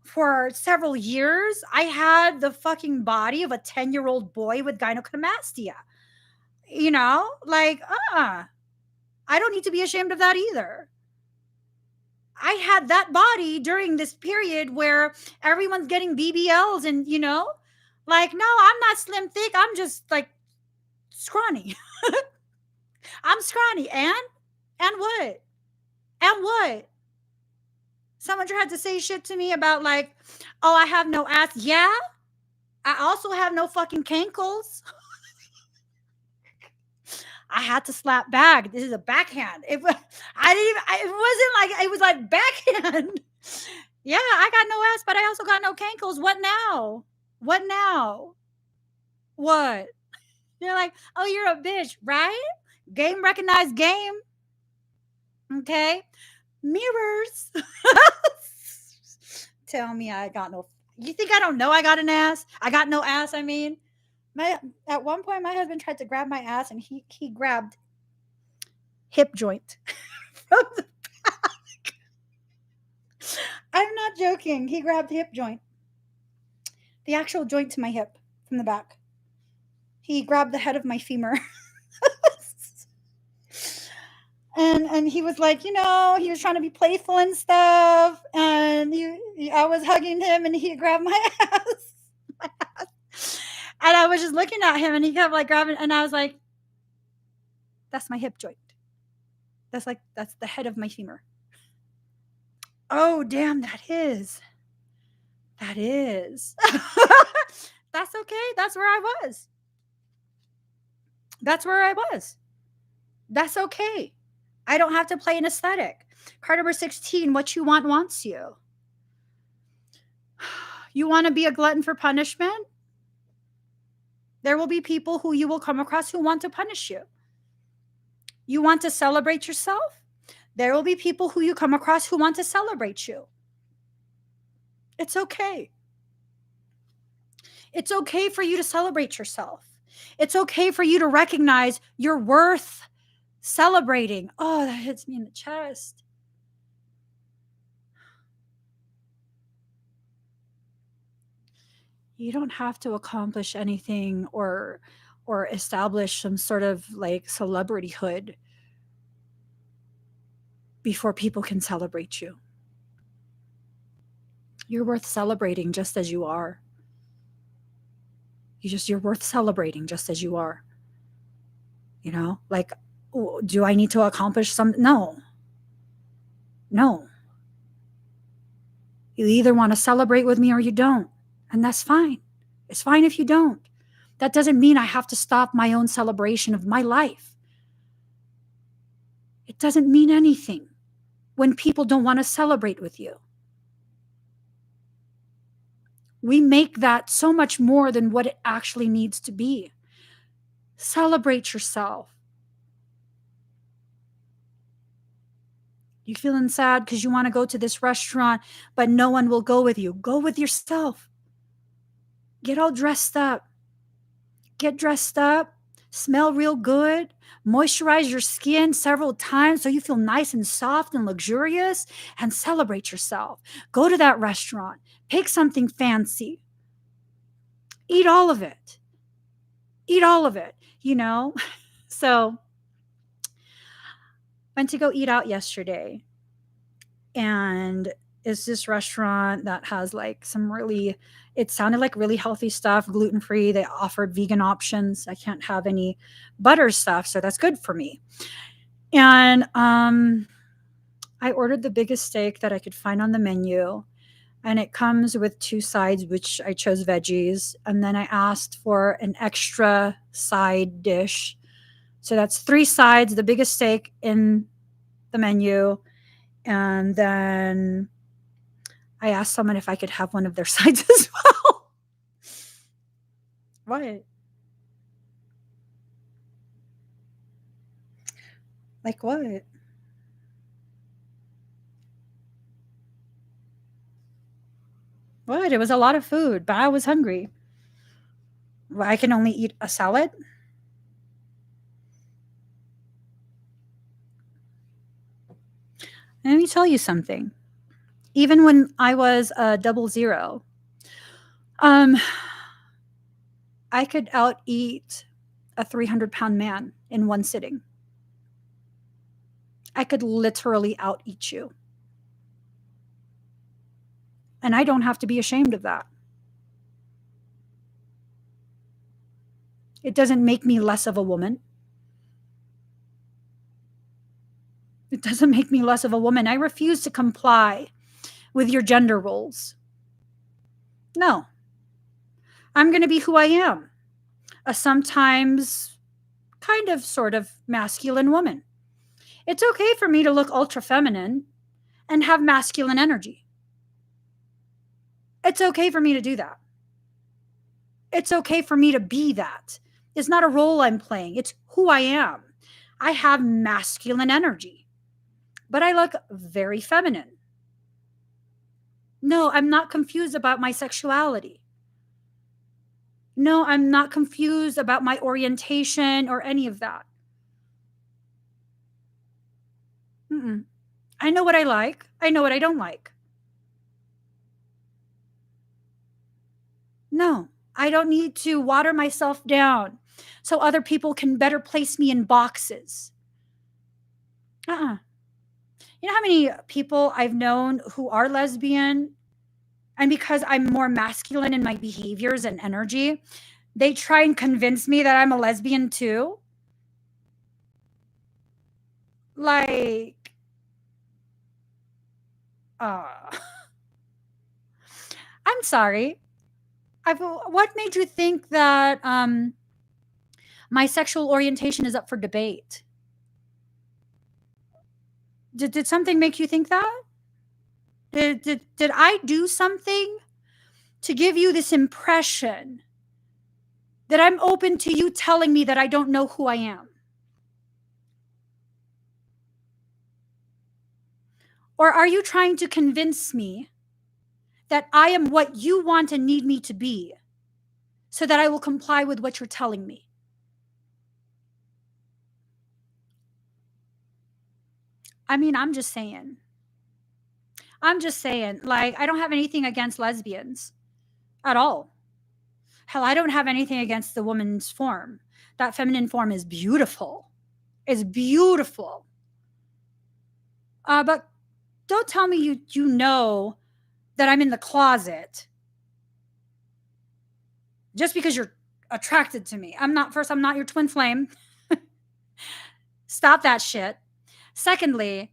For several years, I had the fucking body of a 10-year-old boy with gynecomastia. You know, like, I don't need to be ashamed of that either. I had that body during this period where everyone's getting BBLs and, you know, like, no, I'm not slim thick. I'm just like scrawny. I'm scrawny. And what? And what? Someone tried to say shit to me about like, oh, I have no ass. Yeah. I also have no fucking cankles. I had to slap back. This is a backhand. It was, I didn't even, it wasn't like, it was like backhand. Yeah, I got no ass, but I also got no cankles. What now? What now? What? They're like, oh, you're a bitch, right? Game recognized game. Okay. Mirrors. Tell me I got no. You think I don't know I got an ass? I got no ass, I mean. At one point my husband tried to grab my ass and he grabbed hip joint from the back. I'm not joking. He grabbed hip joint. The actual joint to my hip from the back. He grabbed the head of my femur. And he was like, you know, he was trying to be playful and stuff. And I was hugging him and he grabbed my ass. My ass. And I was just looking at him and he kept like grabbing, and I was like, that's my hip joint. That's the head of my femur. Oh, damn, that is. That's okay. That's where I was. That's okay. I don't have to play an aesthetic. Card number 16, what you want wants you. You want to be a glutton for punishment? There will be people who you will come across who want to punish you. You want to celebrate yourself? There will be people who you come across who want to celebrate you. It's okay. It's okay for you to celebrate yourself. It's okay for you to recognize your worth celebrating. Oh, that hits me in the chest. You don't have to accomplish anything or establish some sort of like celebrityhood before people can celebrate you. You're worth celebrating just as you are. You're worth celebrating just as you are. You know, like, do I need to accomplish something? No. You either want to celebrate with me or you don't. And that's fine. It's fine if you don't. That doesn't mean I have to stop my own celebration of my life. It doesn't mean anything when people don't want to celebrate with you. We make that so much more than what it actually needs to be. Celebrate yourself. You feeling sad because you want to go to this restaurant, but no one will go with you. Go with yourself. Get all dressed up. Get dressed up. Smell real good. Moisturize your skin several times so you feel nice and soft and luxurious, and celebrate yourself. Go to that restaurant. Pick something fancy. Eat all of it. Eat all of it, you know? So, went to go eat out yesterday. And it's this restaurant that has like some really, it sounded like really healthy stuff, gluten-free. They offered vegan options. I can't have any butter stuff, so that's good for me. And I ordered the biggest steak that I could find on the menu. And it comes with 2 sides, which I chose veggies. And then I asked for an extra side dish. So that's 3 sides, the biggest steak in the menu. And then I asked someone if I could have one of their sides as well. What? Like what? What? It was a lot of food, but I was hungry. I can only eat a salad. Let me tell you something. Even when I was a 00, I could out eat a 300-pound man in one sitting. I could literally out eat you. And I don't have to be ashamed of that. It doesn't make me less of a woman. It doesn't make me less of a woman. I refuse to comply with your gender roles. No. I'm going to be who I am. A sometimes kind of sort of masculine woman. It's okay for me to look ultra feminine and have masculine energy. It's okay for me to do that. It's okay for me to be that. It's not a role I'm playing. It's who I am. I have masculine energy, but I look very feminine. No, I'm not confused about my sexuality. No, I'm not confused about my orientation or any of that. Mm-mm. I know what I like. I know what I don't like. No, I don't need to water myself down so other people can better place me in boxes. Uh-uh. You know how many people I've known who are lesbian, and because I'm more masculine in my behaviors and energy, they try and convince me that I'm a lesbian too? Like, uh, I'm sorry. What made you think that my sexual orientation is up for debate? Did something make you think that? Did I do something to give you this impression that I'm open to you telling me that I don't know who I am? Or are you trying to convince me that I am what you want and need me to be so that I will comply with what you're telling me? I mean, I'm just saying. Like, I don't have anything against lesbians at all. Hell, I don't have anything against the woman's form. That feminine form is beautiful. It's beautiful. But don't tell me you know that I'm in the closet just because you're attracted to me. I'm not your twin flame. Stop that shit. Secondly,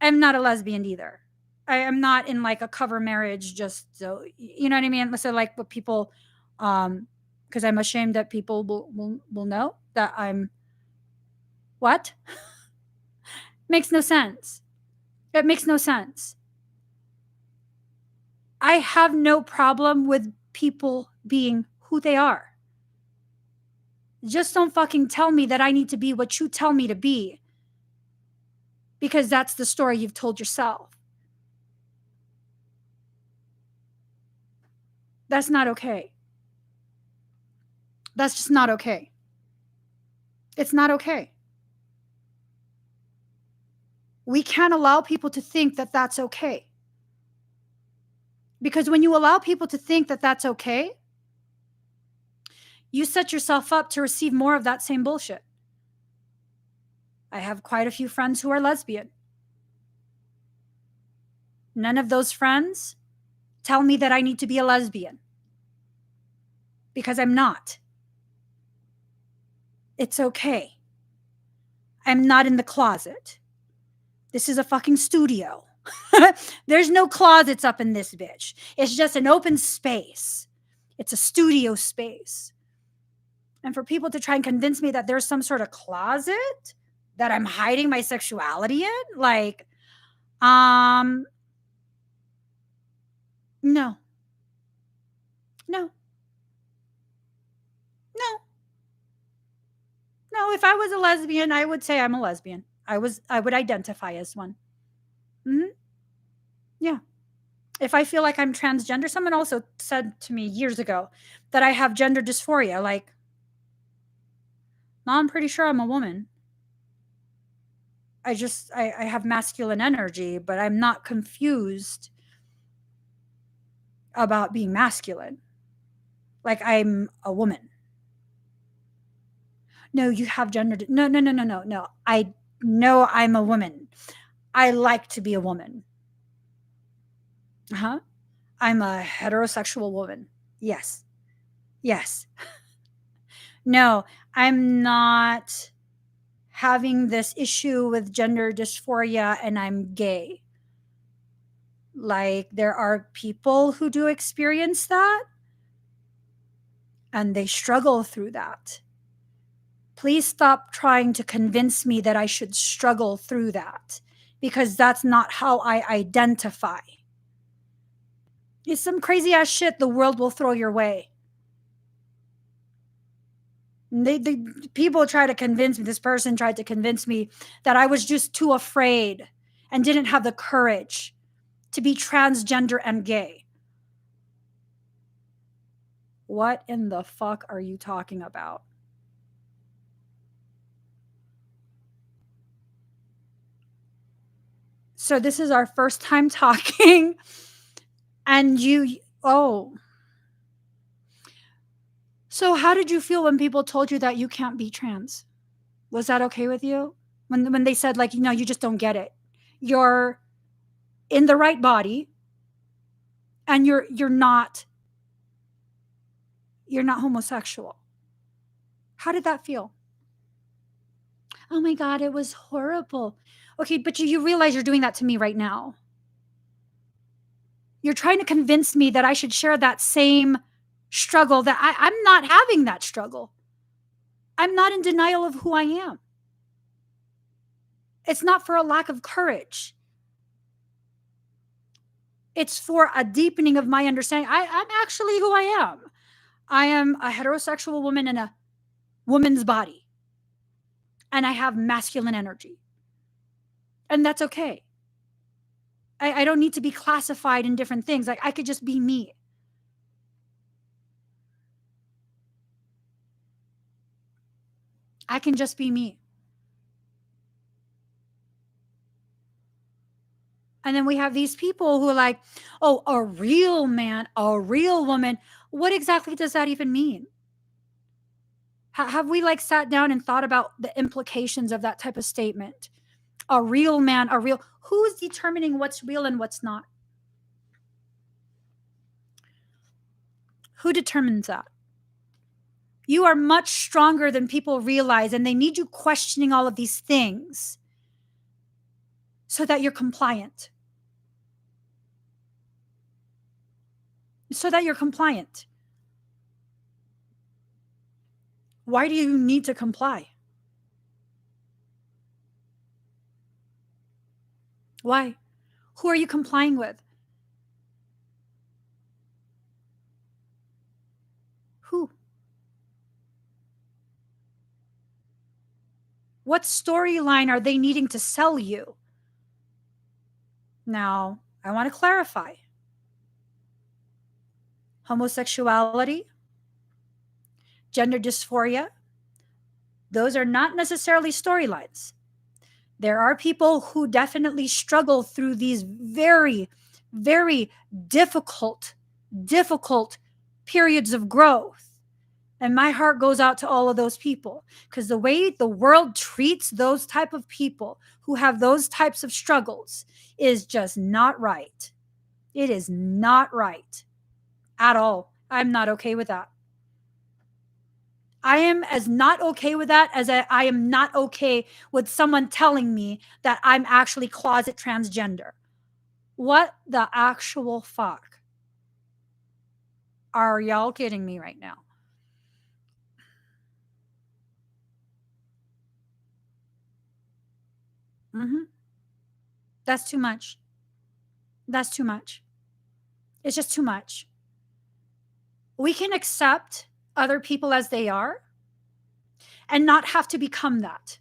I'm not a lesbian either. I am not in like a cover marriage just so you know what I mean? So like what people because I'm ashamed that people will know that I'm what? Makes no sense. It makes no sense. I have no problem with people being who they are. Just don't fucking tell me that I need to be what you tell me to be, because that's the story you've told yourself. That's not okay. That's just not okay. It's not okay. We can't allow people to think that that's okay. Because when you allow people to think that that's okay, you set yourself up to receive more of that same bullshit. I have quite a few friends who are lesbian. None of those friends tell me that I need to be a lesbian, because I'm not. It's okay. I'm not in the closet. This is a fucking studio. There's no closets up in this bitch. It's just an open space. It's a studio space. And for people to try and convince me that there's some sort of closet that I'm hiding my sexuality in, like, no. No. No. No. No, if I was a lesbian, I would say I'm a lesbian. I would identify as one. Hmm. Yeah. If I feel like I'm transgender, someone also said to me years ago that I have gender dysphoria. Like, no, I'm pretty sure I'm a woman. I have masculine energy, but I'm not confused about being masculine. Like, I'm a woman. No, you have gender. No, no, no, no, no, no. I know I'm a woman. I like to be a woman. Huh? I'm a heterosexual woman. Yes. Yes. No, I'm not having this issue with gender dysphoria and I'm gay. Like, there are people who do experience that and they struggle through that. Please stop trying to convince me that I should struggle through that, because that's not how I identify. It's some crazy ass shit the world will throw your way. People try to convince me, this person tried to convince me that I was just too afraid and didn't have the courage to be transgender and gay. What in the fuck are you talking about? So this is our first time talking and oh. So how did you feel when people told you that you can't be trans? Was that okay with you? When they said, like, you just don't get it. You're in the right body and you're not homosexual. How did that feel? Oh my God, it was horrible. Okay, but you realize you're doing that to me right now. You're trying to convince me that I should share that same struggle, that I'm not having that struggle. I'm not in denial of who I am. It's not for a lack of courage. It's for a deepening of my understanding. I'm actually who I am. I am a heterosexual woman in a woman's body. And I have masculine energy. And that's okay. I don't need to be classified in different things. Like, I could just be me. I can just be me. And then we have these people who are like, oh, a real man, a real woman. What exactly does that even mean? Have we like sat down and thought about the implications of that type of statement? A real man, who's determining what's real and what's not? Who determines that? You are much stronger than people realize, and they need you questioning all of these things so that you're compliant. So that you're compliant. Why do you need to comply? Why? Who are you complying with? Who? What storyline are they needing to sell you? Now, I want to clarify. Homosexuality, gender dysphoria, those are not necessarily storylines. There are people who definitely struggle through these very, very difficult periods of growth. And my heart goes out to all of those people, because the way the world treats those type of people who have those types of struggles is just not right. It is not right at all. I'm not okay with that. I am as not okay with that as I am not okay with someone telling me that I'm actually closet transgender. What the actual fuck? Are y'all kidding me right now? Mm-hmm. That's too much. That's too much. It's just too much. We can accept other people as they are and not have to become that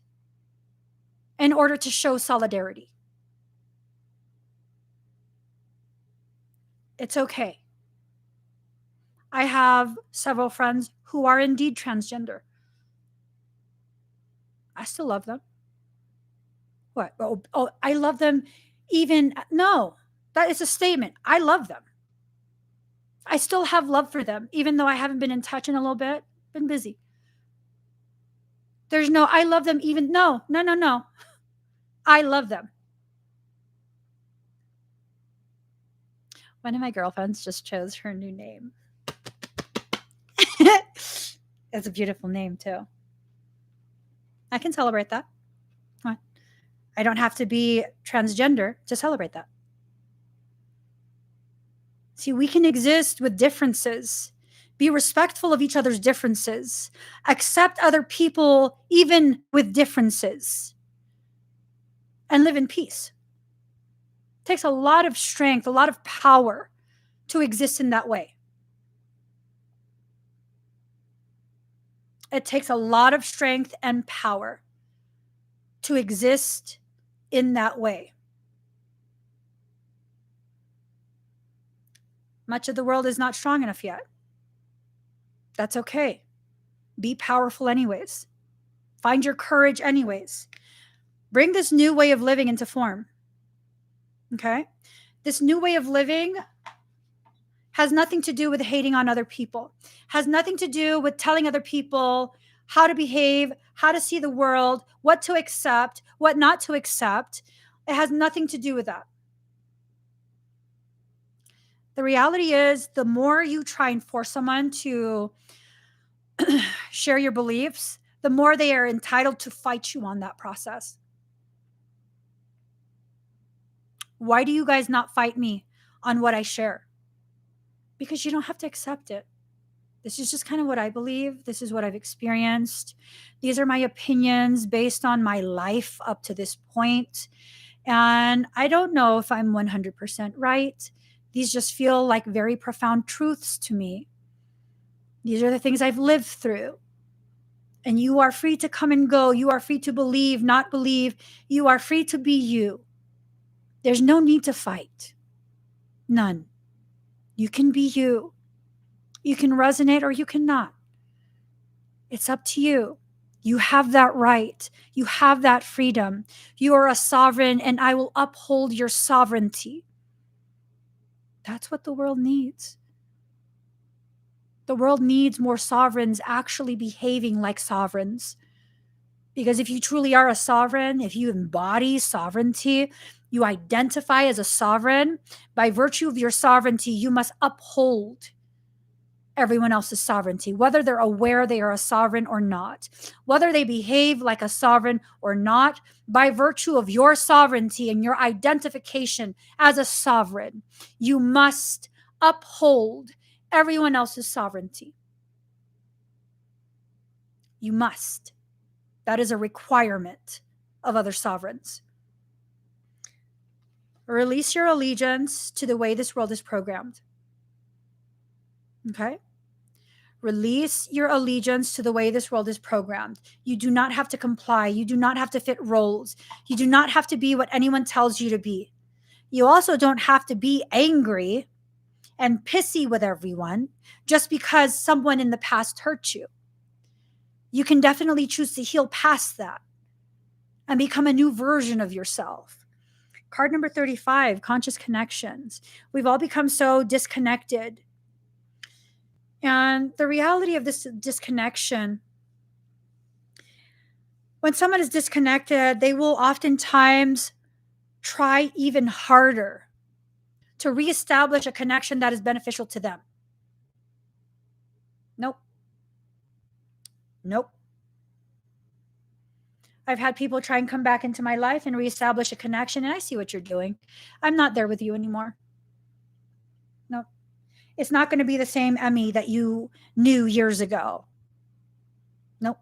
in order to show solidarity. It's okay. I have several friends who are indeed transgender. I still love them. What? Oh, I love them even. No, that is a statement. I love them. I still have love for them, even though I haven't been in touch in a little bit, been busy. There's no, I love them even, no. I love them. One of my girlfriends just chose her new name. It's a beautiful name, too. I can celebrate that. I don't have to be transgender to celebrate that. See, we can exist with differences, be respectful of each other's differences, accept other people even with differences, and live in peace. It takes a lot of strength, a lot of power to exist in that way. It takes a lot of strength and power to exist in that way. Much of the world is not strong enough yet. That's okay. Be powerful anyways. Find your courage anyways. Bring this new way of living into form. Okay? This new way of living has nothing to do with hating on other people, has nothing to do with telling other people how to behave, how to see the world, what to accept, what not to accept. It has nothing to do with that. The reality is, the more you try and force someone to share your beliefs, the more they are entitled to fight you on that process. Why do you guys not fight me on what I share? Because you don't have to accept it. This is just kind of what I believe. This is what I've experienced. These are my opinions based on my life up to this point. And I don't know if I'm 100% right. These just feel like very profound truths to me. These are the things I've lived through. And you are free to come and go. You are free to believe, not believe. You are free to be you. There's no need to fight. None. You can be you. You can resonate or you cannot. It's up to you. You have that right. You have that freedom. You are a sovereign, and I will uphold your sovereignty. That's what the world needs. The world needs more sovereigns actually behaving like sovereigns. Because if you truly are a sovereign, if you embody sovereignty, you identify as a sovereign, by virtue of your sovereignty, you must uphold everyone else's sovereignty, whether they're aware they are a sovereign or not, whether they behave like a sovereign or not. By virtue of your sovereignty and your identification as a sovereign, you must uphold everyone else's sovereignty. You must. That is a requirement of other sovereigns. Release your allegiance to the way this world is programmed. Okay? Release your allegiance to the way this world is programmed. You do not have to comply. You do not have to fit roles. You do not have to be what anyone tells you to be. You also don't have to be angry and pissy with everyone just because someone in the past hurt you. You can definitely choose to heal past that and become a new version of yourself. Card number 35, conscious connections. We've all become so disconnected. And the reality of this disconnection, when someone is disconnected, they will oftentimes try even harder to reestablish a connection that is beneficial to them. Nope. I've had people try and come back into my life and reestablish a connection, and I see what you're doing. I'm not there with you anymore. No. It's not going to be the same Emmie that you knew years ago. Nope.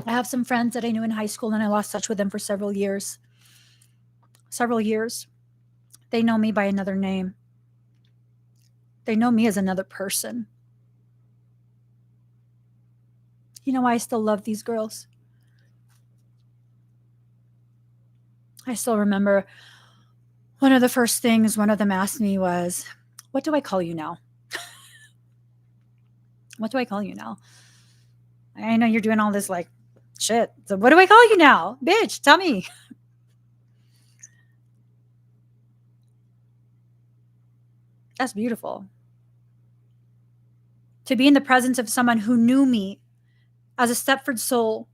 I have some friends that I knew in high school, and I lost touch with them for several years. They know me by another name. They know me as another person. You know why I still love these girls? I still remember One of the first things one of them asked me was, what do I call you now? What do I call you now? I know you're doing all this like shit. So what do I call you now? Bitch, tell me. That's beautiful. To be in the presence of someone who knew me as a Stepford soul.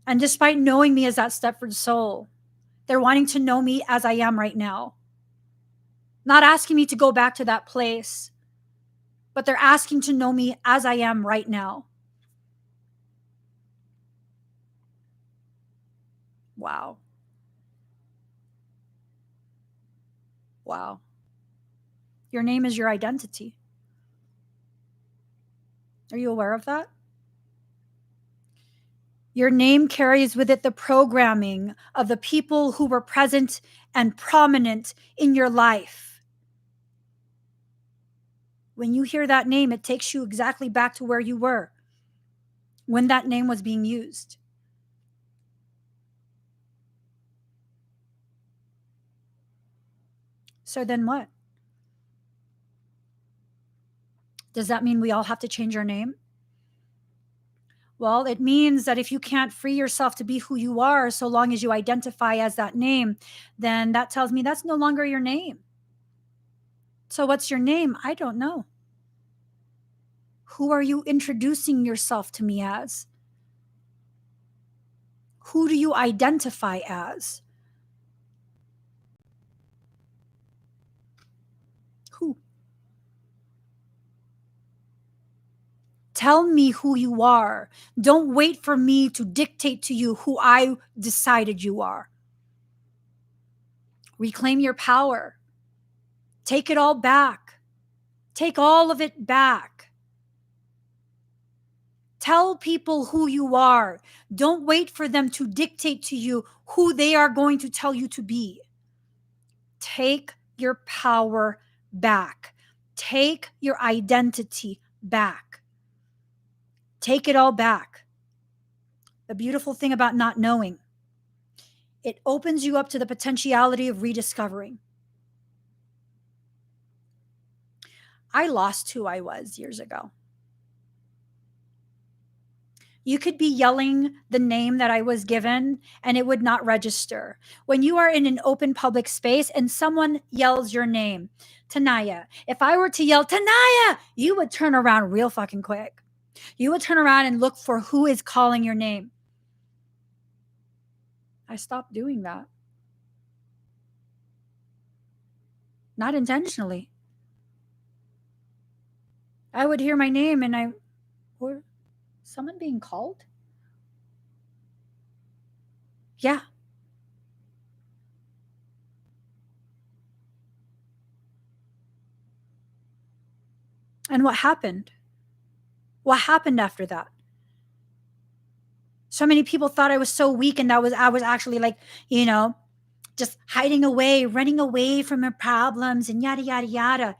And despite knowing me as that Stepford soul, they're wanting to know me as I am right now. Not asking me to go back to that place, but they're asking to know me as I am right now. Wow. Wow. Your name is your identity. Are you aware of that? Your name carries with it the programming of the people who were present and prominent in your life. When you hear that name, it takes you exactly back to where you were when that name was being used. So then what? Does that mean we all have to change our name? Well, it means that if you can't free yourself to be who you are, so long as you identify as that name, then that tells me that's no longer your name. So what's your name? I don't know. Who are you introducing yourself to me as? Who do you identify as? Who? Tell me who you are. Don't wait for me to dictate to you who I decided you are. Reclaim your power. Take it all back. Take all of it back. Tell people who you are. Don't wait for them to dictate to you who they are going to tell you to be. Take your power back. Take your identity back. Take it all back. The beautiful thing about not knowing, it opens you up to the potentiality of rediscovering. I lost who I was years ago. You could be yelling the name that I was given and it would not register. When you are in an open public space and someone yells your name, Tanaya, if I were to yell, Tanaya, you would turn around real fucking quick. You would turn around and look for who is calling your name. I stopped doing that. Not intentionally. I would hear my name and were someone being called? Yeah. And what happened? What happened after that? So many people thought I was so weak and I was actually like, just hiding away, running away from her problems and yada yada yada.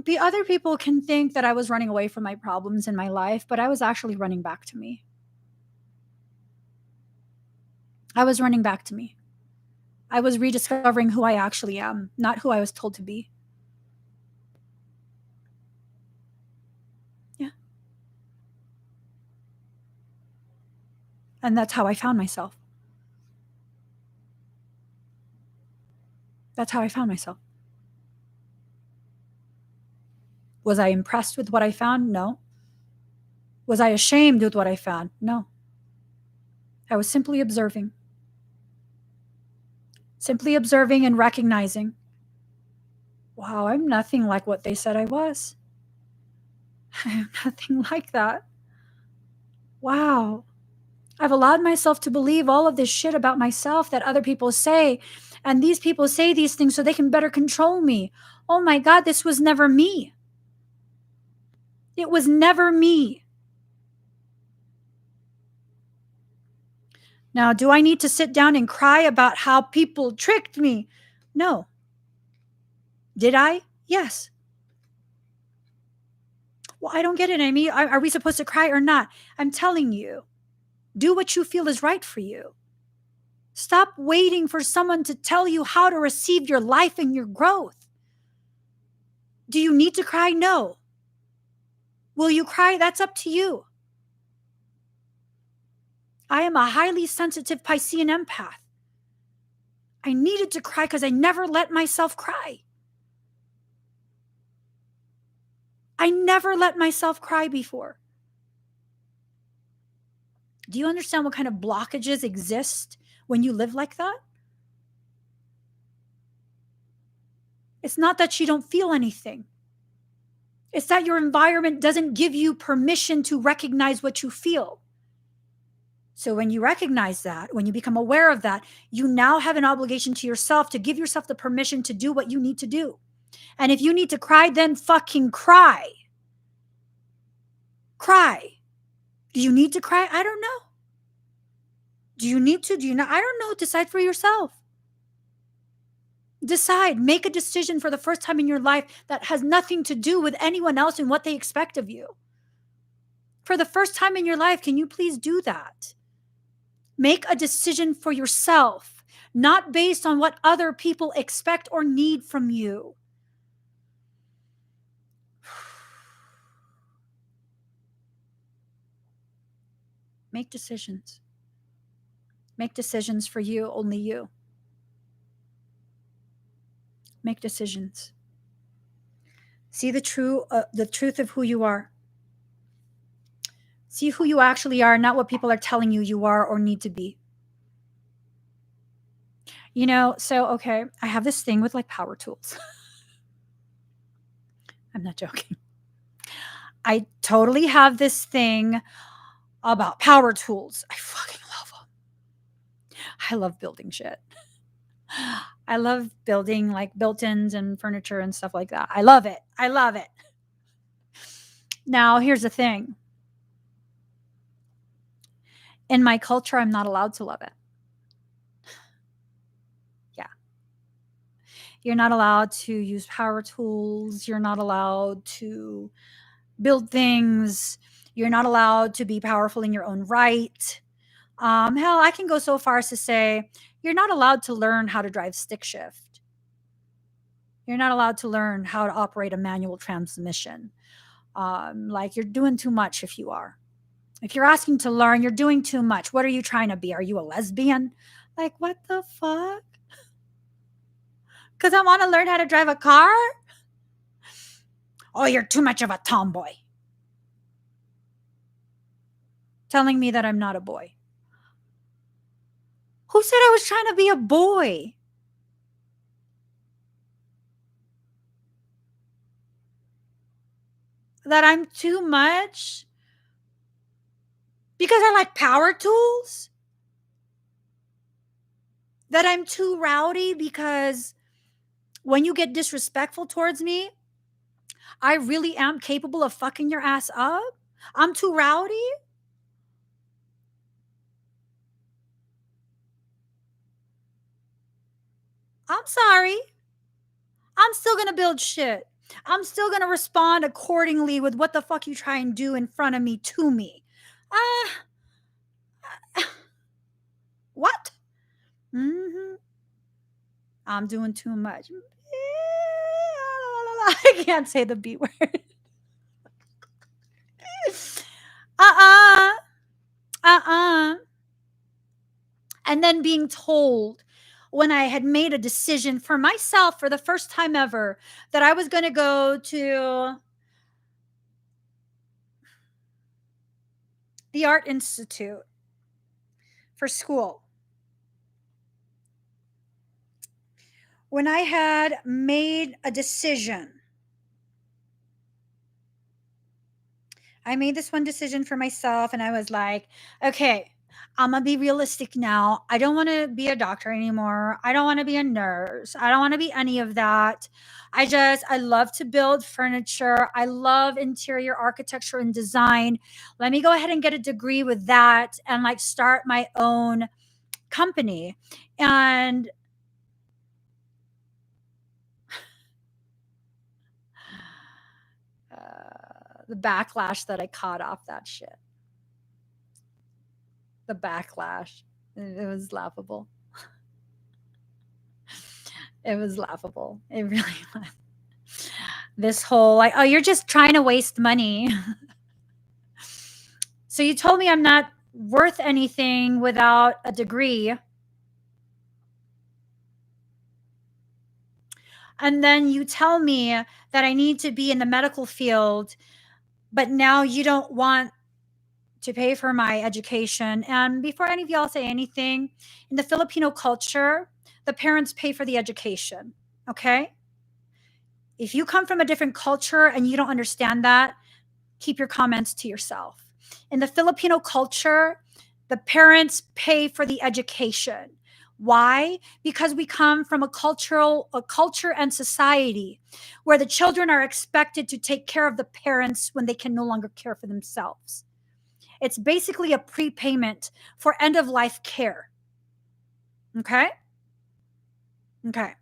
The other people can think that I was running away from my problems in my life, but I was actually running back to me. I was running back to me. I was rediscovering who I actually am, not who I was told to be. Yeah. And that's how I found myself. That's how I found myself. Was I impressed with what I found? No. Was I ashamed with what I found? No. I was simply observing. Simply observing and recognizing, wow, I'm nothing like what they said I was. I'm nothing like that. Wow. I've allowed myself to believe all of this shit about myself that other people say. And these people say these things so they can better control me. Oh my God, this was never me. It was never me. Now, do I need to sit down and cry about how people tricked me? No. Did I? Yes. Well, I don't get it, Amy. Are we supposed to cry or not? I'm telling you, do what you feel is right for you. Stop waiting for someone to tell you how to receive your life and your growth. Do you need to cry? No. Will you cry? That's up to you. I am a highly sensitive Piscean empath. I needed to cry because I never let myself cry. I never let myself cry before. Do you understand what kind of blockages exist when you live like that? It's not that you don't feel anything. It's that your environment doesn't give you permission to recognize what you feel. So when you recognize that, when you become aware of that, you now have an obligation to yourself to give yourself the permission to do what you need to do. And if you need to cry, then fucking cry. Cry. Do you need to cry? I don't know. Do you need to? Do you not? I don't know. Decide for yourself. Decide. Make a decision for the first time in your life that has nothing to do with anyone else and what they expect of you. For the first time in your life, can you please do that? Make a decision for yourself, not based on what other people expect or need from you. Make decisions. Make decisions for you, only you. Make decisions. See the truth of who you are. See who you actually are, not what people are telling you you are or need to be. You know, so, okay, I have this thing with like power tools. I'm not joking. I totally have this thing about power tools. I fucking love them. I love building shit. I love building like built-ins and furniture and stuff like that. I love it. I love it. Now, here's the thing. In my culture, I'm not allowed to love it. Yeah. You're not allowed to use power tools. You're not allowed to build things. You're not allowed to be powerful in your own right. Hell, I can go so far as to say you're not allowed to learn how to drive stick shift. You're not allowed to learn how to operate a manual transmission. Like, you're doing too much if you are. If you're asking to learn, you're doing too much. What are you trying to be? Are you a lesbian? Like, what the fuck? Because I want to learn how to drive a car? Oh, you're too much of a tomboy. Telling me that I'm not a boy. Who said I was trying to be a boy? That I'm too much? Because I like power tools? That I'm too rowdy because when you get disrespectful towards me, I really am capable of fucking your ass up? I'm too rowdy? I'm sorry. I'm still gonna build shit. I'm still gonna respond accordingly with what the fuck you try and do in front of me to me. What? Mm-hmm. I'm doing too much. I can't say the B word. uh-uh. Uh-uh. And then being told when I had made a decision for myself for the first time ever that I was going to go to the Art Institute for school. When I had made a decision, I made this one decision for myself and I was like, okay, I'm going to be realistic now. I don't want to be a doctor anymore. I don't want to be a nurse. I don't want to be any of that. I love to build furniture. I love interior architecture and design. Let me go ahead and get a degree with that and like start my own company. And the backlash that I caught off that shit. The backlash. It was laughable. It was laughable. It really was. This whole like, oh, you're just trying to waste money. So you told me I'm not worth anything without a degree. And then you tell me that I need to be in the medical field, but now you don't want to pay for my education. And before any of y'all say anything, in the Filipino culture, the parents pay for the education. Okay? If you come from a different culture and you don't understand that, keep your comments to yourself. In the Filipino culture, the parents pay for the education. Why? Because we come from a culture and society where the children are expected to take care of the parents when they can no longer care for themselves. It's basically a prepayment for end of life care. Okay? Okay.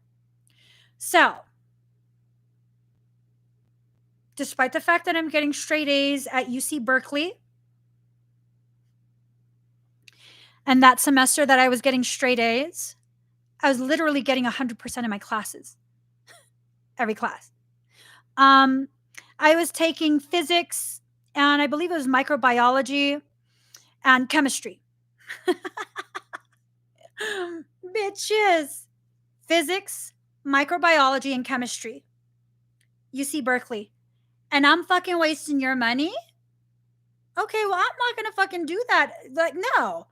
So, despite the fact that I'm getting straight A's at UC Berkeley, and that semester that I was getting straight A's, I was literally getting 100% of my classes, every class. I was taking physics, and I believe it was microbiology and chemistry. Bitches. Physics, microbiology, and chemistry. UC Berkeley. And I'm fucking wasting your money? Okay, well, I'm not gonna fucking do that. Like, no.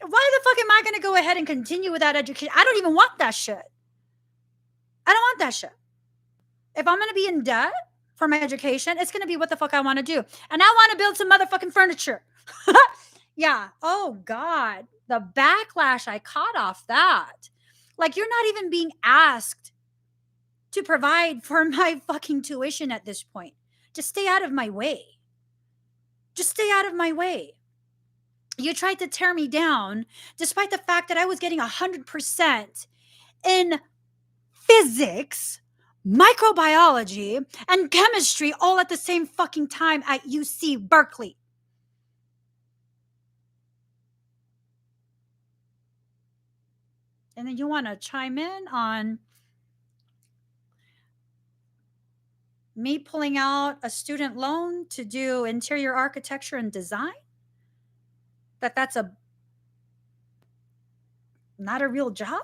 Why the fuck am I gonna go ahead and continue with that education? I don't even want that shit. I don't want that shit. If I'm gonna be in debt for my education, it's gonna be what the fuck I wanna do. And I wanna build some motherfucking furniture. Yeah. Oh, God. The backlash I caught off that. Like, you're not even being asked to provide for my fucking tuition at this point. Just stay out of my way. Just stay out of my way. You tried to tear me down despite the fact that I was getting 100% in physics, microbiology, and chemistry all at the same fucking time at UC Berkeley. And then you want to chime in on me pulling out a student loan to do interior architecture and design? That's a not a real job?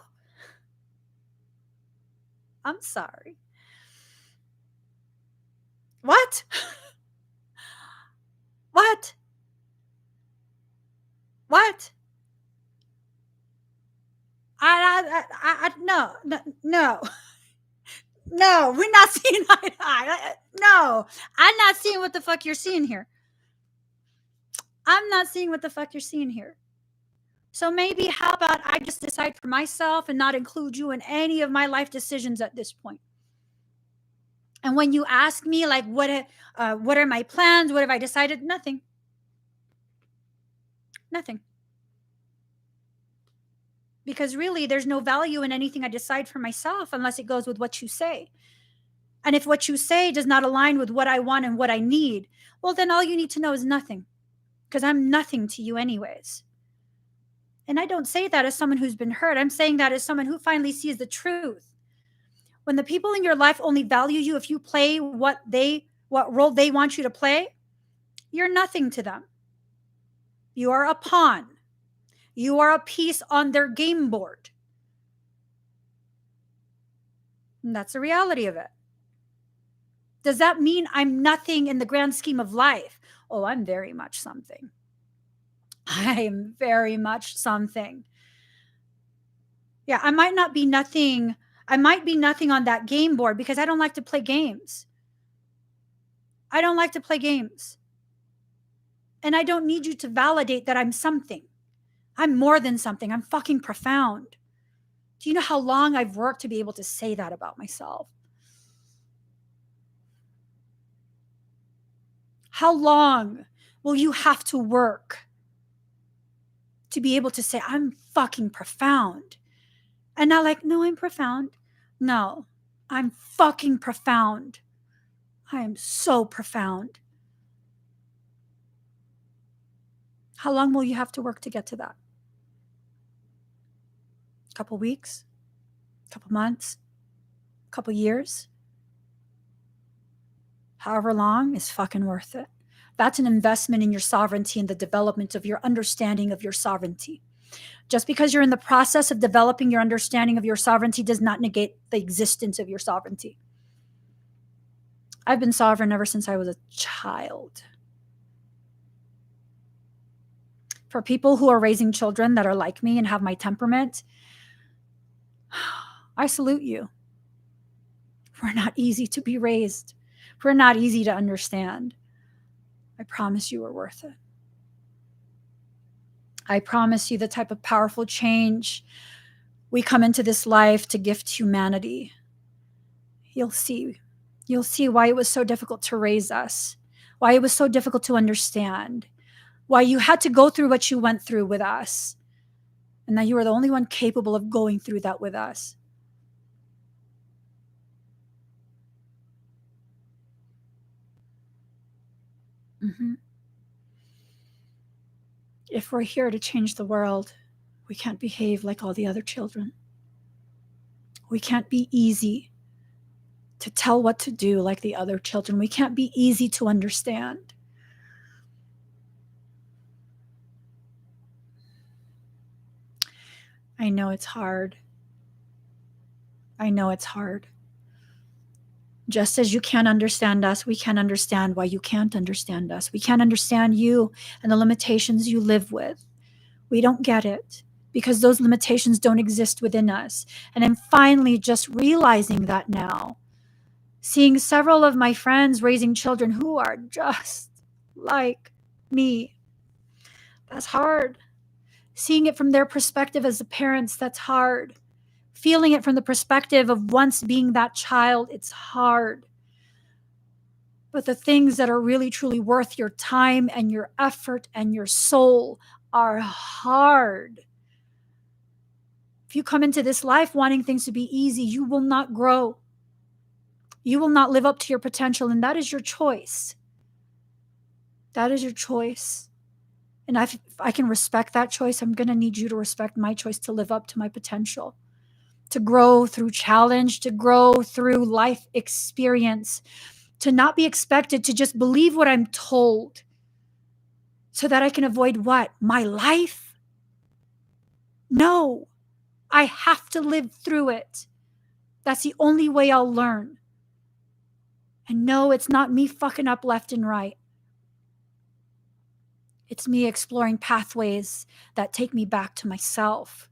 I'm sorry. What? What? What? No, no, no, no, we're not seeing eye to eye. No, I'm not seeing what the fuck you're seeing here. I'm not seeing what the fuck you're seeing here. So maybe how about I just decide for myself and not include you in any of my life decisions at this point? And when you ask me, like, what are my plans? What have I decided? Nothing. Nothing. Because really, there's no value in anything I decide for myself unless it goes with what you say. And if what you say does not align with what I want and what I need, well, then all you need to know is nothing. Because I'm nothing to you, anyways. And I don't say that as someone who's been hurt. I'm saying that as someone who finally sees the truth. When the people in your life only value you if you play what role they want you to play, you're nothing to them. You are a pawn. You are a piece on their game board. And that's the reality of it. Does that mean I'm nothing in the grand scheme of life? Oh, I'm very much something. I am very much something. Yeah, I might not be nothing. I might be nothing on that game board because I don't like to play games. I don't like to play games. And I don't need you to validate that I'm something. I'm more than something. I'm fucking profound. Do you know how long I've worked to be able to say that about myself? How long will you have to work to be able to say, I'm fucking profound? And not like, no, I'm profound. No, I'm fucking profound. I am so profound. How long will you have to work to get to that? A couple weeks? couple months, couple years, however long is fucking worth it. That's an investment in your sovereignty and the development of your understanding of your sovereignty. Just because you're in the process of developing your understanding of your sovereignty does not negate the existence of your sovereignty. I've been sovereign ever since I was a child. For people who are raising children that are like me and have my temperament, I salute you. We're not easy to be raised. We're not easy to understand. I promise you we're worth it. I promise you the type of powerful change we come into this life to gift humanity. You'll see why it was so difficult to raise us, why it was so difficult to understand, why you had to go through what you went through with us, and that you were the only one capable of going through that with us. If we're here to change the world, we can't behave like all the other children. We can't be easy to tell what to do like the other children. We can't be easy to understand. I know it's hard. I know it's hard. Just as you can't understand us, we can't understand why you can't understand us. We can't understand you and the limitations you live with. We don't get it because those limitations don't exist within us. And I'm finally just realizing that now. Seeing several of my friends raising children who are just like me. That's hard. Seeing it from their perspective as the parents, that's hard. Feeling it from the perspective of once being that child, it's hard. But the things that are really truly worth your time and your effort and your soul are hard. If you come into this life wanting things to be easy, you will not grow. You will not live up to your potential, and that is your choice. That is your choice. And if I can respect that choice, I'm going to need you to respect my choice to live up to my potential, to grow through challenge, to grow through life experience, to not be expected to just believe what I'm told so that I can avoid what? My life? No, I have to live through it. That's the only way I'll learn. And no, it's not me fucking up left and right. It's me exploring pathways that take me back to myself.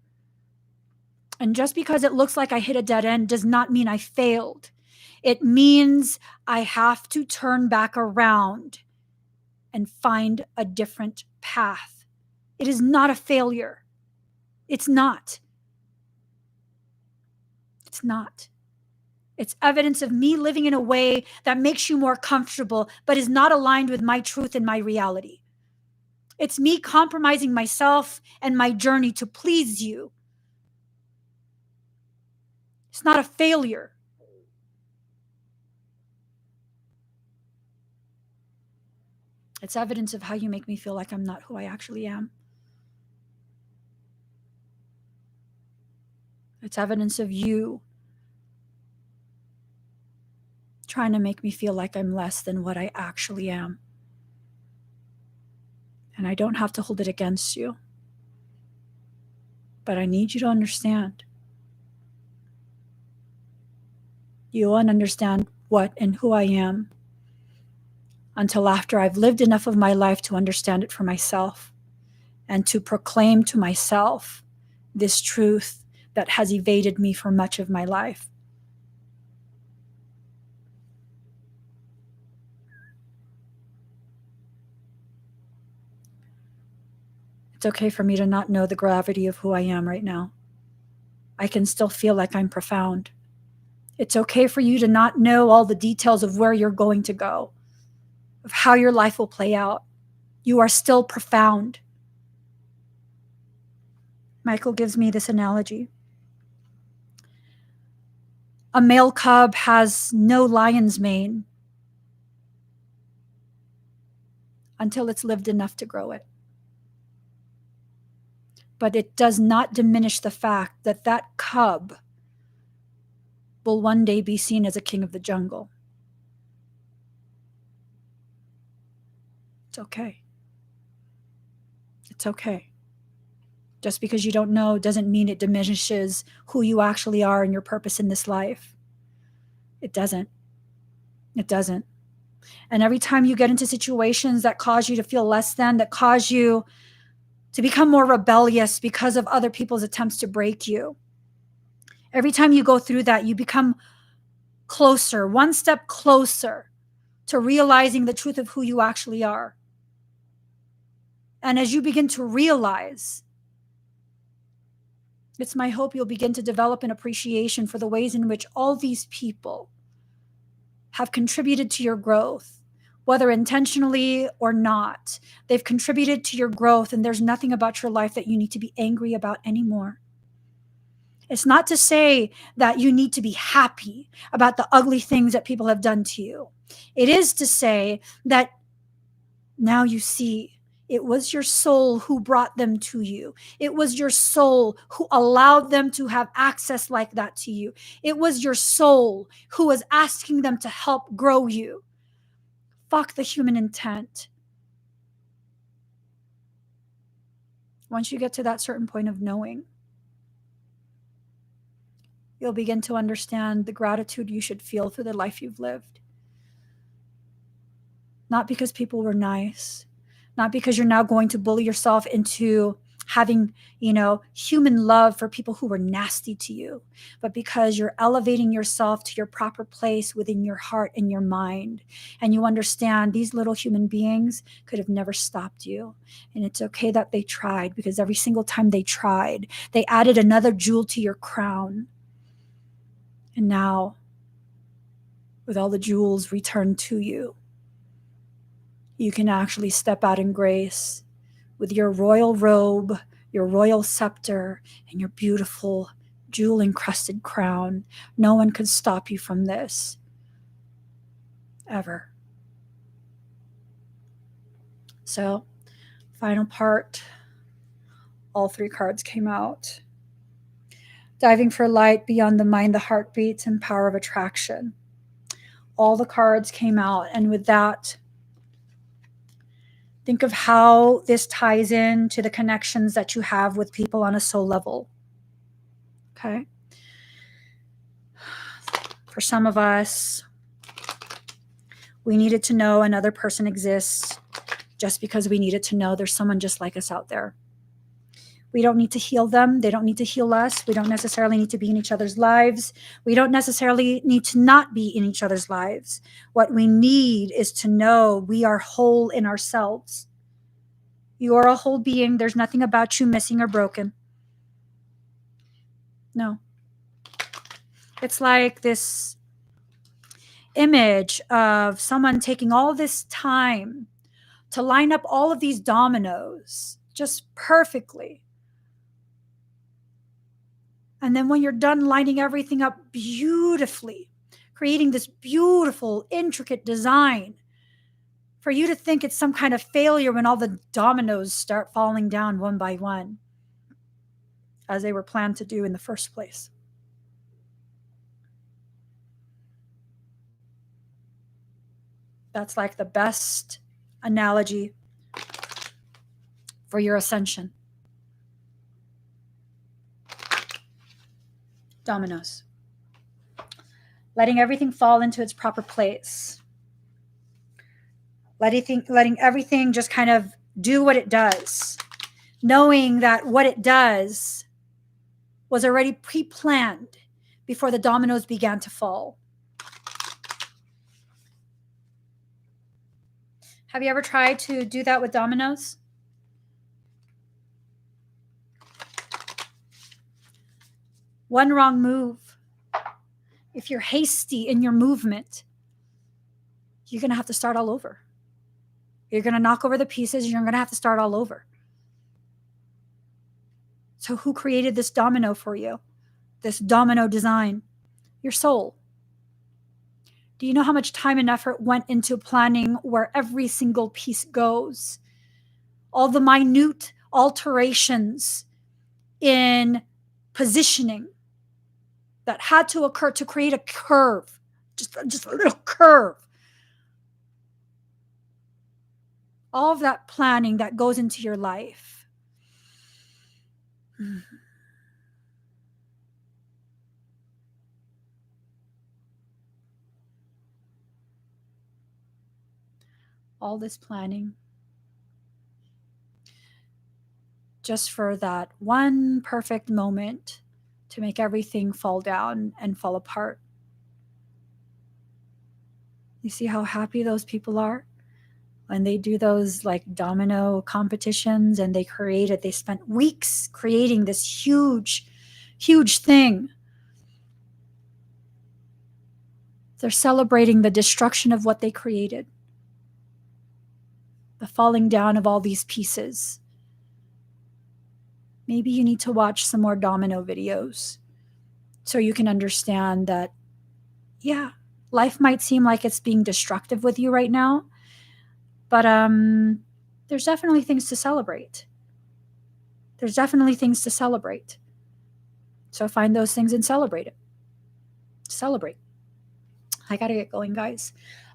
And just because it looks like I hit a dead end does not mean I failed. It means I have to turn back around and find a different path. It is not a failure. It's not. It's not. It's evidence of me living in a way that makes you more comfortable, but is not aligned with my truth and my reality. It's me compromising myself and my journey to please you. It's not a failure. It's evidence of how you make me feel like I'm not who I actually am. It's evidence of you trying to make me feel like I'm less than what I actually am. And I don't have to hold it against you. But I need you to understand. You won't understand what and who I am until after I've lived enough of my life to understand it for myself and to proclaim to myself this truth that has evaded me for much of my life. It's okay for me to not know the gravity of who I am right now. I can still feel like I'm profound. It's okay for you to not know all the details of where you're going to go, of how your life will play out. You are still profound. Michael gives me this analogy. A male cub has no lion's mane until it's lived enough to grow it. But it does not diminish the fact that that cub will one day be seen as a king of the jungle. It's okay. It's okay. Just because you don't know doesn't mean it diminishes who you actually are and your purpose in this life. It doesn't. It doesn't. And every time you get into situations that cause you to feel less than, that cause you to become more rebellious because of other people's attempts to break you, every time you go through that, you become closer, one step closer to realizing the truth of who you actually are. And as you begin to realize, it's my hope you'll begin to develop an appreciation for the ways in which all these people have contributed to your growth, whether intentionally or not. They've contributed to your growth, and there's nothing about your life that you need to be angry about anymore. It's not to say that you need to be happy about the ugly things that people have done to you. It is to say that now you see it was your soul who brought them to you. It was your soul who allowed them to have access like that to you. It was your soul who was asking them to help grow you. Fuck the human intent. Once you get to that certain point of knowing, you'll begin to understand the gratitude you should feel for the life you've lived. Not because people were nice, not because you're now going to bully yourself into having, human love for people who were nasty to you, but because you're elevating yourself to your proper place within your heart and your mind. And you understand these little human beings could have never stopped you. And it's okay that they tried, because every single time they tried, they added another jewel to your crown. And now, with all the jewels returned to you, you can actually step out in grace with your royal robe, your royal scepter, and your beautiful jewel-encrusted crown. No one could stop you from this, ever. So, final part, all 3 cards came out. Diving for light beyond the mind, the heartbeats, and power of attraction. All the cards came out, and with that, think of how this ties in to the connections that you have with people on a soul level. Okay? For some of us, we needed to know another person exists just because we needed to know there's someone just like us out there. We don't need to heal them. They don't need to heal us. We don't necessarily need to be in each other's lives. We don't necessarily need to not be in each other's lives. What we need is to know we are whole in ourselves. You are a whole being. There's nothing about you missing or broken. No. It's like this image of someone taking all this time to line up all of these dominoes just perfectly. And then when you're done lining everything up beautifully, creating this beautiful, intricate design, for you to think it's some kind of failure when all the dominoes start falling down one by one, as they were planned to do in the first place. That's like the best analogy for your ascension. Dominoes. Letting everything fall into its proper place. Letting everything just kind of do what it does. Knowing that what it does was already pre-planned before the dominoes began to fall. Have you ever tried to do that with dominoes? One wrong move. If you're hasty in your movement, you're going to have to start all over. You're going to knock over the pieces. You're going to have to start all over. So who created this domino for you? This domino design? Your soul. Do you know how much time and effort went into planning where every single piece goes? All the minute alterations in positioning that had to occur to create a curve, just a little curve. All of that planning that goes into your life. All this planning just for that one perfect moment to make everything fall down and fall apart. You see how happy those people are when they do those like domino competitions and they create it. They spent weeks creating this huge thing. They're celebrating the destruction of what they created, the falling down of all these pieces. Maybe you need to watch some more domino videos so you can understand that, yeah, life might seem like it's being destructive with you right now, but there's definitely things to celebrate. There's definitely things to celebrate. So find those things and celebrate it. Celebrate. I gotta get going, guys.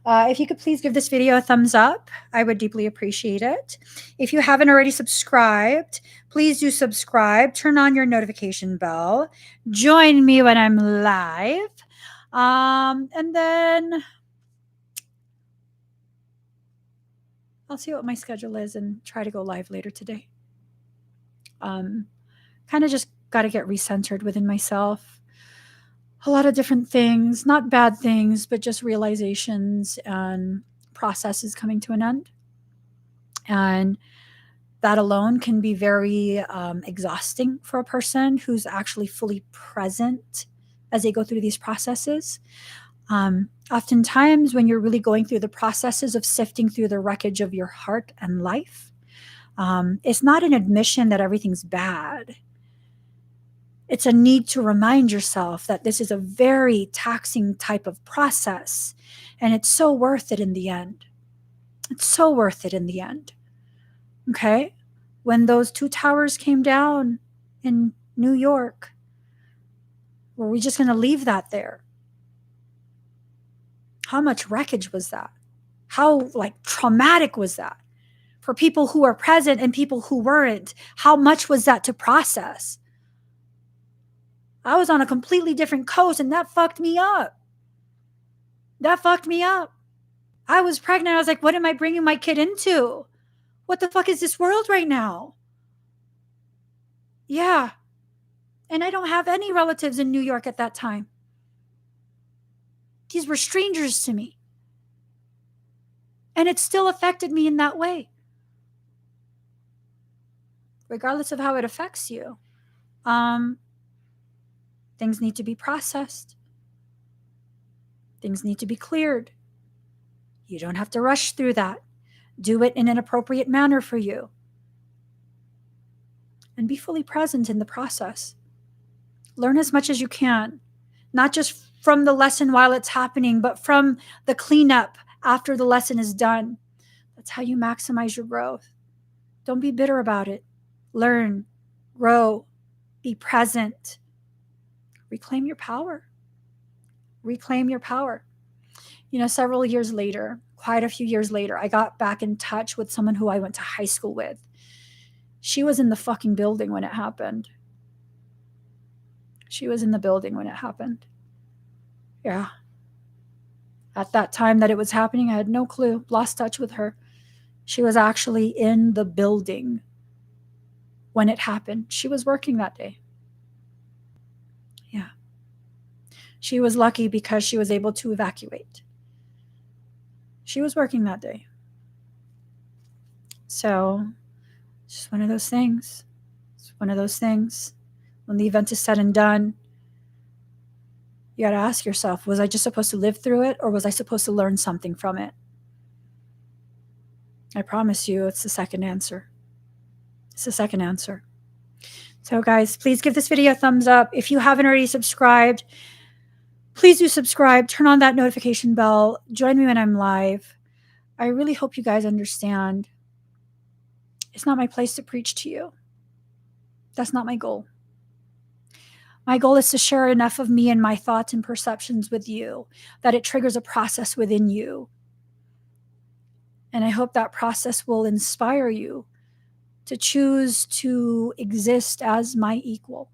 If you could please give this video a thumbs up, I would deeply appreciate it. If you haven't already subscribed, please do subscribe. Turn on your notification bell. Join me when I'm live. And then I'll see what my schedule is and try to go live later today. Kind of just got to get recentered within myself. A lot of different things, not bad things, but just realizations and processes coming to an end. And that alone can be very exhausting for a person who's actually fully present as they go through these processes. Oftentimes, when you're really going through the processes of sifting through the wreckage of your heart and life, it's not an admission that everything's bad. It's a need to remind yourself that this is a very taxing type of process, and it's so worth it in the end. It's so worth it in the end. Okay? When those 2 towers came down in New York, were we just going to leave that there? How much wreckage was that? How traumatic was that? For people who were present and people who weren't, how much was that to process? I was on a completely different coast and that fucked me up. That fucked me up. I was pregnant. I was like, what am I bringing my kid into? What the fuck is this world right now? Yeah. And I don't have any relatives in New York at that time. These were strangers to me. And it still affected me in that way. Regardless of how it affects you. Things need to be processed. Things need to be cleared. You don't have to rush through that. Do it in an appropriate manner for you. And be fully present in the process. Learn as much as you can. Not just from the lesson while it's happening, but from the cleanup after the lesson is done. That's how you maximize your growth. Don't be bitter about it. Learn, grow, be present. Reclaim your power. Reclaim your power. Several years later, quite a few years later, I got back in touch with someone who I went to high school with. She was in the fucking building when it happened. She was in the building when it happened. Yeah. At that time that it was happening, I had no clue. Lost touch with her. She was actually in the building when it happened. She was working that day. Yeah. She was lucky because she was able to evacuate. She was working that day. So, it's just one of those things. It's one of those things. When the event is said and done, you got to ask yourself, was I just supposed to live through it, or was I supposed to learn something from it? I promise you, it's the second answer. It's the second answer. So guys, please give this video a thumbs up. If you haven't already subscribed, please do subscribe. Turn on that notification bell. Join me when I'm live. I really hope you guys understand. It's not my place to preach to you. That's not my goal. My goal is to share enough of me and my thoughts and perceptions with you that it triggers a process within you. And I hope that process will inspire you to choose to exist as my equal.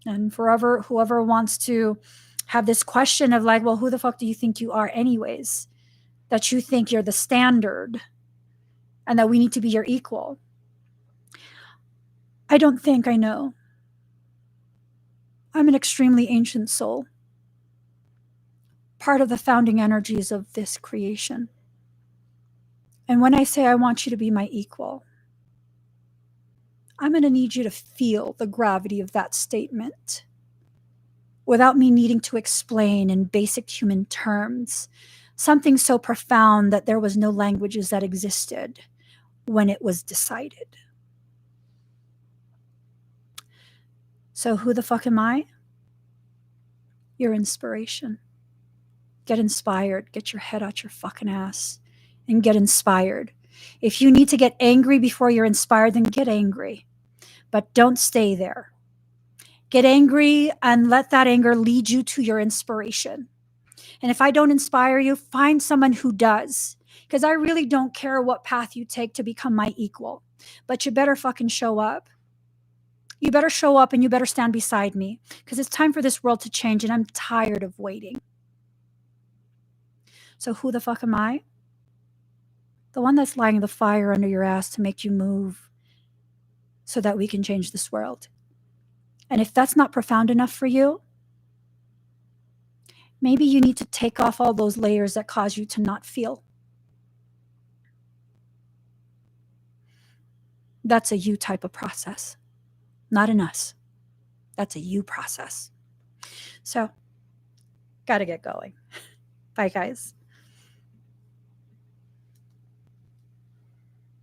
And forever, whoever wants to have this question of like, well, who the fuck do you think you are anyways? That you think you're the standard and that we need to be your equal. I don't think I know. I'm an extremely ancient soul, part of the founding energies of this creation. And when I say I want you to be my equal, I'm going to need you to feel the gravity of that statement without me needing to explain in basic human terms something so profound that there was no languages that existed when it was decided. So who the fuck am I? Your inspiration. Get inspired. Get your head out your fucking ass and get inspired. If you need to get angry before you're inspired, then get angry. But don't stay there. Get angry and let that anger lead you to your inspiration. And if I don't inspire you, find someone who does. Because I really don't care what path you take to become my equal. But you better fucking show up. You better show up and you better stand beside me. Because it's time for this world to change and I'm tired of waiting. So who the fuck am I? The one that's lighting the fire under your ass to make you move so that we can change this world. And if that's not profound enough for you, maybe you need to take off all those layers that cause you to not feel. That's a you type of process, not an us. That's a you process. So, gotta get going. Bye, guys.